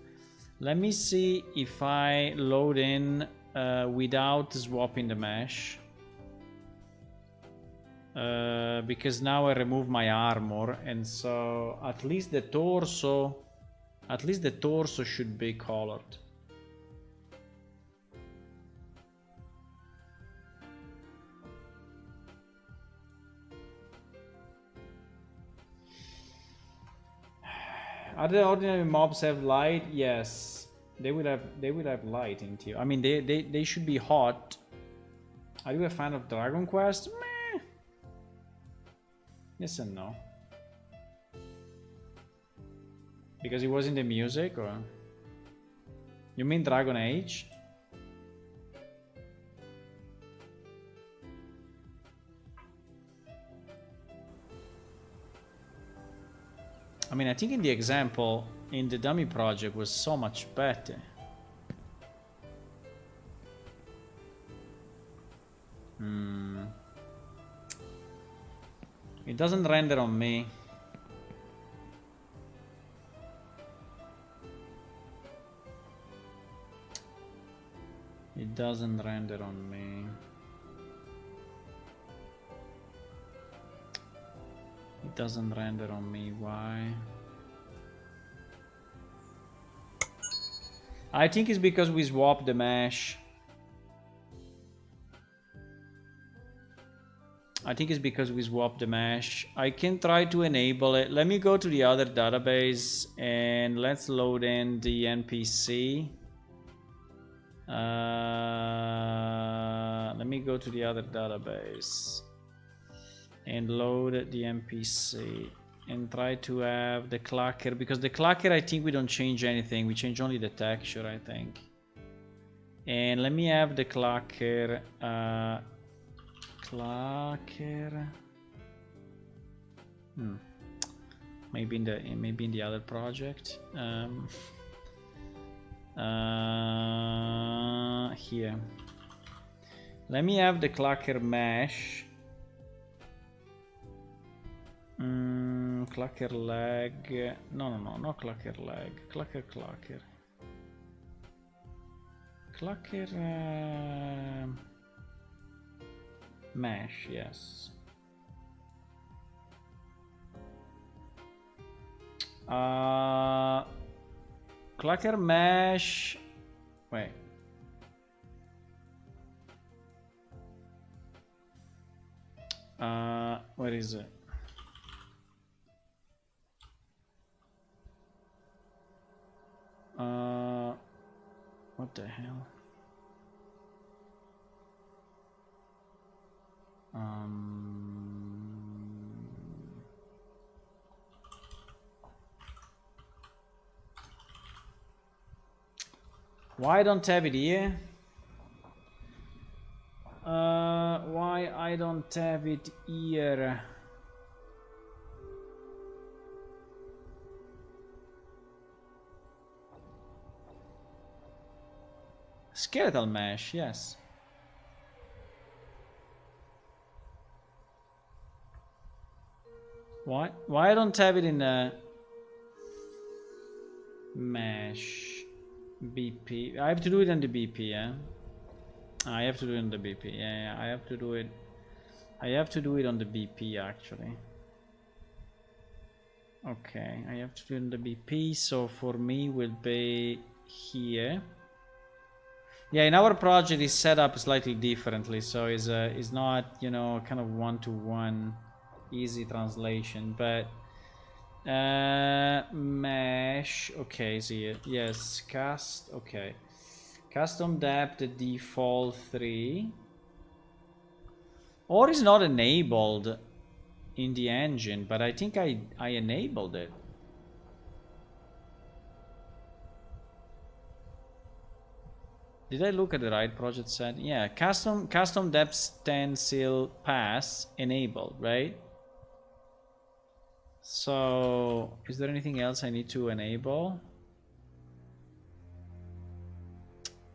Speaker 1: Let me see if I load in without swapping the mesh, because now I remove my armor, and so at least the torso should be colored. Other ordinary mobs have light? Yes, they would have light in theory. I mean, they should be hot. Are you a fan of Dragon Quest? Meh. Yes and no. Because it was in the music, or you mean Dragon Age? I mean, I think in the example, in the dummy project was so much better. It doesn't render on me. It doesn't render on me. It doesn't render on me, why? I think it's because we swapped the mesh. I can try to enable it. Let me go to the other database and let's load in the NPC. Let me go to the other database and load the NPC, and try to have the clacker, because the clacker, I think we don't change anything. We change only the texture, I think. And let me have the clacker. Maybe in the other project. Here. Let me have the clacker mesh. Clacker leg. No clacker leg. Clacker. Clacker mesh, yes. Clacker mesh. Wait. Where is it? What the hell? Why I don't have it here? Why I don't have it here? Skeletal mesh, yes. Why I don't have it in the mesh BP? I have to do it on the BP, yeah. I have to do it on the BP. Yeah, I have to do it. I have to do it on the BP actually. Okay, I have to do it on the BP. So for me, will be here. Yeah, in our project is set up slightly differently, so it's not, you know, kind of one-to-one easy translation, but mesh. Okay, see, yes, cast. Okay, custom depth default 3, or is not enabled in the engine, but I think I enabled it. Did I look at the right project set? Yeah, custom depth stencil pass enabled, right? So, is there anything else I need to enable?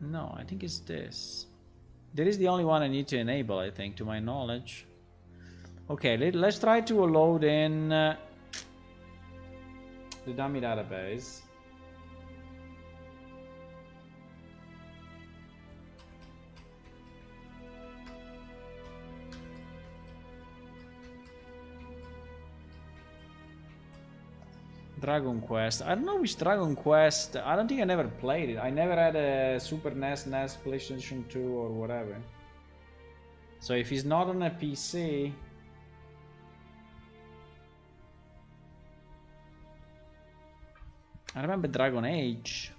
Speaker 1: No, I think it's this. That is the only one I need to enable, I think, to my knowledge. Okay, let's try to load in the dummy database. Dragon Quest. I don't know which Dragon Quest. I don't think I never played it. I never had a Super NES, PlayStation 2 or whatever. So if he's not on a PC... I remember Dragon Age.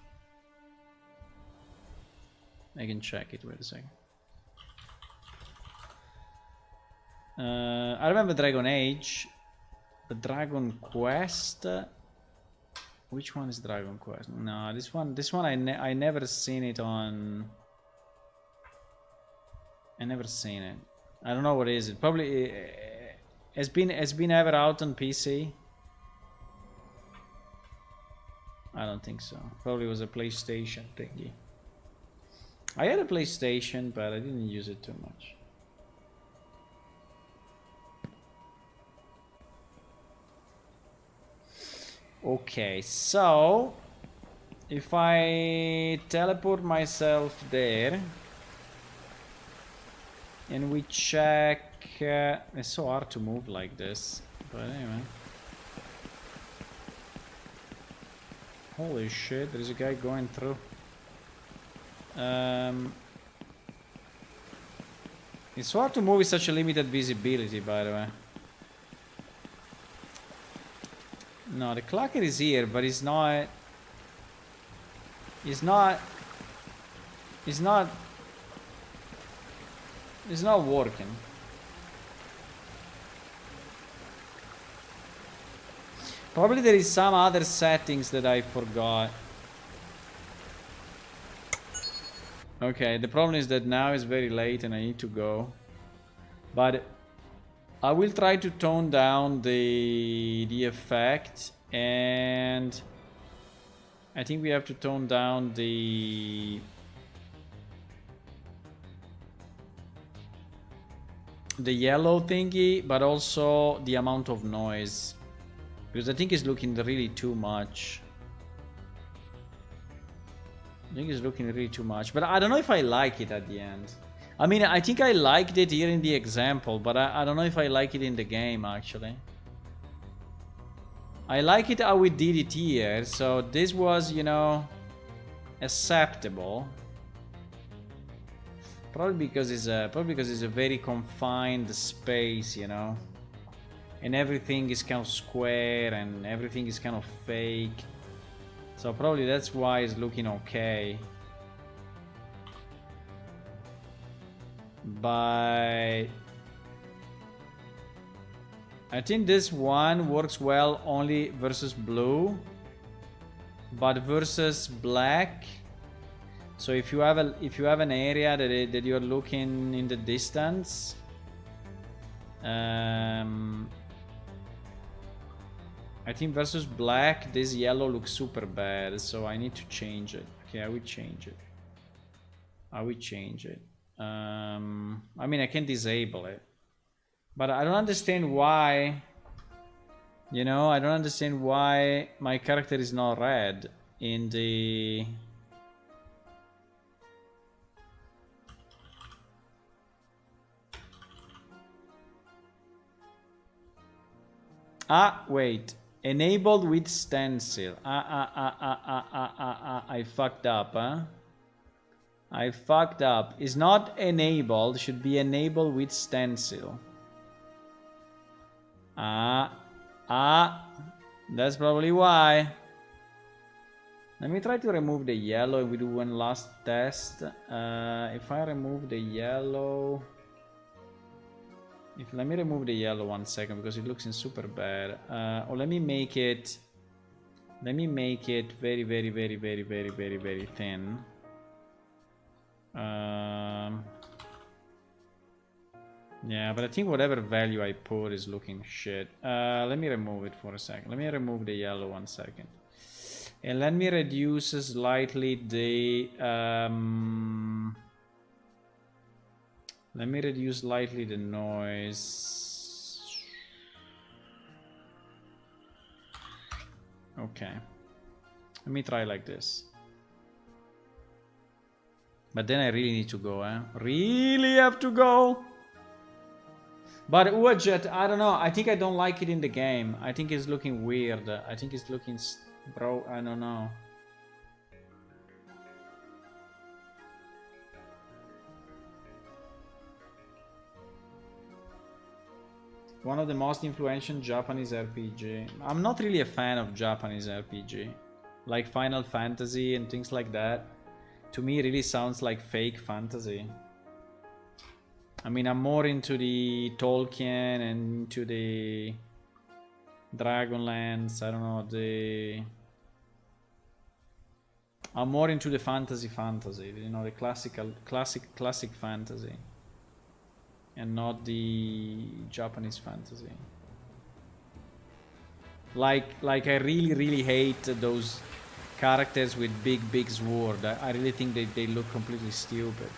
Speaker 1: I can check it, wait a second. I remember Dragon Age. The Dragon Quest... Which one is Dragon Quest? No, this one I never seen it on. I never seen it. I don't know what is it. Probably has been ever out on PC. I don't think so. Probably was a PlayStation thingy. I had a PlayStation, but I didn't use it too much. Okay, so if I teleport myself there and we check, it's so hard to move like this, but anyway. Holy shit, there's a guy going through. It's so hard to move with such a limited visibility, by the way. No, the clacker is here, but it's not working. Probably there is some other settings that I forgot. Okay, the problem is that now it's very late and I need to go. But I will try to tone down the effect, and I think we have to tone down the yellow thingy, but also the amount of noise, because I think it's looking really too much. I think it's looking really too much, but I don't know if I like it at the end. I mean, I think I liked it here in the example, but I don't know if I like it in the game, actually. I like it how we did it here, so this was, you know, acceptable. Probably because it's a very confined space, you know, and everything is kind of square and everything is kind of fake. So probably that's why it's looking okay. But I think this one works well only versus blue, but versus black. So if you have an area that you're looking in the distance, I think versus black, this yellow looks super bad, so I need to change it. Okay, I will change it. I mean, I can disable it, but I don't understand why. You know, I don't understand why my character is not red in the. Ah, wait. Enabled with stencil. I fucked up, huh? I fucked up. It's not enabled. Should be enabled with stencil. That's probably why. Let me try to remove the yellow and we do one last test. If I remove the yellow... Let me remove the yellow 1 second because it looks in super bad. Or let me make it very, very, very, very, very, very, very thin. Yeah, but I think whatever value I put is looking shit. Let me remove it for a second. Let me remove the yellow 1 second. And let me reduce slightly the... Let me reduce slightly the noise. Okay. Let me try like this. But then I really need to go, eh? Really have to go? But Uajet, I don't know. I think I don't like it in the game. I think it's looking weird. I think it's looking... Bro, I don't know. One of the most influential Japanese RPG. I'm not really a fan of Japanese RPG. Like Final Fantasy and things like that. To me, it really sounds like fake fantasy. I mean, I'm more into the Tolkien and into the Dragonlance. I don't know, I'm more into the fantasy, you know, the classic fantasy. And not the Japanese fantasy. Like I really hate those characters with big sword. I really think they look completely stupid.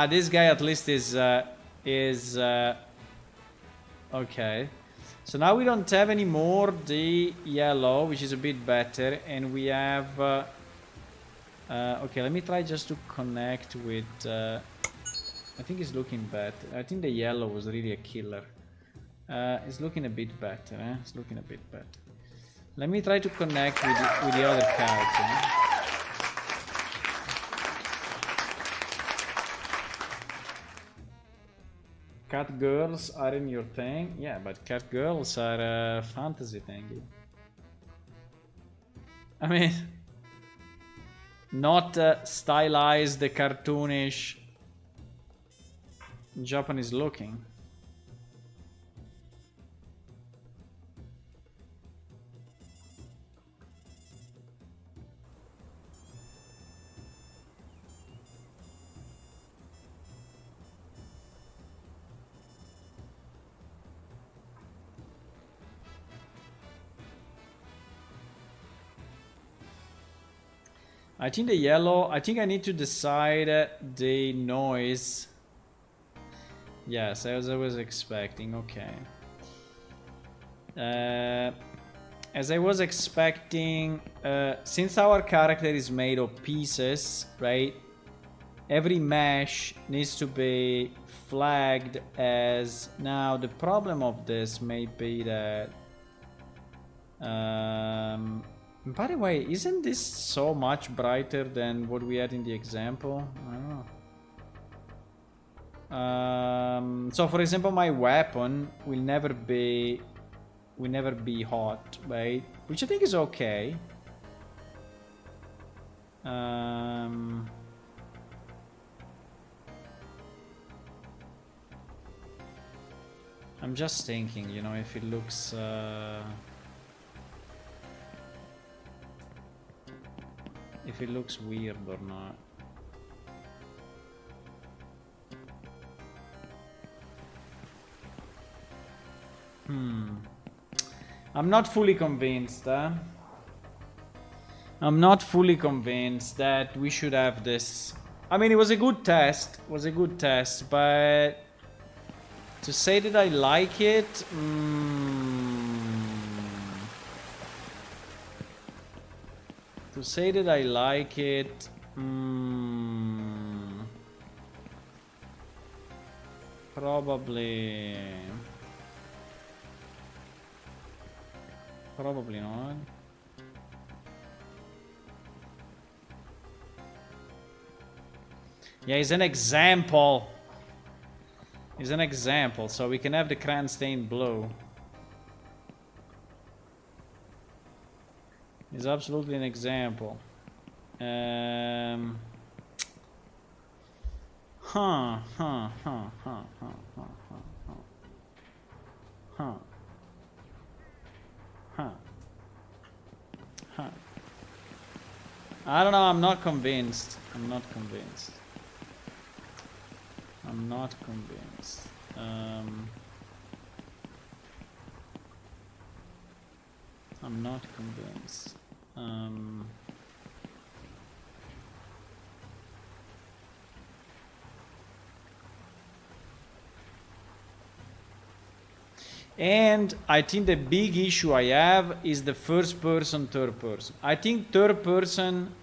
Speaker 1: This guy at least is okay. So now we don't have any more the yellow, which is a bit better, and we have okay, let me try just to connect with I think it's looking better. I think the yellow was really a killer. It's looking a bit better, eh? It's looking a bit better. Let me try to connect with the other character. Cat girls aren't your thing? Yeah, but cat girls are a fantasy thing. I mean, not stylized, cartoonish, Japanese looking. I think the yellow, I think I need to decide the noise. Yes, as I was expecting, okay. As I was expecting, since our character is made of pieces, right? Every mesh needs to be flagged as... Now, the problem of this may be that... by the way, isn't this so much brighter than what we had in the example? I don't know. So for example, my weapon will never be hot, right? Which I think is okay. I'm just thinking, you know, if it looks weird or not. I'm not fully convinced. I'm not fully convinced that we should have this. I mean, it was a good test. But to say that I like it, to say that I like it, probably not. Yeah, it's an example. So we can have the crayon stained blue. It's absolutely an example. I don't know, I'm not convinced. I'm not convinced. And I think the big issue I have is the first person, third person. I think third person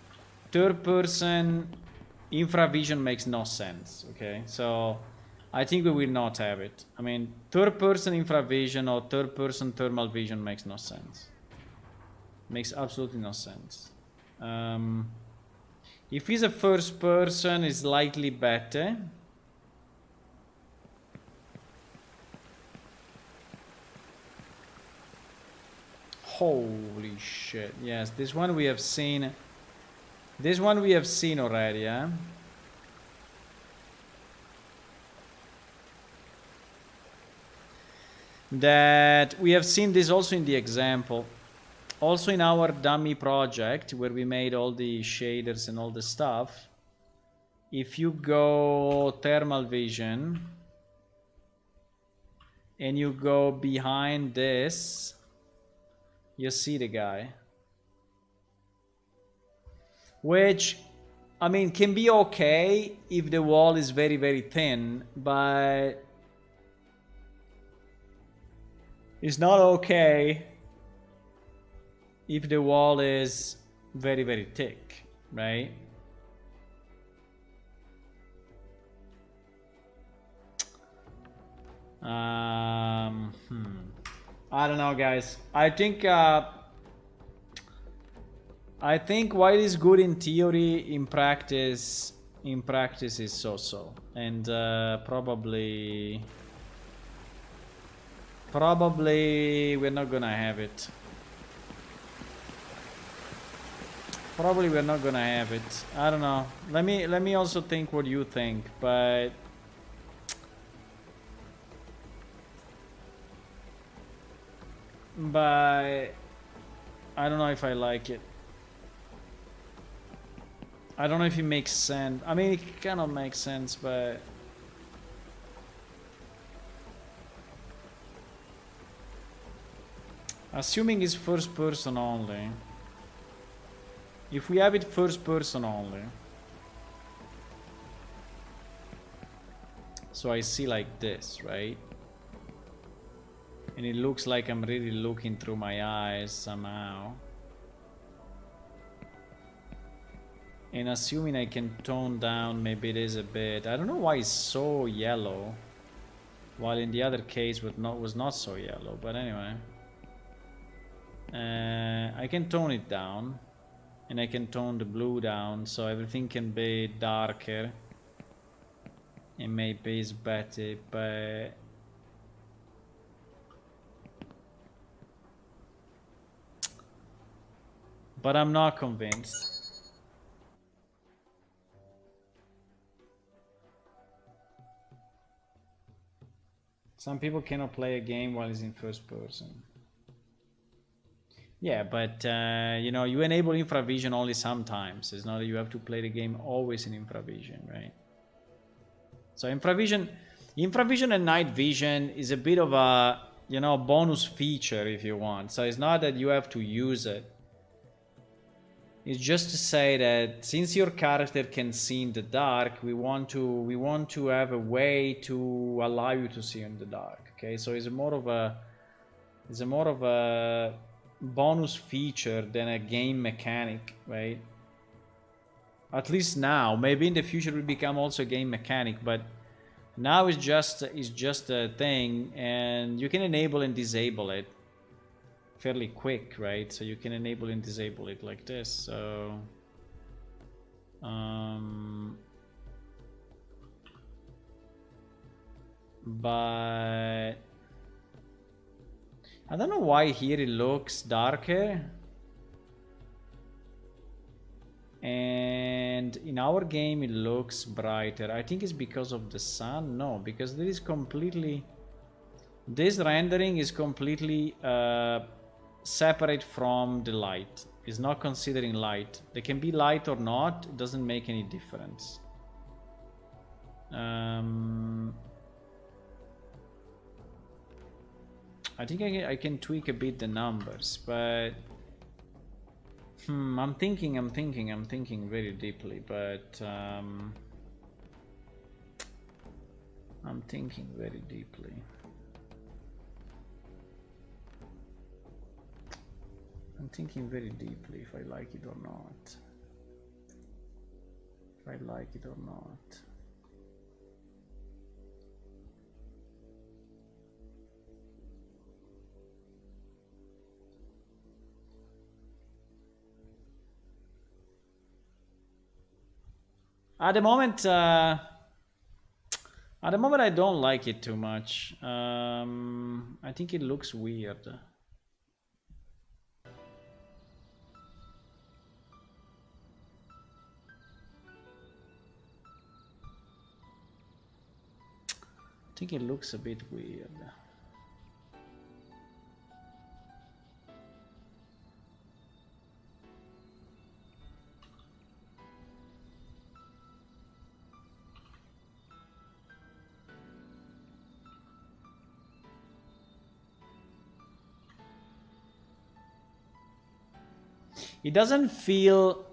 Speaker 1: Infravision makes no sense, okay? So I think we will not have it. I mean, third person Infravision or third person thermal vision makes no sense. Makes absolutely no sense. If he's a first person, it's slightly better. Holy shit. Yes, this one we have seen. This one we have seen already, yeah? That we have seen this also in the example. Also in our dummy project where we made all the shaders and all the stuff. If you go thermal vision and you go behind this, you see the guy. Which, I mean, can be okay if the wall is very, very thin, but it's not okay if the wall is very, very thick, right? I don't know, guys. I think while it's good in theory, in practice is so-so, and probably we're not gonna have it. Probably we're not gonna have it. I don't know. Let me also think what you think, but I don't know if I like it. I don't know if it makes sense. I mean, it cannot make sense, but assuming it's first person only. If we have it first person only. So I see like this, right? And it looks like I'm really looking through my eyes somehow. And assuming I can tone down maybe it is a bit. I don't know why it's so yellow. While in the other case was not so yellow, but anyway. I can tone it down. And I can tone the blue down so everything can be darker. And maybe it's better, but I'm not convinced. Some people cannot play a game while it's in first person. Yeah, but you know, you enable infravision only sometimes. It's not that you have to play the game always in infravision, right? So infravision and night vision is a bit of a, you know, bonus feature if you want. So it's not that you have to use it. It's just to say that since your character can see in the dark, we want to have a way to allow you to see in the dark. Okay, so it's more of a bonus feature than a game mechanic, right? At least now. Maybe in the future it will become also a game mechanic, but now it's just a thing, and you can enable and disable it fairly quick, right? So you can enable and disable it like this. So but I don't know why here it looks darker and in our game it looks brighter. I think it's because of the sun. No, because this rendering is completely separate from the light. It's not considering light. They can be light or not, it doesn't make any difference. I think I can tweak a bit the numbers, but I'm thinking very deeply, but I'm thinking very deeply. I'm thinking very deeply if I like it or not. If I like it or not. At the moment I don't like it too much. I think it looks weird. I think it looks a bit weird. It doesn't feel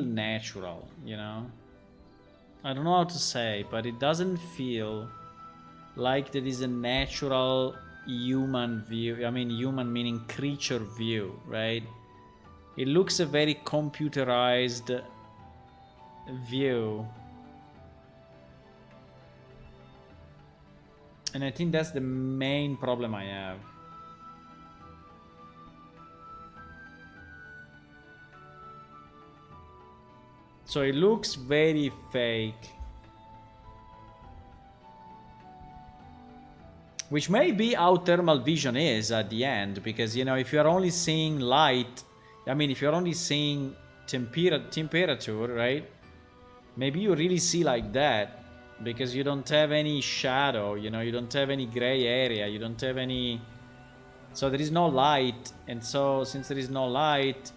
Speaker 1: natural, you know? I don't know how to say, but it doesn't feel like there is a natural human view. I mean, human meaning creature view, right? It looks a very computerized view. And I think that's the main problem I have. So it looks very fake. Which may be how thermal vision is at the end, because, you know, if you're only seeing light, I mean, if you're only seeing temperature, right? Maybe you really see like that, because you don't have any shadow, you know, you don't have any gray area, you don't have any... So there is no light, and so since there is no light,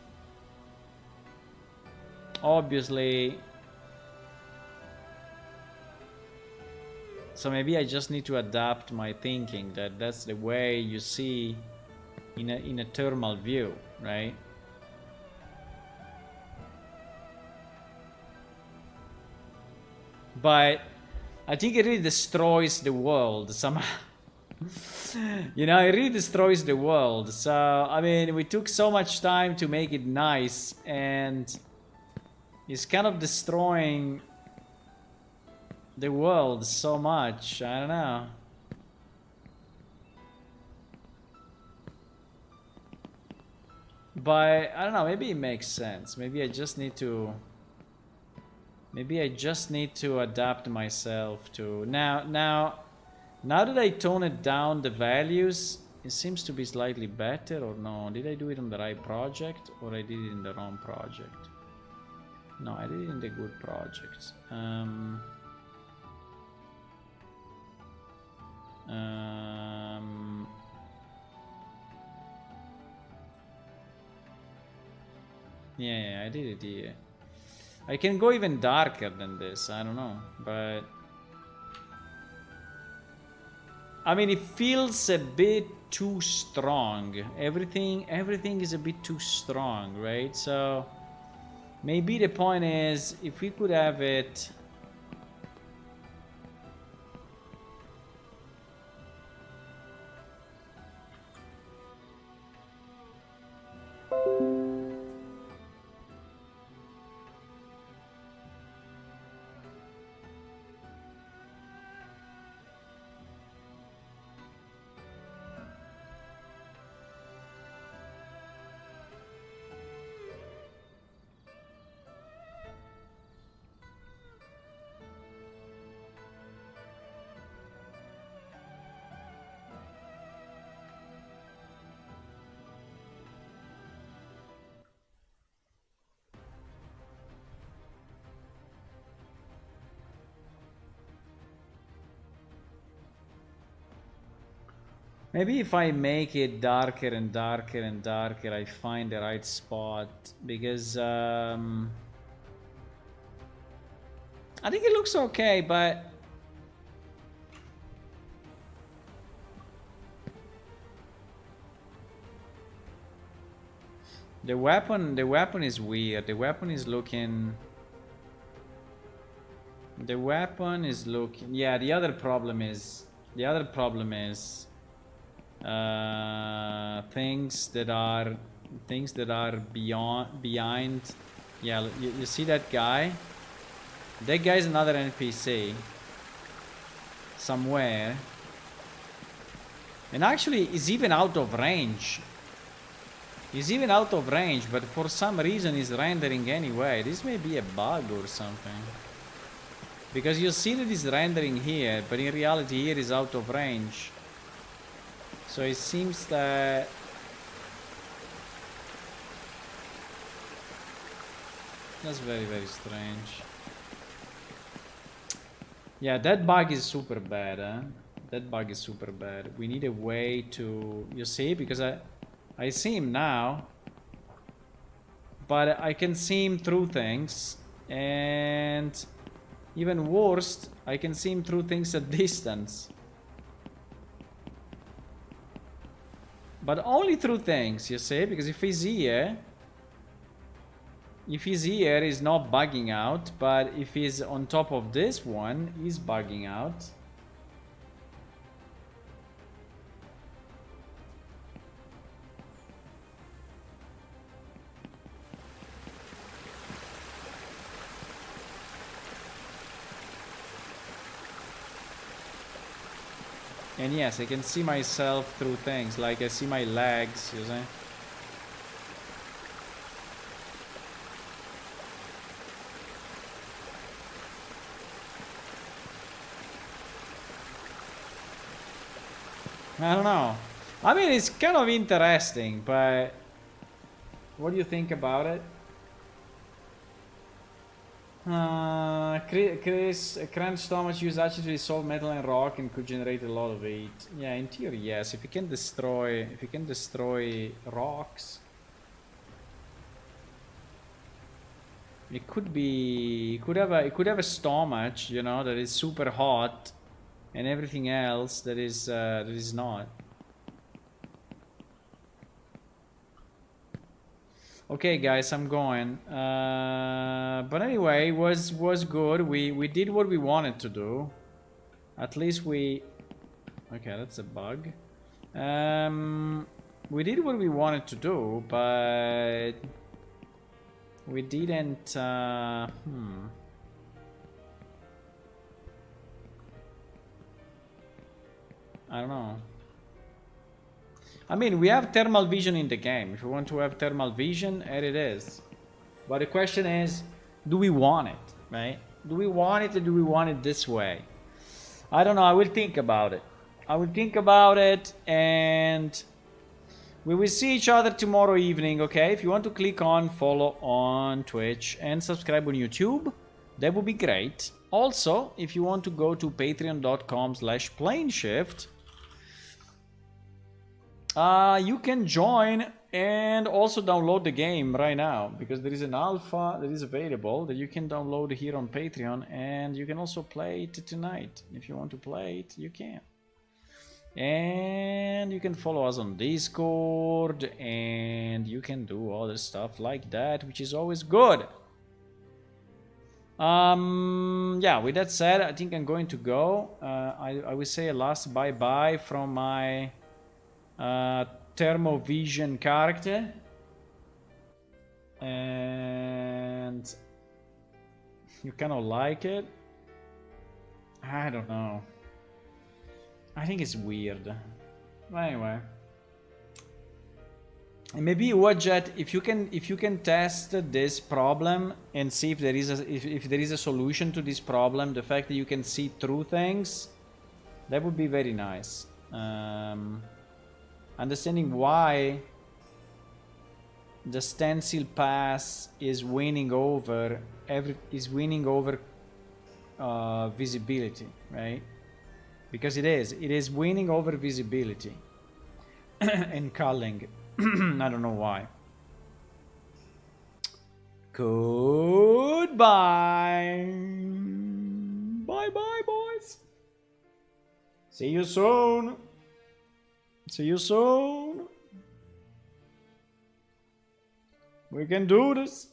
Speaker 1: obviously... So maybe I just need to adapt my thinking that that's the way you see in a thermal view, right? but I think it really destroys the world somehow. You know, it really destroys the world. So, I mean, we took so much time to make it nice, and it's kind of destroying the world so much. I don't know. But, I don't know, maybe it makes sense. Maybe I just need to... Maybe I just need to adapt myself to... Now that I tone it down, the values, it seems to be slightly better, or no? Did I do it on the right project, or I did it in the wrong project? No, I did it in the good project. Yeah, I did it here. I can go even darker than this, I don't know, but... I mean, it feels a bit too strong. Everything is a bit too strong, right? So maybe the point is, if we could have it... Maybe if I make it darker and darker and darker, I find the right spot, because I think it looks okay, but the weapon is weird. The weapon is looking, yeah, the other problem is things that are behind. Yeah, you see that guy? That guy's another NPC somewhere, and actually he's even out of range. But for some reason he's rendering anyway. This may be a bug or something, because you see that he's rendering here, but in reality here is out of range. So it seems that that's very, very strange. Yeah, that bug is super bad, huh? That bug is super bad. We need a way to... You see? Because I see him now, but I can see him through things, and even worse, I can see him through things at distance. But only through things, you see? Because if he's here, he's not bugging out. But if he's on top of this one, he's bugging out. And yes, I can see myself through things, like I see my legs, you see? I don't know. I mean, it's kind of interesting, but what do you think about it? Chris, crunched stomach use actually to dissolve metal and rock and could generate a lot of heat. Yeah, in theory, yes. If you can destroy rocks, it could be. It could have a stomach, you know, that is super hot, and everything else that is not. Okay, guys, I'm going. But anyway, was good. We did what we wanted to do. At least we. Okay, that's a bug. We did what we wanted to do, but we didn't. I don't know. I mean, we have thermal vision in the game. If you want to have thermal vision, here it is. But the question is, do we want it, right? Do we want it or do we want it this way? I don't know. I will think about it. I will think about it, and we will see each other tomorrow evening, okay? If you want to click on follow on Twitch and subscribe on YouTube, that would be great. Also, if you want to go to patreon.com/planeshift, you can join and also download the game right now, because there is an alpha that is available that you can download here on Patreon, and you can also play it tonight. If you want to play it, you can. And you can follow us on Discord, and you can do other stuff like that, which is always good. Yeah, with that said, I think I'm going to go. I will say a last bye-bye from my Thermovision character, and you kind of like it. I don't know. I think it's weird. But anyway, and maybe Wadjet, if you can test this problem and see if there is a solution to this problem, the fact that you can see through things, that would be very nice. Understanding why the stencil pass is winning over visibility, right? Because it is winning over visibility and culling. I don't know why. Goodbye. Bye bye, boys. See you soon. See you soon. We can do this.